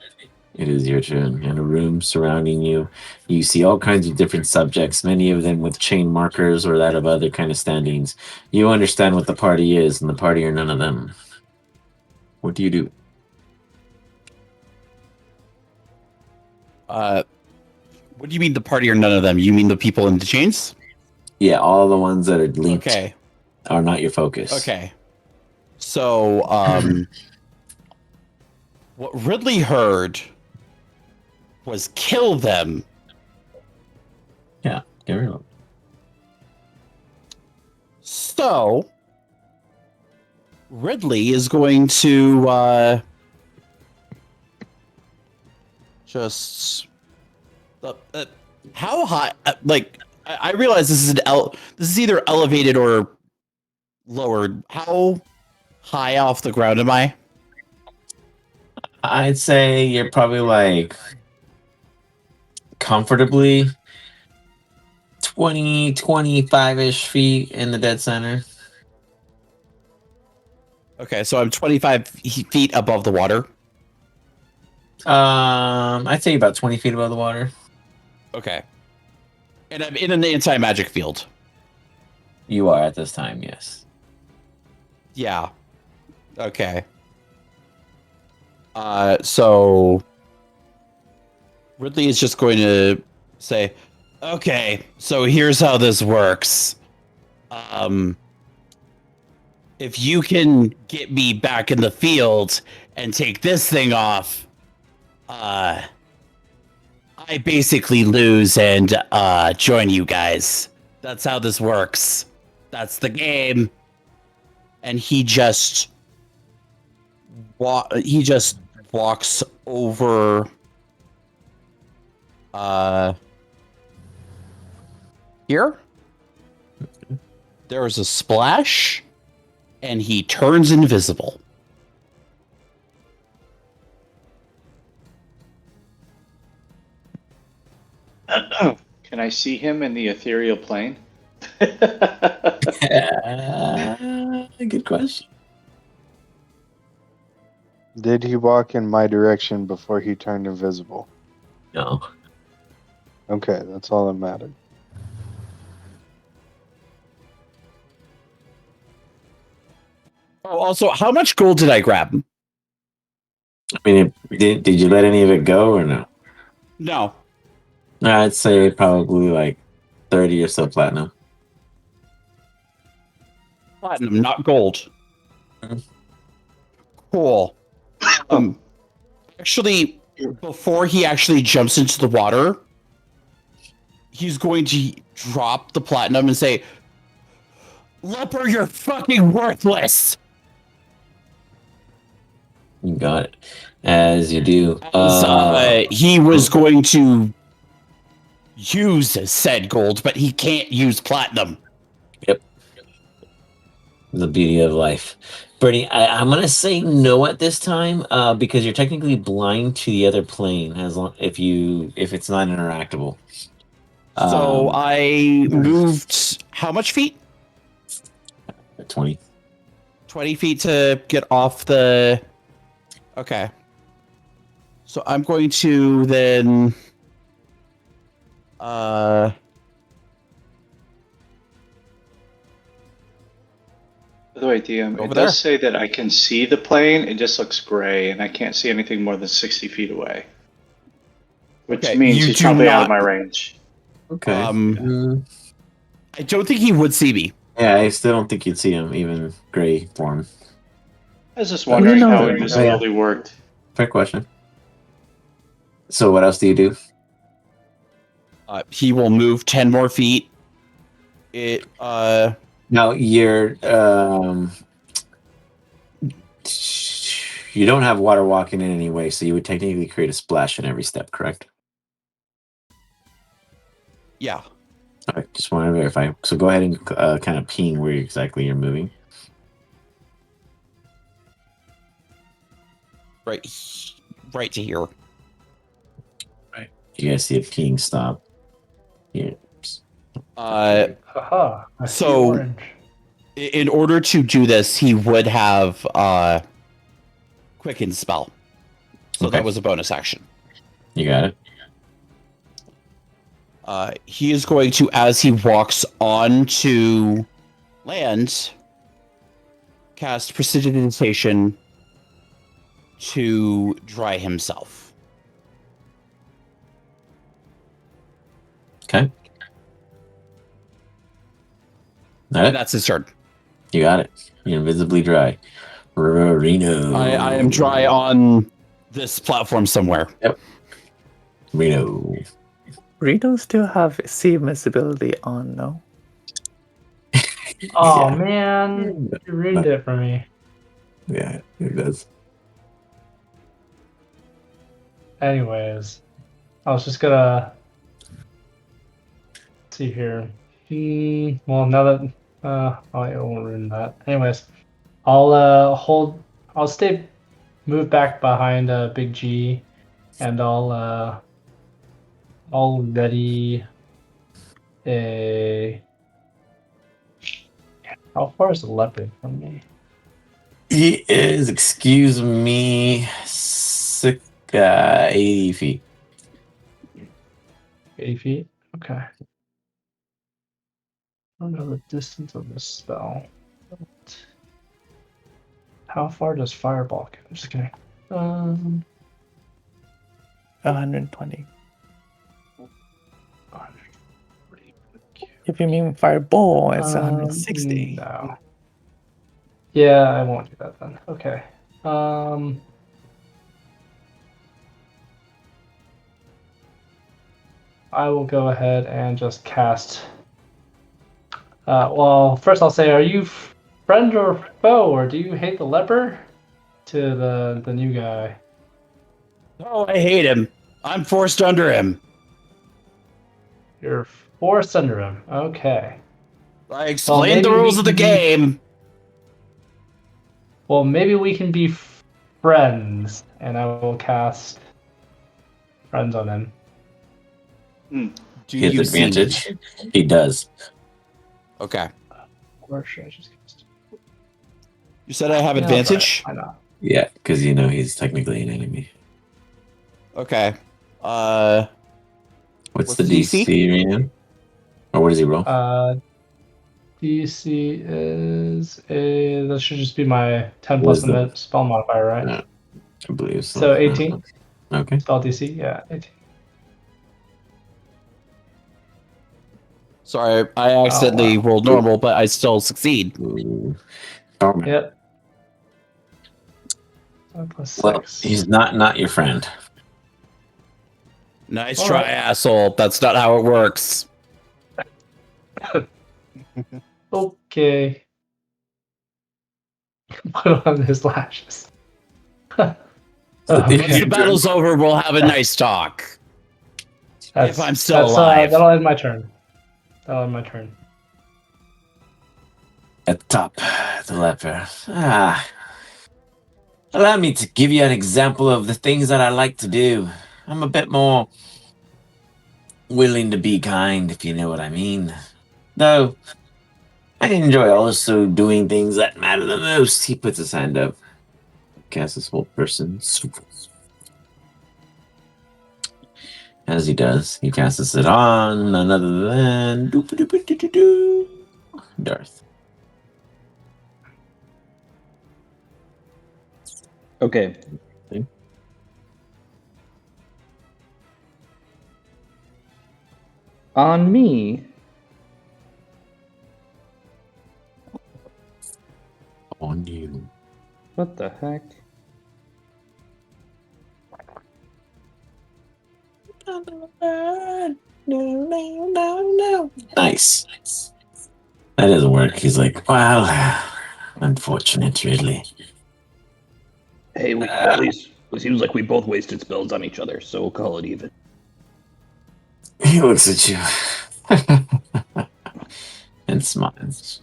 it is your turn. In a room surrounding you, you see all kinds of different subjects, many of them with chain markers or that of other kind of standings. You understand what the party is, and the party are none of them. What do you do? What do you mean the party or none of them? You mean the people in the chains? Yeah, all the ones that are linked Okay. are not your focus. Okay. So, what Ridley heard was kill them. Yeah, get rid of them. So, Ridley is going to just how high? Like, I realize this is this is either elevated or lowered. How high off the ground am I? I'd say you're probably like comfortably 20, 25-ish feet in the dead center. Okay, so I'm 25 feet above the water. I'd say about 20 feet above the water. Okay. And I'm in an anti-magic field. You are at this time, yes. Yeah. Okay. So Ridley is just going to say, "Okay, so here's how this works. If you can get me back in the field and take this thing off, I basically lose and join you guys. That's how this works. That's the game." And he just walks over here. There's a splash and he turns invisible. Can I see him in the ethereal plane? Good question. Did he walk in my direction before he turned invisible? No. Okay, that's all that mattered. Oh, also, how much gold did I grab? I mean, did you let any of it go or no? No. I'd say probably like 30 or so platinum. Platinum, not gold. Mhm. Cool. Actually, before he actually jumps into the water, he's going to drop the platinum and say, "Leperr, you're fucking worthless." You got it. As you do. He was going to use said gold, but he can't use platinum. Yep. The beauty of life. Bernie, I'm gonna say no at this time, because you're technically blind to the other plane if it's not interactable. So I moved how much feet? 20. 20 feet to get off the... Okay. So I'm going to then... By the way, DM, Over it there. does say that I can see the plane. It just looks gray, and I can't see anything more than 60 feet away. Which Okay, means you he's do probably out of not- my range. Okay. I don't think he would see me. Yeah, I still don't think you'd see him, even gray form. I was just wondering know how that. invisibility worked. Fair question. So what else do you do? He will move 10 more feet. Now you don't have water walking in any way, so you would technically create a splash in every step, correct? Yeah. All right, just want to verify. So go ahead and kind of ping where exactly you're moving. Right to here. Right. You guys see a ping stop. Yeah. Haha, I see So- orange. In order to do this, he would have Quicken spell. So Okay. that was a bonus action. You got it. He is going to, as he walks onto land, cast Prestidigitation to dry himself. Okay. And that's his turn. You got it. You're invisibly dry. Reno. I am dry on this platform somewhere. Yep. Reno. Reno still have sea invisibility on, no? Oh Yeah. man, you ruined it for me. Yeah, it does. Anyways, I was just gonna see here. Well, now that I won't ruin that. Anyways, I'll stay, move back behind Big G, and I'll ready a. How far is the leopard from me? He is, excuse me, 80 feet. 80 feet? Okay. I don't know the distance of this spell. How far does fireball go? I'm just kidding. 120. If you mean fireball, it's 160. No. Yeah, I won't do that then. Okay. I will go ahead and just cast. Well, first I'll say, are you friend or foe, or do you hate the leper? To the new guy. Oh, I hate him. I'm forced under him. You're forced under him. Okay. I explained the maybe rules we of the can be- game. Well, maybe we can be friends, and I will cast friends on him. Do He has you see me? advantage. He does. Okay. Or should I just cast? You said I have Yeah, advantage? Why not? Yeah, because you know he's technically an enemy. Okay. What's What's the the DC, DC? man? Or what does he roll? DC is a. That should just be my 10 What plus is the- the spell modifier, right? No, I believe so. So 18 Okay. spell DC. Yeah, 18. Sorry, I accidentally rolled normal, but I still succeed. Ooh. Yep. 7 plus Well, 6. he's not your friend. Nice All try, right. asshole. That's not how it works. Okay. Put on his lashes. Once Okay. the battle's over, we'll have a nice talk. If I'm still alive. That'll end my turn. That'll end my turn. At the top, the leper. Allow me to give you an example of the things that I like to do. I'm a bit more willing to be kind, if you know what I mean. Though, I enjoy also doing things that matter the most. He puts his hand up. Casts his whole person. As he does, he casts it on none other than Darth. Okay. On me. On you. What the heck? Nice. That doesn't work. He's like, well, unfortunate, really. Hey, at least it seems like we both wasted spells on each other, so we'll call it even. He looks at you and smiles.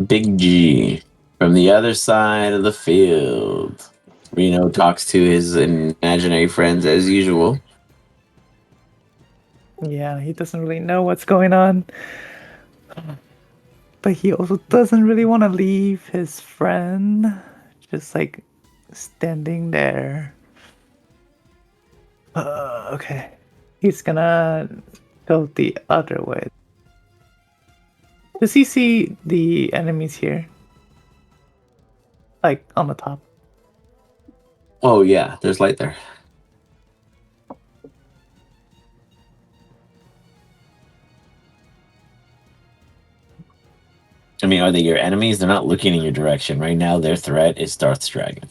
Big G from the other side of the field. Reno talks to his imaginary friends as usual. Yeah, he doesn't really know what's going on. But he also doesn't really want to leave his friend. Just like standing there. Okay. He's gonna go the other way. Does he see the enemies here? Like on the top? Oh, yeah, there's light there. I mean, are they your enemies? They're not looking in your direction. Right now, their threat is Darth's dragon.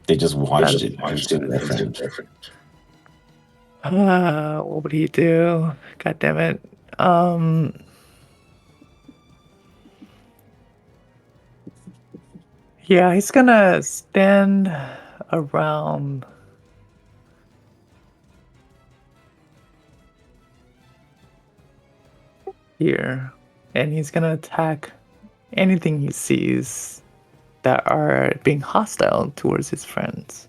They just watched it. Their friend. What would he do? God damn it. Yeah, he's gonna stand around here, and he's gonna attack anything he sees that are being hostile towards his friends.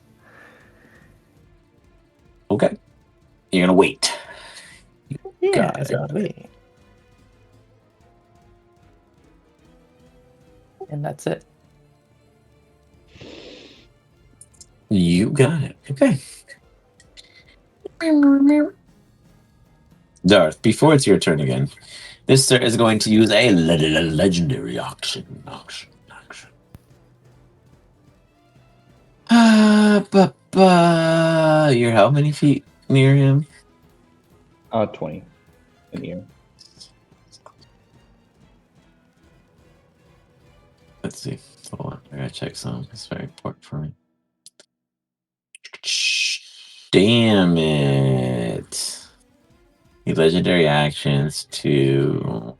Okay. You're gonna wait. Yeah, Got it. exactly. And that's it. You got it. Okay. Darth, before it's your turn again, Mister is going to use a legendary action. You're how many feet near him? 20 in the air. Let's see. Hold on. I gotta check some. It's very important for me. Damn it. The legendary actions to.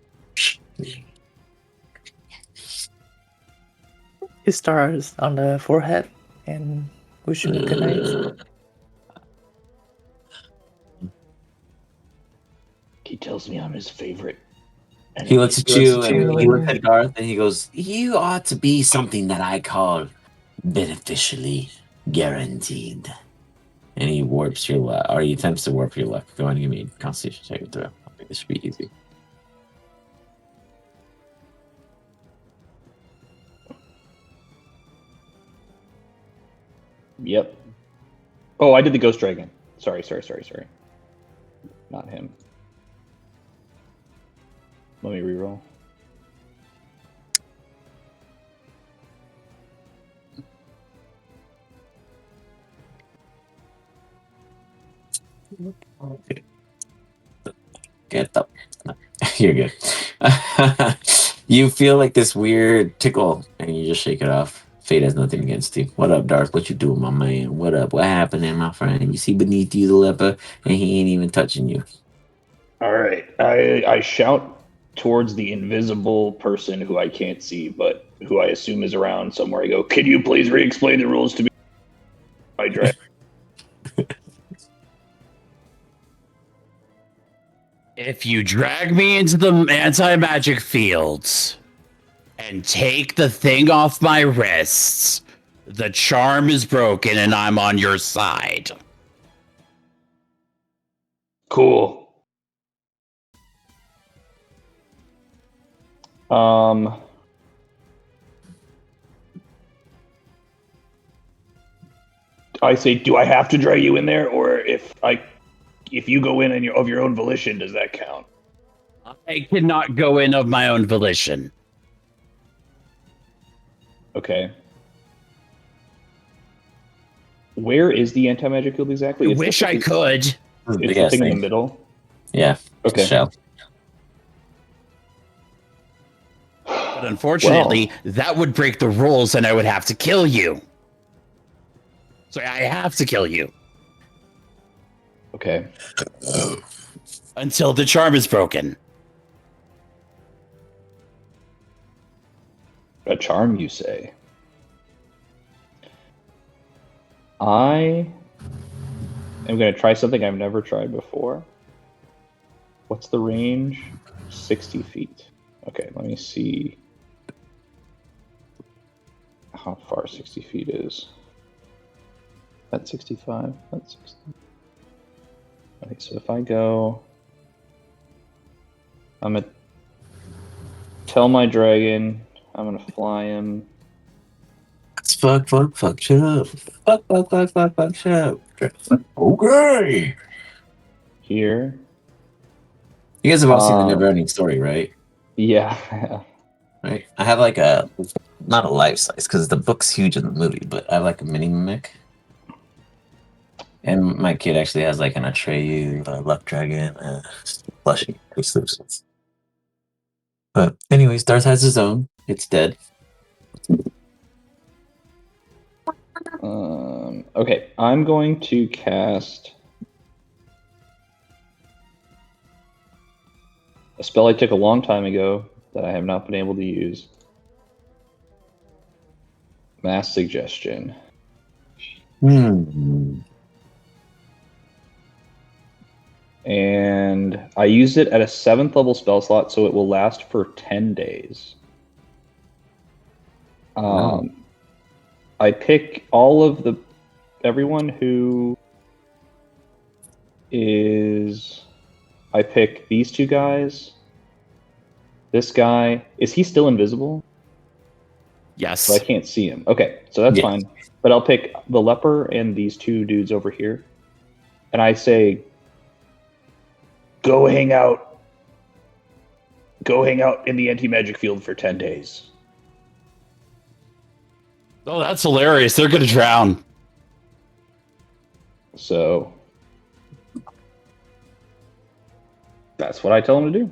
His stars on the forehead and wish him a good night. He tells me I'm his favorite. He looks at you and he looks at Garth and he goes, "You ought to be something that I call beneficially guaranteed." And he warps your luck, or he attempts to warp your luck. Go ahead and give me a Constitution saving throw. I think this should be easy. Yep. Oh, I did the Ghost Dragon. Sorry. Not him. Let me reroll. Okay. Get up. You're good. You feel like this weird tickle, and you just shake it off. Fate has nothing against you. What up, Darth? What you doing, my man? What up? What happening, my friend? You see beneath you the leper, and he ain't even touching you. All right. I shout towards the invisible person who I can't see, but who I assume is around somewhere. I go, "Can you please re-explain the rules to me?" I drag. If you drag me into the anti-magic fields and take the thing off my wrists, the charm is broken and I'm on your side. Cool. I say, do I have to drag you in there, or if you go in of your own volition, does that count? I cannot go in of my own volition. Okay. Where is the anti-magic field exactly? I wish I could. It's the thing in the middle? Yeah. Okay. Shell. But unfortunately, that would break the rules and I would have to kill you. So I have to kill you. Okay. Until the charm is broken. A charm, you say? I am going to try something I've never tried before. What's the range? 60 feet. Okay, let me see how far 60 feet is. That's 65. That's 60. Okay, so if I go, I'm going to tell my dragon, I'm going to fly him. Fuck, shut up. Fuck, shut up. Okay. Here. You guys have all seen the Never-Ending Story, right? Yeah. Right. I have like not a life size because the book's huge in the movie, but I have like a mini mimic. And my kid actually has like an Atreyu, Luck Dragon, plushie. But anyways, Darth has his own. It's dead. Okay, I'm going to cast a spell I took a long time ago that I have not been able to use. Mass Suggestion. And I used it at a 7th level spell slot, so it will last for 10 days. I pick everyone who is. I pick these two guys. This guy. Is he still invisible? Yes. So I can't see him. Okay, so that's fine. But I'll pick the leper and these two dudes over here. And I say, go hang out Go hang out in the anti-magic field for 10 days. Oh, that's hilarious. They're going to drown. So that's what I tell them to do.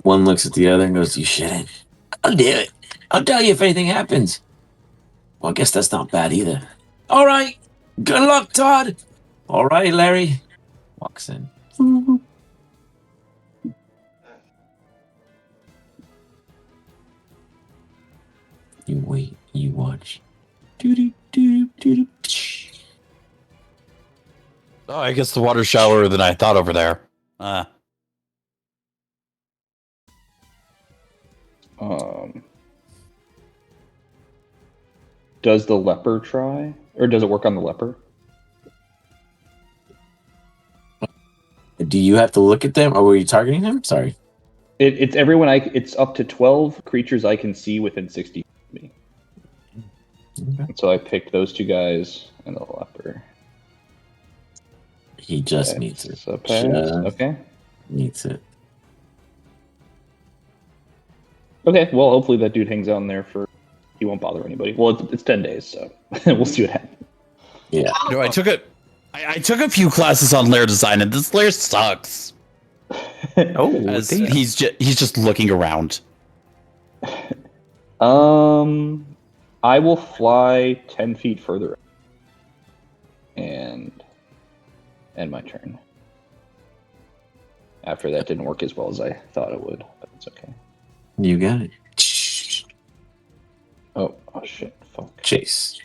One looks at the other and goes, "You shouldn't. I'll do it. I'll tell you if anything happens." Well, I guess that's not bad either. All right. Good luck, Todd. All right, Larry. Walks in. You wait. You watch. Doo-doo-doo-doo-doo. Oh, I guess the water's shallower than I thought over there. Does the leper try? Or does it work on the leper? Do you have to look at them, or were you targeting them? Sorry. It's everyone. It's up to 12 creatures I can see within 60 feet of me. Okay. And so I picked those two guys and the leper. He just needs it. So pass. Okay. Needs it. Okay. Well, hopefully that dude hangs out in there for. He won't bother anybody. Well, it's 10 days, so we'll see what happens. Yeah. You know, I took a few classes on lair design, and this lair sucks. As he's just looking around. I will fly 10 feet further. And end my turn. After that didn't work as well as I thought it would, but it's okay. You got it. Oh shit, fuck. Chase.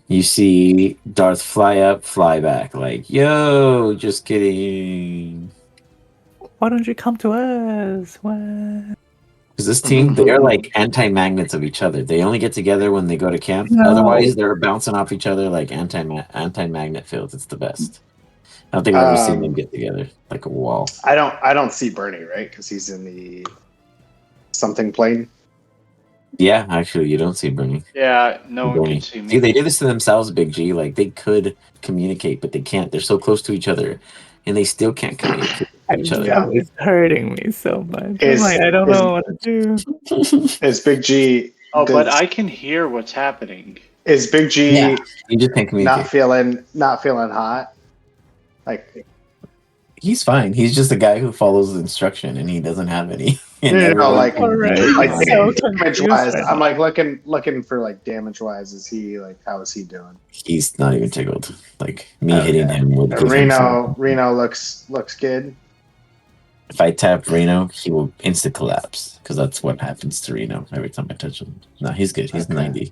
You see Darth fly up, fly back. Like, yo, just kidding. Why don't you come to us? What? Because this team, they are like anti-magnets of each other. They only get together when they go to camp. No. Otherwise, they're bouncing off each other like anti-magnet fields. It's the best. I don't think I've ever seen them get together like a wall. I don't see Bernie, right? Because he's in the something plane. Yeah, actually, you don't see Bernie. Yeah, no one Bernie. can see me. See, they did this to themselves, Big G. Like, they could communicate, but they can't. They're so close to each other, and they still can't communicate with each other. Yeah. It's hurting me so much. Is- I'm like, I don't is- know what to do. Is Big G? Oh, but does- I can hear what's happening. Is Big G Yeah, you just can't communicate. not feeling hot? Like, He's fine. He's just a guy who follows the instruction, and he doesn't have any. And everyone like, can Alright. do it. like So damage confused wise, right I'm now. like looking for like damage wise. Is he like how is he doing? He's not even tickled. Like me hitting him would give him Reno looks good. If I tap Reno, he will insta collapse because that's what happens to Reno every time I touch him. No, he's good. He's Okay. 90.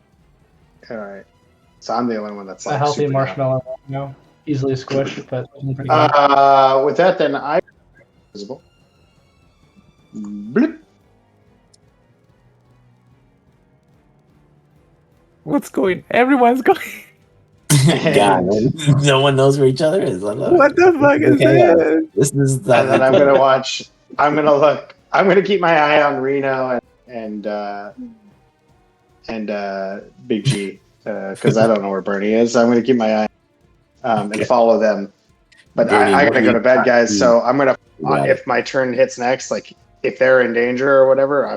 All right, so I'm the only one that's A like healthy super marshmallow, you know, easily squished, but pretty down. With that, then I visible. Bloop. What's going? Everyone's going. God, no one knows where each other is. I love What it. the fuck is Okay, this? This is And then I'm gonna watch. I'm gonna look. I'm gonna keep my eye on Reno and Big G because I don't know where Bernie is. So I'm gonna keep my eye and follow them. But Bernie, I gotta go to bed, guys. So I'm gonna Got it. if my turn hits next, like if they're in danger or whatever,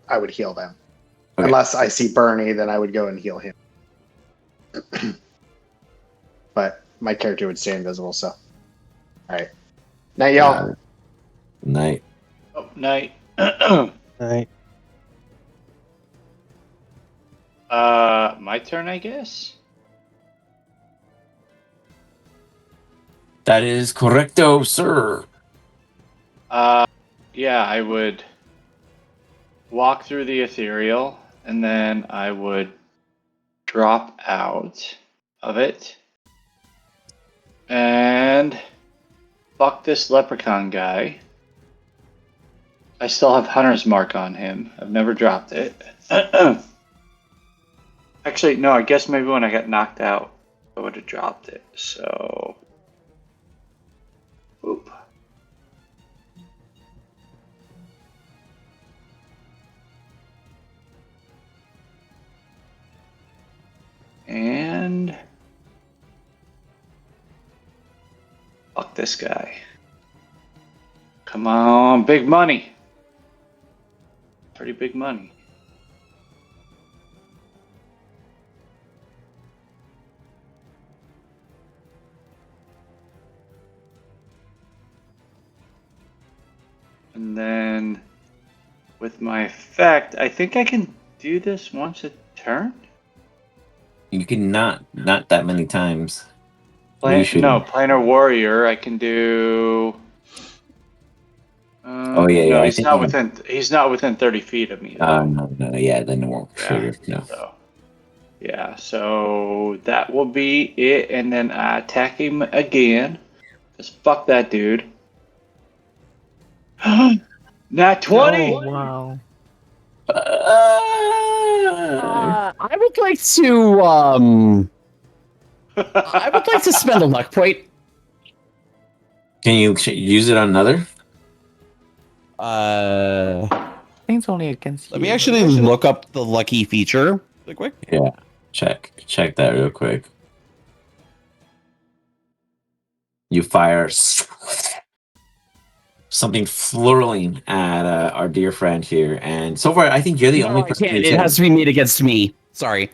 I would heal them. Okay. Unless I see Bernie, then I would go and heal him. But my character would stay invisible. So, all right, night, y'all. Night. Oh, night. Night. My turn, I guess. That is correcto, sir. Yeah, I would walk through the ethereal, and then I would drop out of it. And fuck this leprechaun guy. I still have Hunter's Mark on him. I've never dropped it. Actually, no, I guess maybe when I got knocked out, I would have dropped it. So, oop. And this guy. Come on, big money. Pretty big money. And then with my effect, I think I can do this once a turn. You can not that many times. Planar warrior. I can do. Oh yeah, no, yeah. he's not within. He's not within 30 feet of me. No, yeah, then it won't trigger. No. So, yeah, so that will be it, and then I attack him again. Just fuck that dude. Nat 20. Oh wow. I would like to. I would like to spend a luck point. Can you use it on another? I think it's only against you. Let me actually look up the lucky feature real quick. Yeah, check that real quick. You fire something flurling at our dear friend here, and so far I think you're the only person. It has to be made against me. Sorry.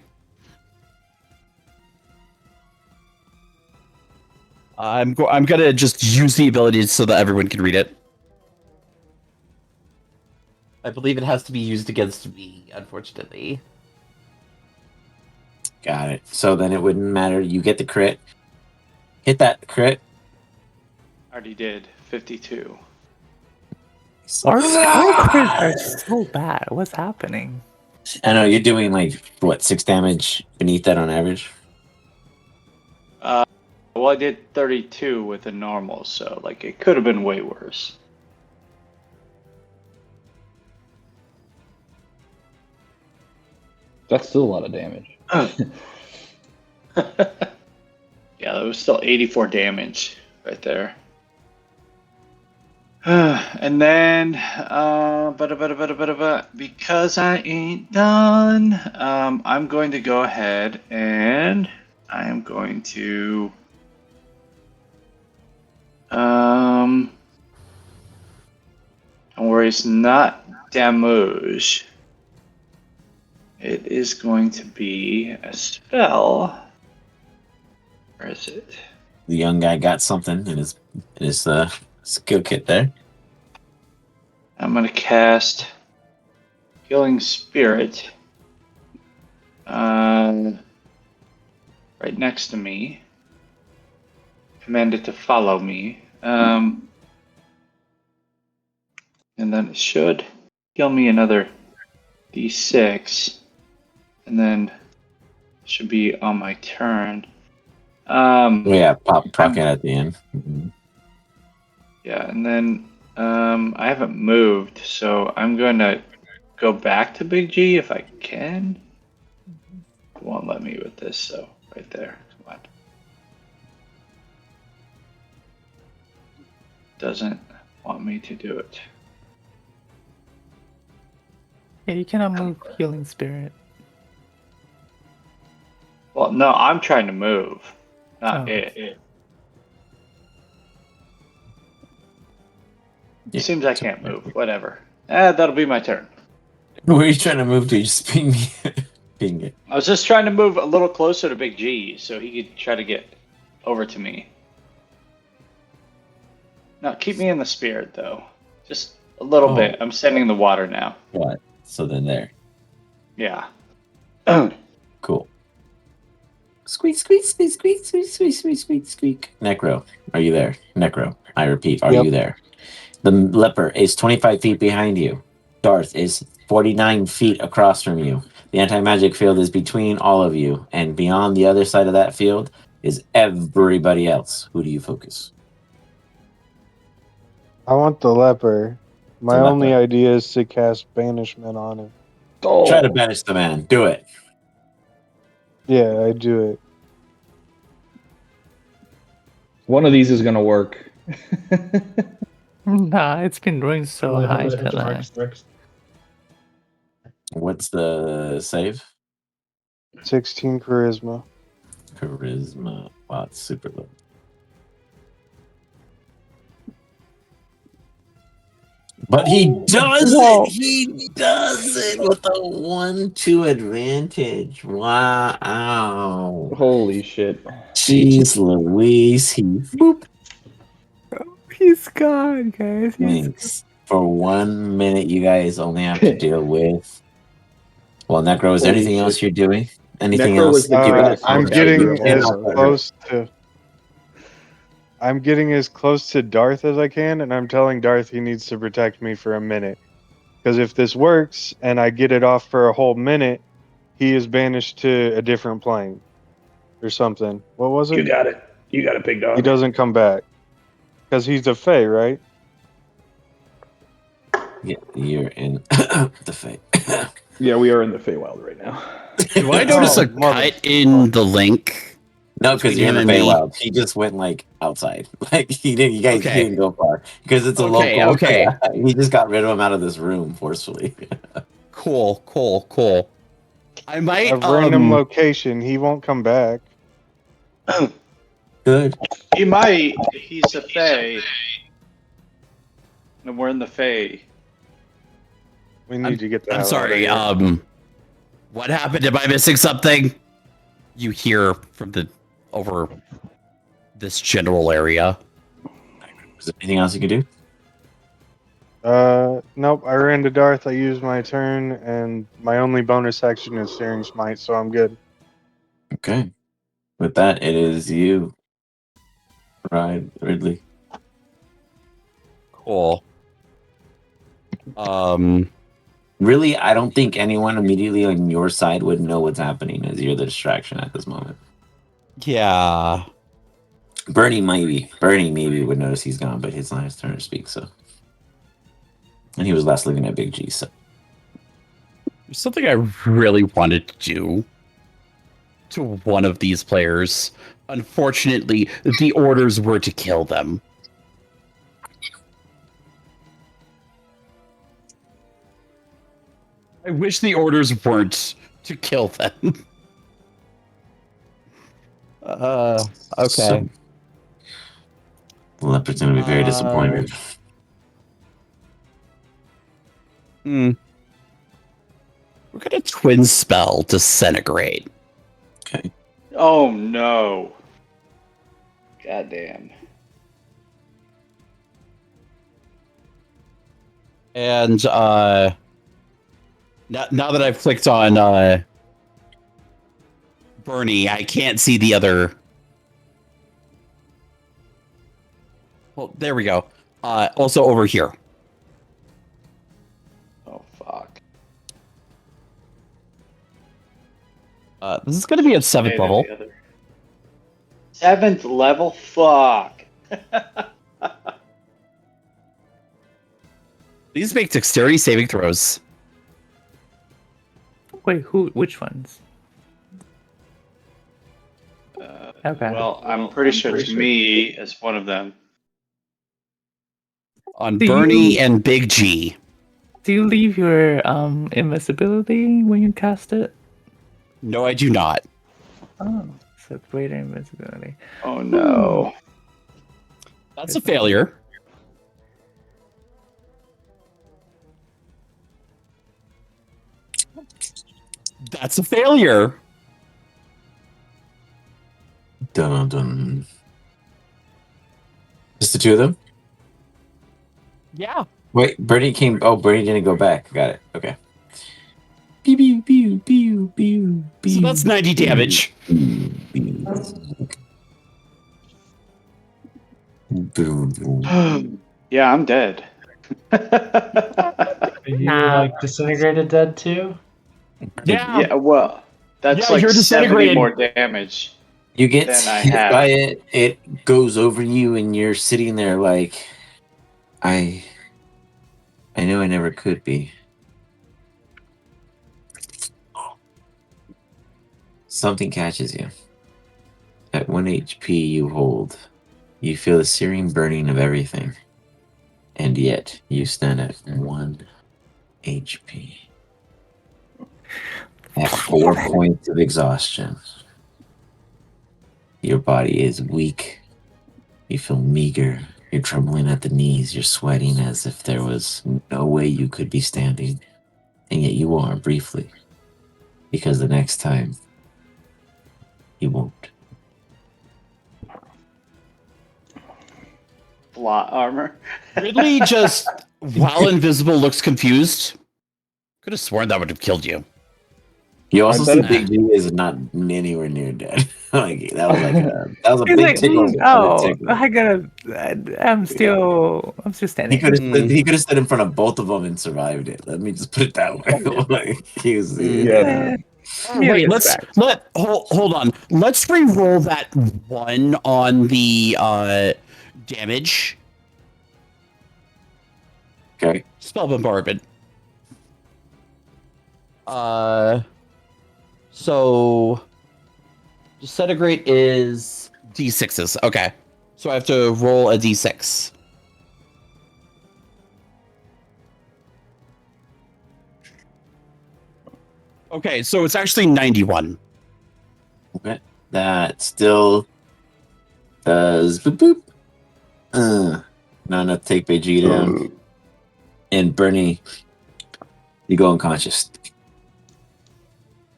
I'm gonna just use the ability so that everyone can read it. I believe it has to be used against me, unfortunately. Got it. So then it wouldn't matter. You get the crit. Hit that crit. Already did 52. Our crits are so bad. What's happening? I know you're doing like what 6 damage beneath that on average. Well, I did 32 with a normal, so like it could have been way worse. That's still a lot of damage. Yeah, that was still 84 damage right there. And then, because I ain't done, I'm going to go ahead and I am going to, don't worry, it's not damage. It is going to be a spell. Where is it? The young guy got something in his skill kit there. I'm going to cast Healing Spirit right next to me. Command it to follow me. And then it should heal me another D6. And then it should be on my turn. Yeah, proc it at the end. Mm-hmm. Yeah, and then I haven't moved, so I'm going to go back to Big G if I can. It won't let me with this, so right there. Come on. Doesn't want me to do it. Yeah, you cannot move Healing Spirit. Well, no, I'm trying to move, not it. It seems I can't move. Whatever. That'll be my turn. Where are you trying to move to? Just ping me. Ping it. I was just trying to move a little closer to Big G so he could try to get over to me. No, keep me in the spirit, though. Just a little bit. I'm sending the water now. What? So then there. Yeah. Cool. Squeak, squeak, squeak, squeak, squeak, squeak, squeak, squeak, squeak. Necro, are you there? Necro, I repeat, are you there? The Leperr is 25 feet behind you. Darth is 49 feet across from you. The anti-magic field is between all of you, and beyond the other side of that field is everybody else. Who do you focus? I want the Leperr. My only idea is to cast Banishment on him. Try to banish the man. Do it. Yeah, I do it. One of these is going to work. Nah, it's been going so high tonight. What's the save? 16 Charisma. Charisma. Wow, it's super low. But he does Whoa. it! He does it with a 1-2 advantage. Wow. Holy shit. Jeez Louise. He boop He's gone, guys. winks. For 1 minute, you guys only have to deal with. Well, Necro, is there Holy anything shit. ous you're doing? Anything Necro else? was the You got greatest I'm contact, getting you of all as cannot time. get close to. I'm getting as close to Darth as I can, and I'm telling Darth he needs to protect me for a minute. Because if this works and I get it off for a whole minute, he is banished to a different plane or something. What was You it? got it. You got it, big dog. He doesn't come back because he's a Fae, right? Yeah, you're in the fate. Yeah, we are in the Feywild right now. Do I notice Oh, a cut in the link? No, because Between you're in the him and me. Feywild. He just went like outside. Like he didn't. You guys Okay. didn't go far because it's a Okay, local. okay. He just got rid of him out of this room forcefully. Cool. I might A random location. He won't come back. Good. He might. He's a Fae. And we're in the Fae. We need to get the I'm hell sorry. out of here. What happened? Am I missing something? You hear from the over this general area. Is there anything else you can do? Nope. I ran to Darth. I used my turn, and my only bonus action is Searing Smite, so I'm good. Okay. With that, it is you, Ridley. Cool. Really, I don't think anyone immediately on your side would know what's happening as you're the distraction at this moment. Yeah. Bernie maybe would notice he's gone, but it's not his turn to speak, so. And he was last living at Big G, so. There's something I really wanted to do to one of these players. Unfortunately, the orders were to kill them. I wish the orders weren't to kill them. Okay. So, Leopard's gonna be very disappointed. We're gonna twin spell Disintegrate. Okay. Oh no. Goddamn. And now that I've clicked on Bernie, I can't see the other. Well, there we go. Also over here. Oh fuck. This is going to be at 7th level. 7th level? Fuck. These make dexterity saving throws. Wait, which ones? Okay. Well, I'm pretty sure it's me as one of them. On Do Bernie you- and Big G. Do you leave your invisibility when you cast it? No, I do not. Oh, so greater invisibility. Oh no. That's a failure. That's a failure. Dun dun. Just the two of them? Yeah. Wait, Bernie came. Oh, Bernie didn't go back. Got it. Okay. Pew, pew, pew, pew, pew, pew, So that's 90 damage. pew, pew. Boom, boom. Yeah, I'm dead. Are you like disintegrated dead too? Yeah. Yeah, well, that's Yeah, like you're 70 disintegrated. more damage. You get Then I hit have. by it. It goes over you, and you're sitting there like, I know I never could be. Something catches you. At 1 HP you hold. You feel the searing burning of everything. And yet, you stand at 1 HP. At 4 points of exhaustion. Your body is weak. You feel meager. You're trembling at the knees. You're sweating as if there was no way you could be standing. And yet you are, briefly. Because the next time, you won't. Plot armor. Ridley just, while invisible, looks confused. Could have sworn that would have killed you. You also I see bet Big G is not anywhere near dead. Like that was a He's big like, tickle. oh, I gotta. I'm still He standing. could have he could have stood in front of both of them and survived it. Let me just put it that way. Like, he was, Yeah. Maybe Wait, it's back. hold on. Let's re-roll that 1 on the damage. Okay. Spell bombardment. So disintegrate is d6s. Okay, so I have to roll a d6. Okay, so it's actually 91. Okay. That still does boop boop. Not enough to take Big G down. And Bernie, you go unconscious.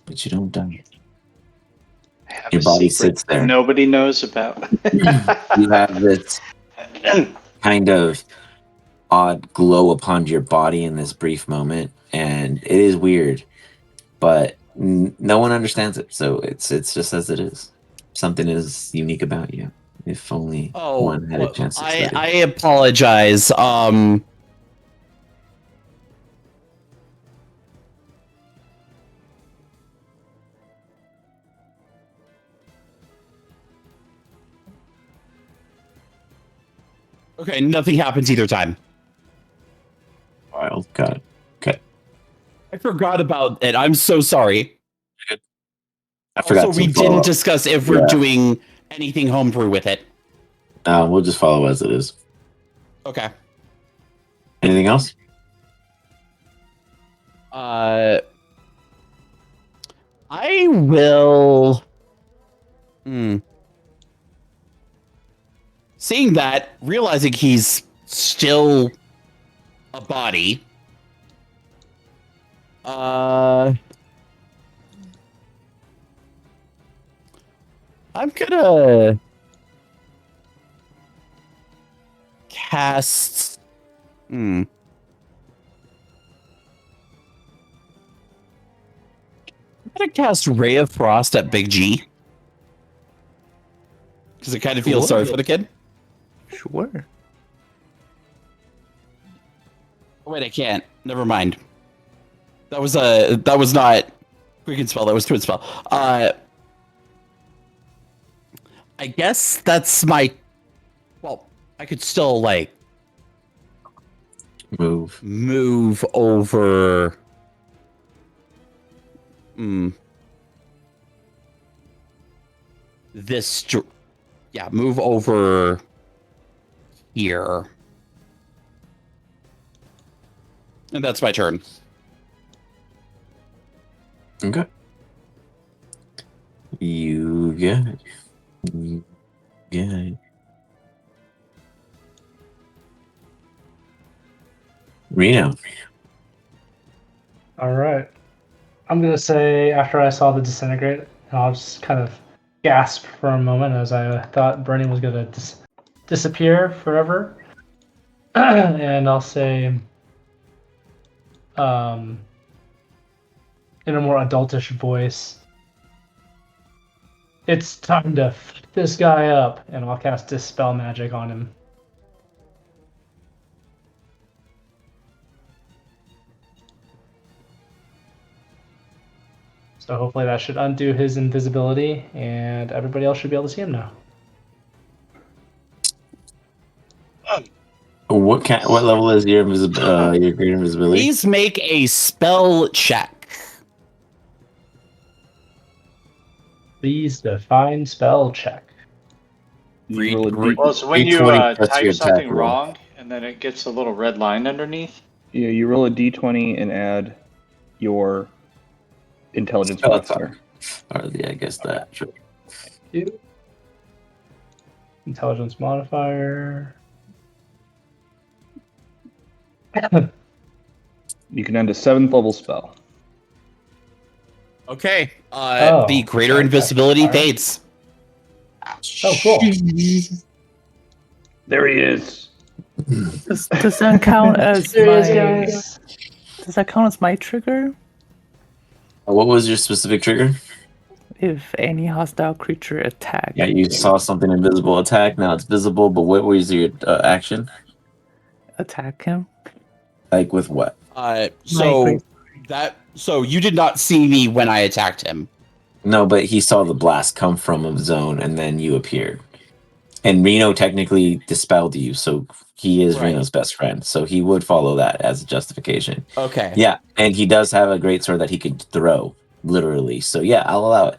But you don't die. Have Your a body secret sits there. nobody knows about. You have this kind of odd glow upon your body in this brief moment, and it is weird, but no one understands it, so it's just as it is. Something is unique about you. If only one had a chance to study. I apologize. Okay, nothing happens either time. Wild. Got it. Okay. I forgot about it. I'm so sorry. I forgot Also, we to follow didn't up. discuss if we're doing anything homebrew with it. We'll just follow as it is. Okay. Anything else? I will. Seeing that, realizing he's still a body. I'm gonna cast. I'm gonna cast Ray of Frost at Big G. Because I kind of feel sorry for the kid. Sure. Oh, wait, I can't. Never mind. That was not Quicken Spell. That was Twin Spell. I guess that's my. Well, I could still like move over. This. Yeah, move over here. And that's my turn. Okay. You get it. You get it. Reno. All right. I'm going to say after I saw the disintegrate, I'll just kind of gasp for a moment as I thought Bernie was going to disappear forever. And I'll say, in a more adultish voice, it's time to f this guy up, and I'll cast Dispel Magic on him. So hopefully that should undo his invisibility, and everybody else should be able to see him now. What level is your your great invisibility? Please make a spell check. Please define spell check. Well, so when you type something wrong and then it gets a little red line underneath. Yeah, you roll a d20 and add your intelligence modifier. Yeah, I guess that. Sure. Intelligence modifier. You can end a 7th level spell. Okay. Oh, The greater okay. invisibility Alright. fades. Oh, cool. There he is. Does that count as There he is, my? guys. Does that count as my trigger? What was your specific trigger? If any hostile creature attack. Yeah, you saw something invisible attack. Now it's visible, but what was your action? Attack him. Like with what? So you did not see me when I attacked him. No, but he saw the blast come from a zone, and then you appeared. And Reno technically dispelled you, so he is Right. Reno's best friend. So he would follow that as a justification. Okay. Yeah, and he does have a great sword that he could throw, literally. So yeah, I'll allow it.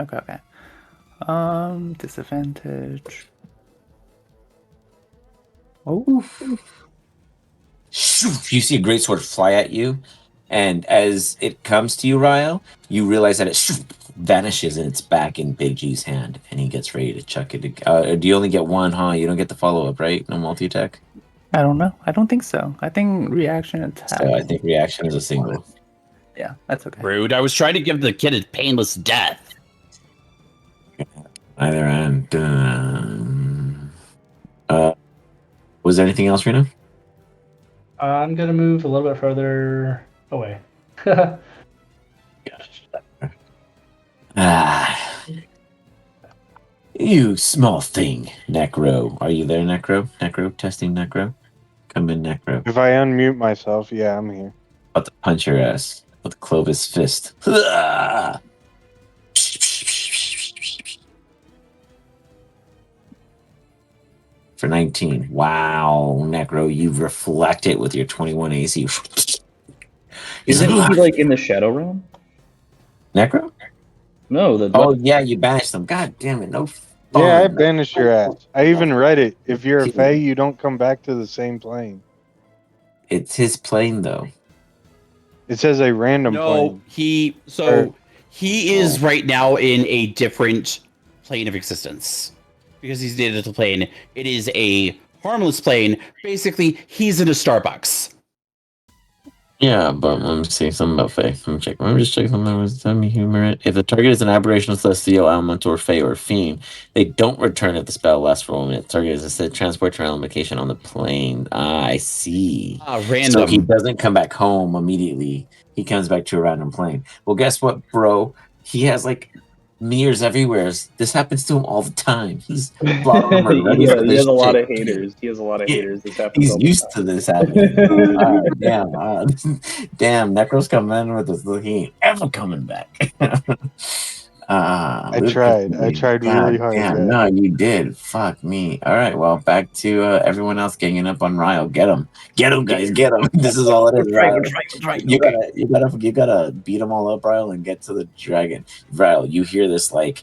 Okay. Disadvantage. Oh. You see a great sword fly at you, and as it comes to you, Ryo, you realize that it vanishes and it's back in Big G's hand, and he gets ready to chuck it. Do you only get one, huh? You don't get the follow-up, right? No multi-attack? I don't know. I don't think so. I think reaction attack. So I think reaction is a single. Yeah, that's okay. Rude. I was trying to give the kid a painless death. Either end. Was there anything else, Reno? I'm gonna move a little bit further away. You small thing, Necro. Are you there, Necro? Necro, testing Necro. Come in, Necro. If I unmute myself, yeah, I'm here. About to punch your ass with a Clovis fist. For 19. Wow, Necro, you reflect it with your 21 AC. Isn't he like in the Shadow Realm? Necro? No, Oh yeah, you banished them. God damn it, no fun. Yeah, I banished your ass. I even read it. If you're a Fae, you don't come back to the same plane. It's his plane though. It says a random plane. He is right now in a different plane of existence. Because he's in a plane. It is a harmless plane. Basically, he's in a Starbucks. Yeah, but let me see something about Fae. Let me check. Let me just check something. Was me humor it? If the target is an aberration, celestial, elemental, or Fae, or fiend, they don't return if the spell lasts for 1 minute. Target is instead transport to an location on the plane. Ah, I see. Random. So he doesn't come back home immediately. He comes back to a random plane. Well, guess what, bro? He has like mirrors everywhere. This happens to him all the time. He's plot armor ready for this he has a lot shit. of haters. He has a lot of Yeah, haters. This happens he's all the used time. to this happening. Damn, damn, Necro's coming in with this. He ain't ever coming back. I tried really hard. Damn, Yeah. no, you did. Fuck me. All right, well, back to everyone else ganging up on Ryle. Get him, guys, get him. This is all it is. Ryle. You gotta beat them all up, Ryle, and get to the dragon. Ryle, you hear this like,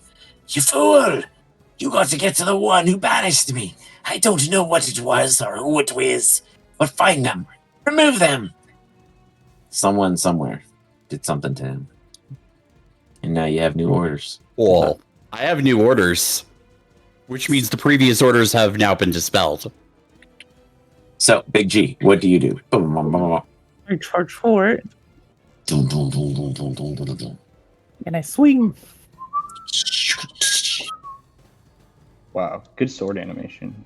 you fool! You got to get to the one who banished me. I don't know what it was or who it was, but find them. Remove them. Someone somewhere did something to him. And now you have new orders. Well, I have new orders, which means the previous orders have now been dispelled. So, Big G, what do you do? I charge forward and I swing. Wow, good sword animation.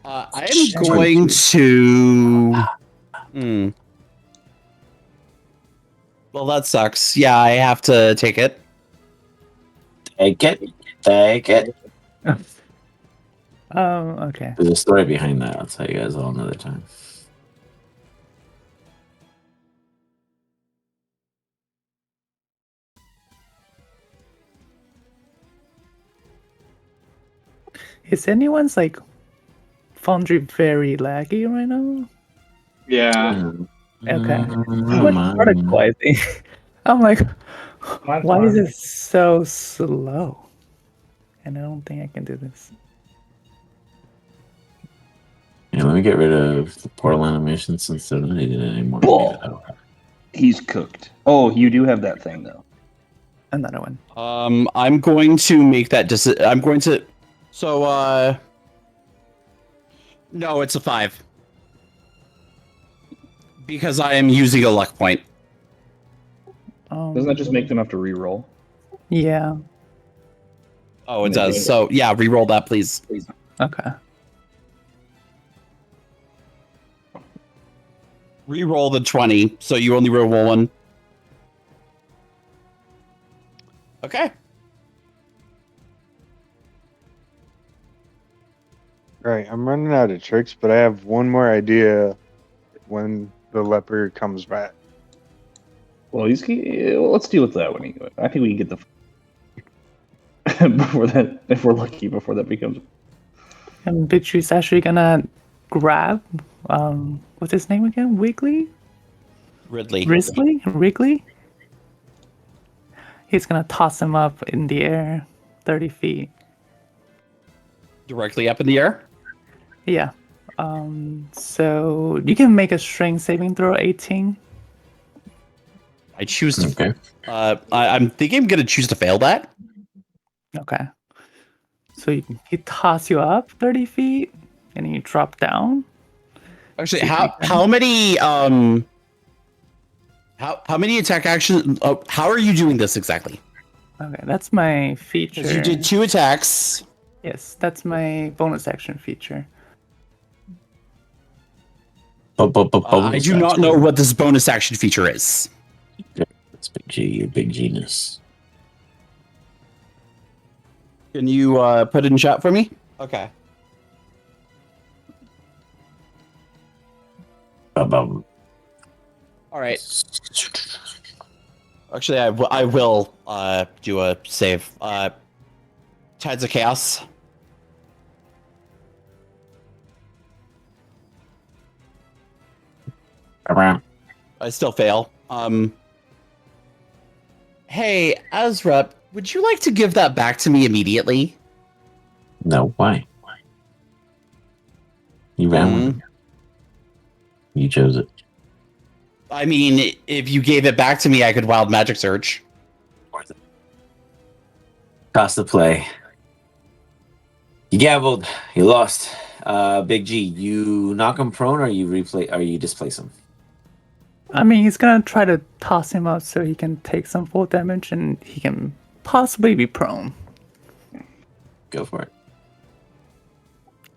I am going to. Well, that sucks. Yeah, I have to take it. Take it. Okay. There's a story behind that. I'll tell you guys all another time. Is anyone's like Foundry very laggy right now? Yeah. Okay. Product-wise, I'm like, why is it so slow? And I don't think I can do this. Yeah, let me get rid of the portal animation since they're not needed anymore. He's cooked. Oh, you do have that thing though. Another one. I'm going to make that. I'm going to. So, No, it's a 5. Because I am using a luck point. Doesn't that just make them have to re-roll? Yeah. Oh, it does. So, yeah, re-roll that, please. Okay. Re-roll the 20, so you only roll one. Okay. All right, I'm running out of tricks, but I have one more idea when the leper comes back. Well, let's deal with that when I think we can get the before that, if we're lucky, before that becomes. And Bitchu's actually gonna grab, what's his name again? Wrigley? He's gonna toss him up in the air, 30 feet. Directly up in the air? Yeah. So you can make a strength saving throw, 18. I choose to. Okay. I'm thinking I'm going to choose to fail that. Okay. So he toss you up 30 feet, and you drop down. Actually, how many how many attack actions? How are you doing this exactly? Okay, that's my feature. You did 2 attacks. Yes, that's my bonus action feature. I do not know what this bonus action feature is. That's Big G, you big genius. Can you put it in chat for me? Okay. All right. Actually, I will do a save. Tides of Chaos. Around. I still fail. Hey, AZEREP, would you like to give that back to me immediately? No, why? You ran with it. You chose it. I mean, if you gave it back to me, I could wild magic search. Worth it. Cost of play. You gambled. You lost. Big G, you knock him prone or you displace him? I mean, he's gonna try to toss him up so he can take some full damage, and he can possibly be prone. Go for it.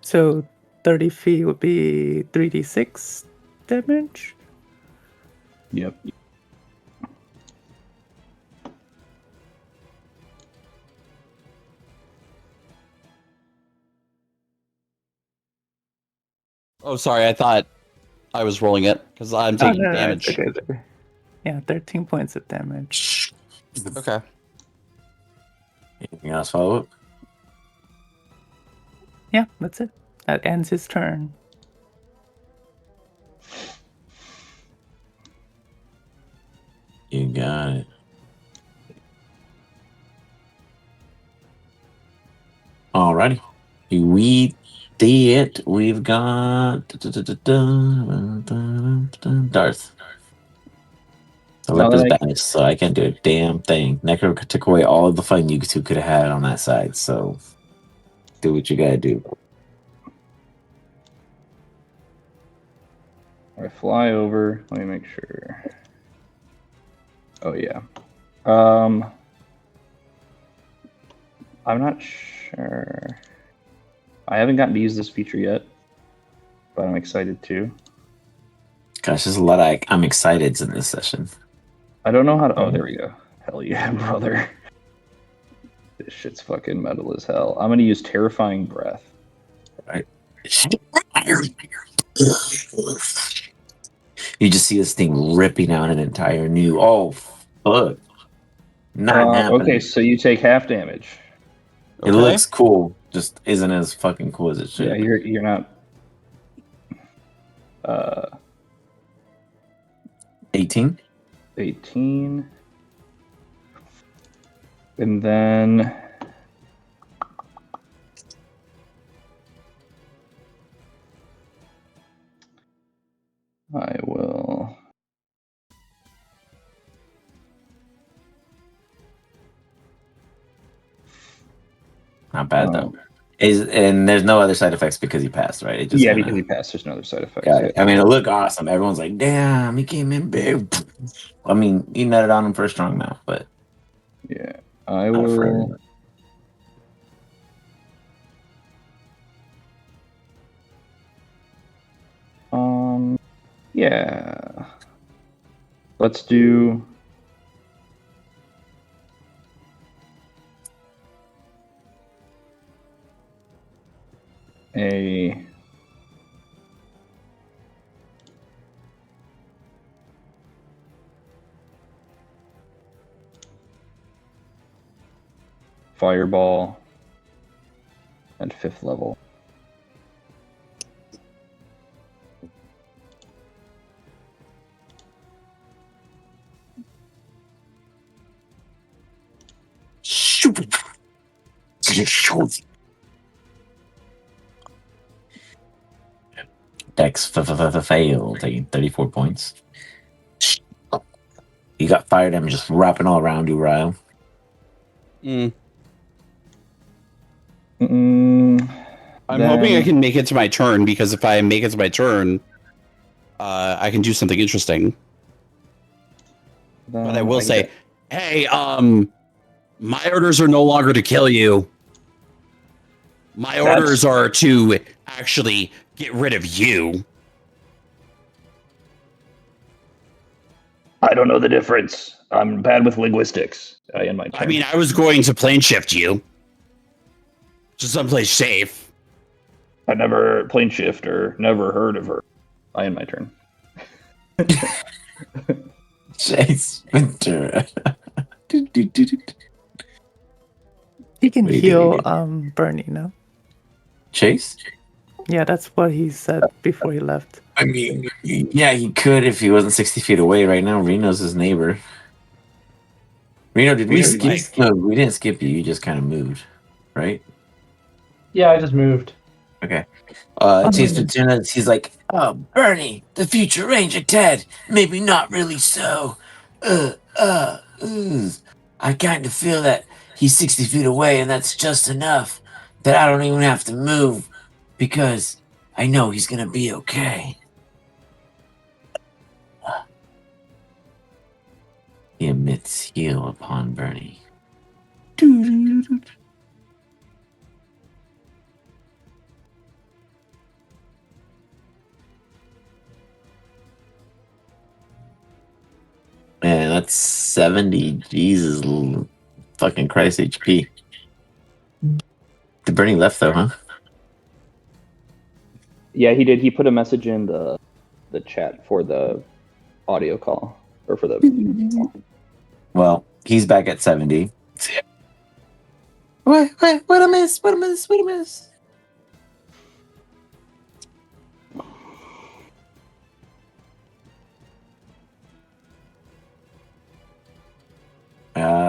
So 30 feet would be 3d6 damage. Yep. Oh, sorry. I thought I was rolling it because I'm taking damage. It's okay. Yeah, 13 points of damage. Okay. Anything else follow up? Yeah, that's it. That ends his turn. You got it. Alrighty. We did. We've got Darth. The leper's banished, so I can't do a damn thing. Necro took away all of the fun you two could have had on that side, so do what you gotta do. I fly over. Let me make sure. Oh yeah. I'm not sure. I haven't gotten to use this feature yet, but I'm excited to. Gosh, there's a lot I'm excited in this session. I don't know how to. Oh, there we go. Hell yeah, brother. This shit's fucking metal as hell. I'm gonna use Terrifying Breath. Right. You just see this thing ripping out an entire new. Oh, fuck. Not happening. Okay, so you take half damage. It looks cool, just isn't as fucking cool as it should. Yeah, you're not. 18. 18. And then I will. Not bad though. And there's no other side effects because he passed, right? It just Yeah, kinda, because he passed. There's no other side effects. got it. I mean, it looked awesome. Everyone's like, "Damn, he came in big." I mean, he nutted on him for a strong mouth, but Yeah, I not for will. Yeah. Let's do. A fireball at 5th level. shoot. Dex failed, taking 34 points. You got fire damage just wrapping all around you, Ryle. I'm Then- hoping I can make it to my turn, because if I make it to my turn, I can do something interesting. But I will say, hey, my orders are no longer to kill you. My orders are to actually get rid of you. I don't know the difference. I'm bad with linguistics. In my turn. I mean, I was going to plane shift you to someplace safe. I never plane shift or never heard of her. I end my turn. Chase Ventura. He can heal Bernie, no? Chase? Yeah, that's what he said before he left. I mean, yeah, he could if he wasn't 60 feet away. Right now, Reno's his neighbor. Reno, did we skip? No, we didn't skip you. You just kind of moved, right? Yeah, I just moved. Okay. Chase Ventura, he's like, "Oh, Bernie, the future Ranger Ted. Maybe not really so. I kind of feel that he's 60 feet away, and that's just enough. That I don't even have to move because I know he's gonna be okay." He emits heal upon Bernie. Man, that's 70. Jesus, fucking Christ, HP. The Bernie left though, huh? Yeah, he did. He put a message in the chat for the audio call or for the. Well, he's back at 70. What a miss! What a miss! What a miss!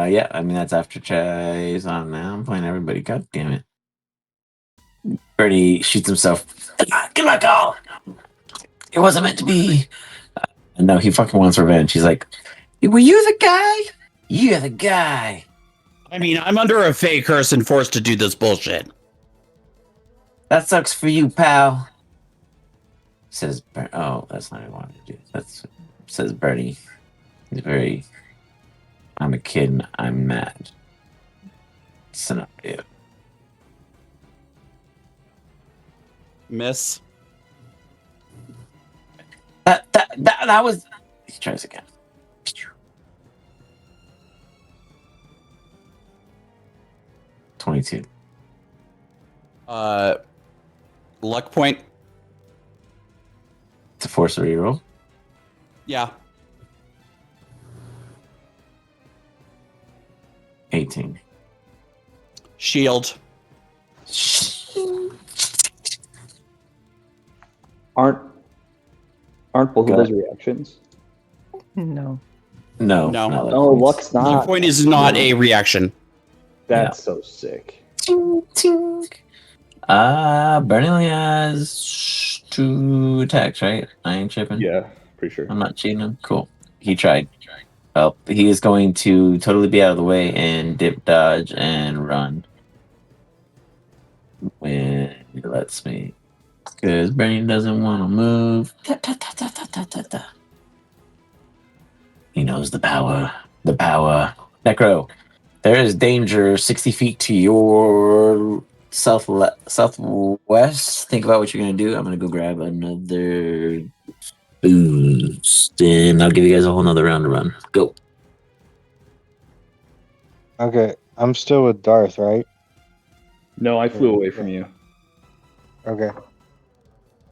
Yeah, I mean, that's after Chase on now. I'm playing everybody. God damn it. Bernie shoots himself. Get my call! It wasn't meant to be. No, he fucking wants revenge. He's like, "Were you the guy? You're the guy." I mean, I'm under a fake curse and forced to do this bullshit. That sucks for you, pal. Says Bernie. Oh, that's not what I wanted to do. Says Bernie. He's very. I'm a kid and I'm mad. Scenario. Miss. That was. He tries again. 22. Luck point. It's a force reroll. Yeah. 18. Shield. Aren't both of those reactions? No. No. No. not No, points. luck's not. Luck point is not a reaction. That's so sick. Bernie only has 2 attacks, right? I ain't tripping. Yeah, pretty sure. I'm not cheating him. Cool. He tried. Well, he is going to totally be out of the way and dip, dodge, and run. when it lets me. Because Brain doesn't want to move. Ta, ta, ta, ta, ta, ta, ta, ta. He knows the power. The power. Necro, there is danger 60 feet to your southwest. Think about what you're going to do. I'm going to go grab another boost. And I'll give you guys a whole nother round to run. Go. Okay, I'm still with Darth, right? No, I flew away from you. Okay.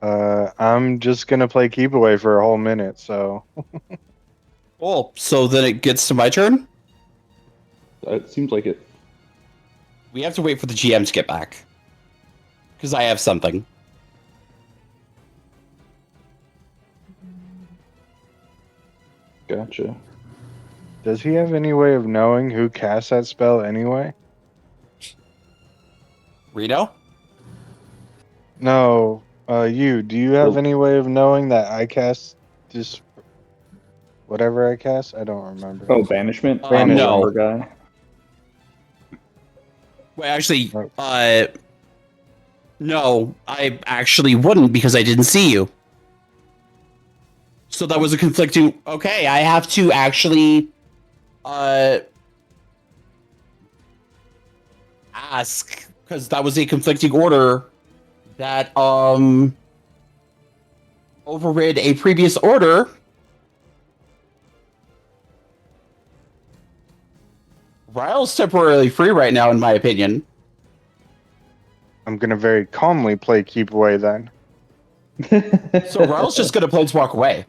I'm just gonna play keep away for a whole minute, so Oh, so then it gets to my turn? It seems like it. We have to wait for the GM to get back. Because I have something. Gotcha. does he have any way of knowing who cast that spell anyway? Reno? No, do you have any way of knowing that I cast just whatever I cast? I don't remember. Oh, banishment. No. Guy. Wait, actually, Right. no, I actually wouldn't because I didn't see you. So that was a conflicting. Okay, I have to actually ask because that was a conflicting order that overrid a previous order. Ryle's temporarily free right now, in my opinion. I'm gonna very calmly play keep away then. So Ryle's just gonna planeswalk away.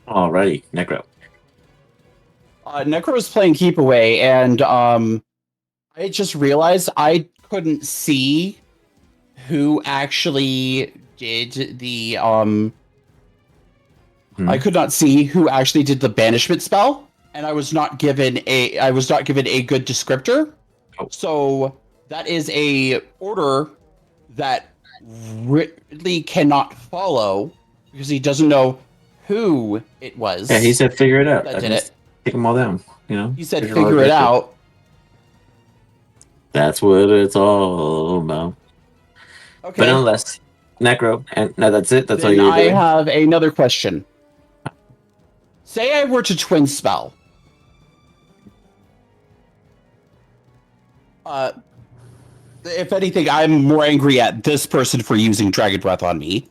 Alrighty, Necro. Necro was playing keep away, and I just realized I couldn't see who actually did the I could not see who actually did the banishment spell, and I was not given a good descriptor. Oh. So that is a order that really cannot follow because he doesn't know who it was. Yeah, he said figure it out. That I did can it. take them all down. You know. He said figure it out. That's what it's all about. Okay. But nonetheless, Necro, and no, that's it. That's all Then you're I doing. have another question. Say I were to twin spell. If anything, I'm more angry at this person for using Dragon Breath on me.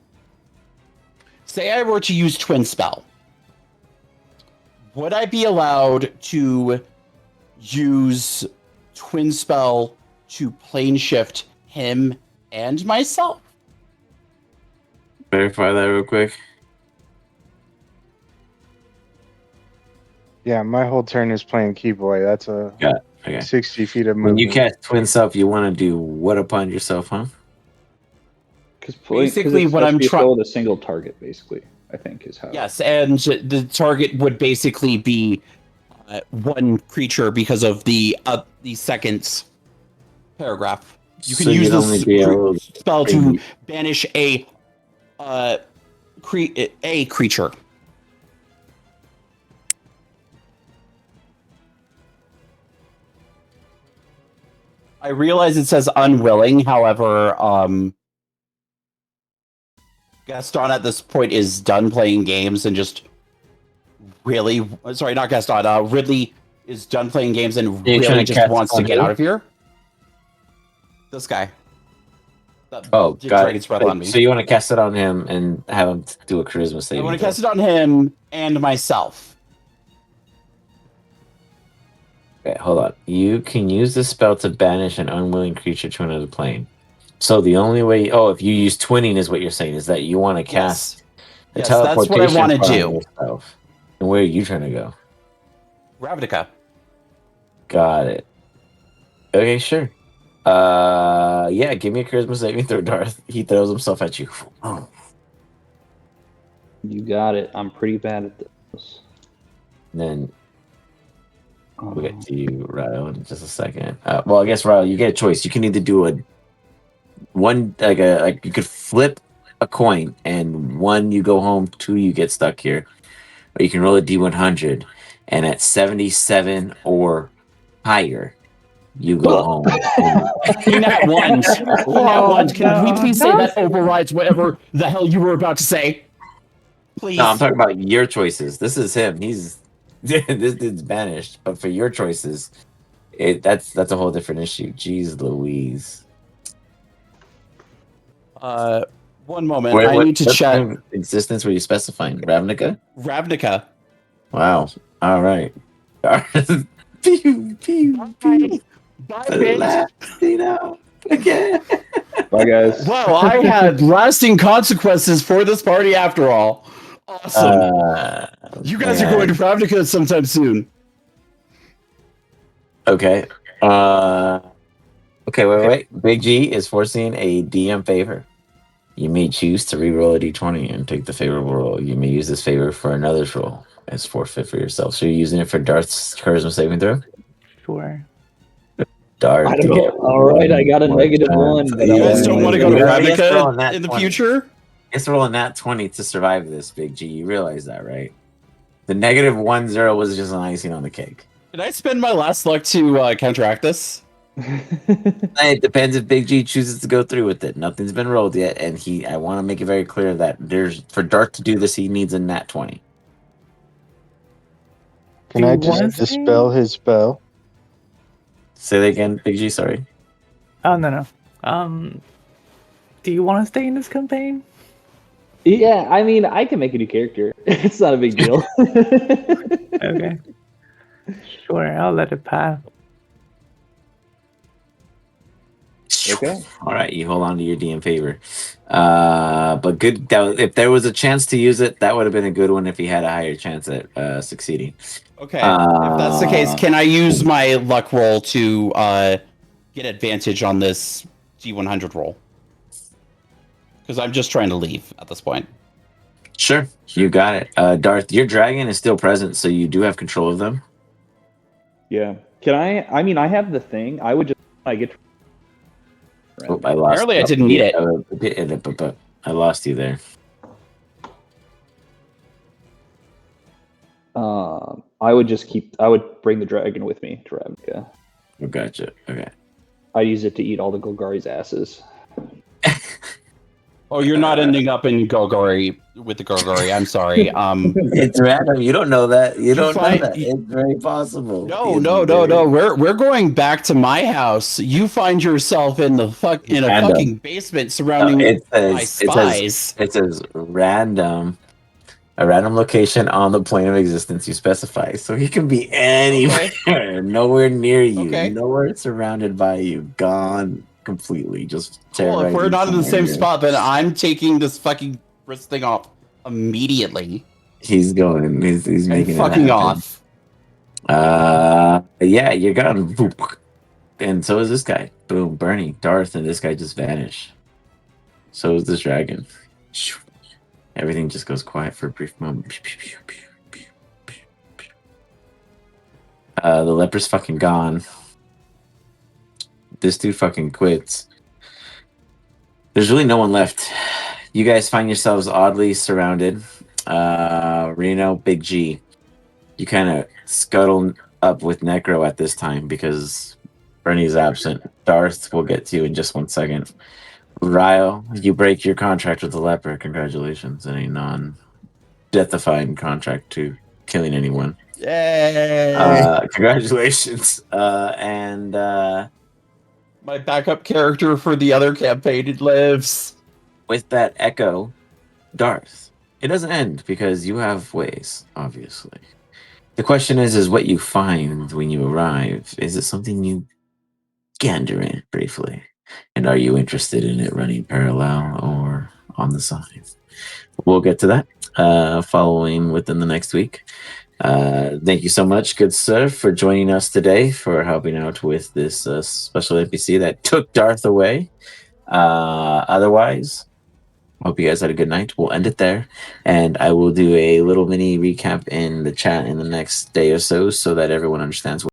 Say I were to use twin spell. Would I be allowed to use twin spell to plane shift him and myself? Verify that real quick. Yeah, my whole turn is playing keep away. That's a Okay. 60 feet of When movement. you cast twin self, you want to do what upon yourself, huh? Because Basically, it's what I'm trying with a single target, basically, I think is how. Yes, and the target would basically be one creature because of the second paragraph. You can use this spell to banish a creature. I realize it says unwilling, however, Gaston at this point is done playing games and just really... Sorry, not Gaston. Ridley is done playing games and really just wants to get out of here. This guy. Oh, got it. Breath on me. So you want to cast it on him and have him do a charisma saving? I want to cast it on him and myself. Okay, hold on. You can use this spell to banish an unwilling creature to another plane. So the only way... Oh, if you use twinning is what you're saying, is that you want to cast the teleportation that's what I want to do. Yourself. And where are you trying to go? Ravnica. Got it. Okay, sure. Yeah, give me a charisma saving throw, Darth. He throws himself at you. Oh. You got it. I'm pretty bad at this. And then we'll get to you, Ryle, in just a second. Well, I guess, Ryle, you get a choice. You can either do you could flip a coin, and 1 you go home, 2 you get stuck here. Or you can roll a D100, and at 77 or higher, you go home. Nat ones. Nat ones. Can we please say no. that overrides whatever the hell you were about to say? Please. No, I'm talking about your choices. This is him. He's this dude's banished. But for your choices, that's a whole different issue. Jeez Louise. One moment. I need to check. Existence were you specifying? Ravnica? Ravnica. Wow. All right. Pew, pew, pew. Bye, bitch. You know, again. Bye, guys. Wow, I had lasting consequences for this party after all. Awesome. You guys are going to Ravnica sometime soon. Okay. Okay, wait. Big G is forcing a DM favor. You may choose to reroll a d20 and take the favorable roll. You may use this favor for another's roll as forfeit for yourself. So you're using it for Darth's charisma saving throw? Sure. Darth. I don't know. All right, I got a -1. But You guys don't want to go to Ravnica Ravnica in the future? It's rolling that 20 to survive this, Big G. You realize that, right? The -10 was just an icing on the cake. Can I spend my last luck to counteract this? It depends if Big G chooses to go through with it. Nothing's been rolled yet, and I want to make it very clear that for Darth to do this, he needs a nat 20. Can I just dispel his spell? Say that again, Big G. Sorry. Oh no. Do you want to stay in this campaign? Yeah, I mean, I can make a new character. It's not a big deal. Okay. Sure, I'll let it pass. Okay. All right, you hold on to your DM favor. But good. If there was a chance to use it, that would have been a good one if he had a higher chance at succeeding. Okay. If that's the case, can I use my luck roll to get advantage on this D100 roll? Because I'm just trying to leave at this point. Sure, you got it. Darth, your dragon is still present, so you do have control of them. Yeah. Can I? I mean, I have the thing. I would just. I get. Oh, I lost. Apparently, I didn't need it. I lost you there. I would just keep. I would bring the dragon with me to Ravnica. Oh, gotcha. Okay. I use it to eat all the Golgari's asses. Oh, you're not ending up in Golgari with the Golgari. I'm sorry. It's random. You don't know that. You don't know that. It's very possible. No. We're going back to my house. You find yourself in the fucking basement surrounding by spies. It says random. A random location on the plane of existence you specify. So he can be anywhere, nowhere near you, nowhere surrounded by you, gone completely. Just cool. If we're not in the same spot, then I'm taking this fucking wrist thing off immediately. He's going. He's making fucking it off. Yeah, you're gone. Boop. And so is this guy. Boom, Bernie, Darth, and this guy just vanish. So is this dragon. Everything just goes quiet for a brief moment. The leper's fucking gone. This dude fucking quits. There's really no one left. You guys find yourselves oddly surrounded. Reno, Big G. You kind of scuttle up with Necro at this time because Bernie's absent. Darth will get to you in just 1 second. Ryle, you break your contract with the Leperr. Congratulations. In a non-death-defying contract to killing anyone. Yay! Congratulations. My backup character for the other campaign, it lives. With that echo, Darth, it doesn't end because you have ways, obviously. The question is what you find when you arrive. Is it something you gander in briefly? And are you interested in it running parallel or on the side? We'll get to that following within the next week. Thank you so much, good sir, for joining us today, for helping out with this special NPC that took Darth away. Otherwise, hope you guys had a good night. We'll end it there. And I will do a little mini recap in the chat in the next day or so that everyone understands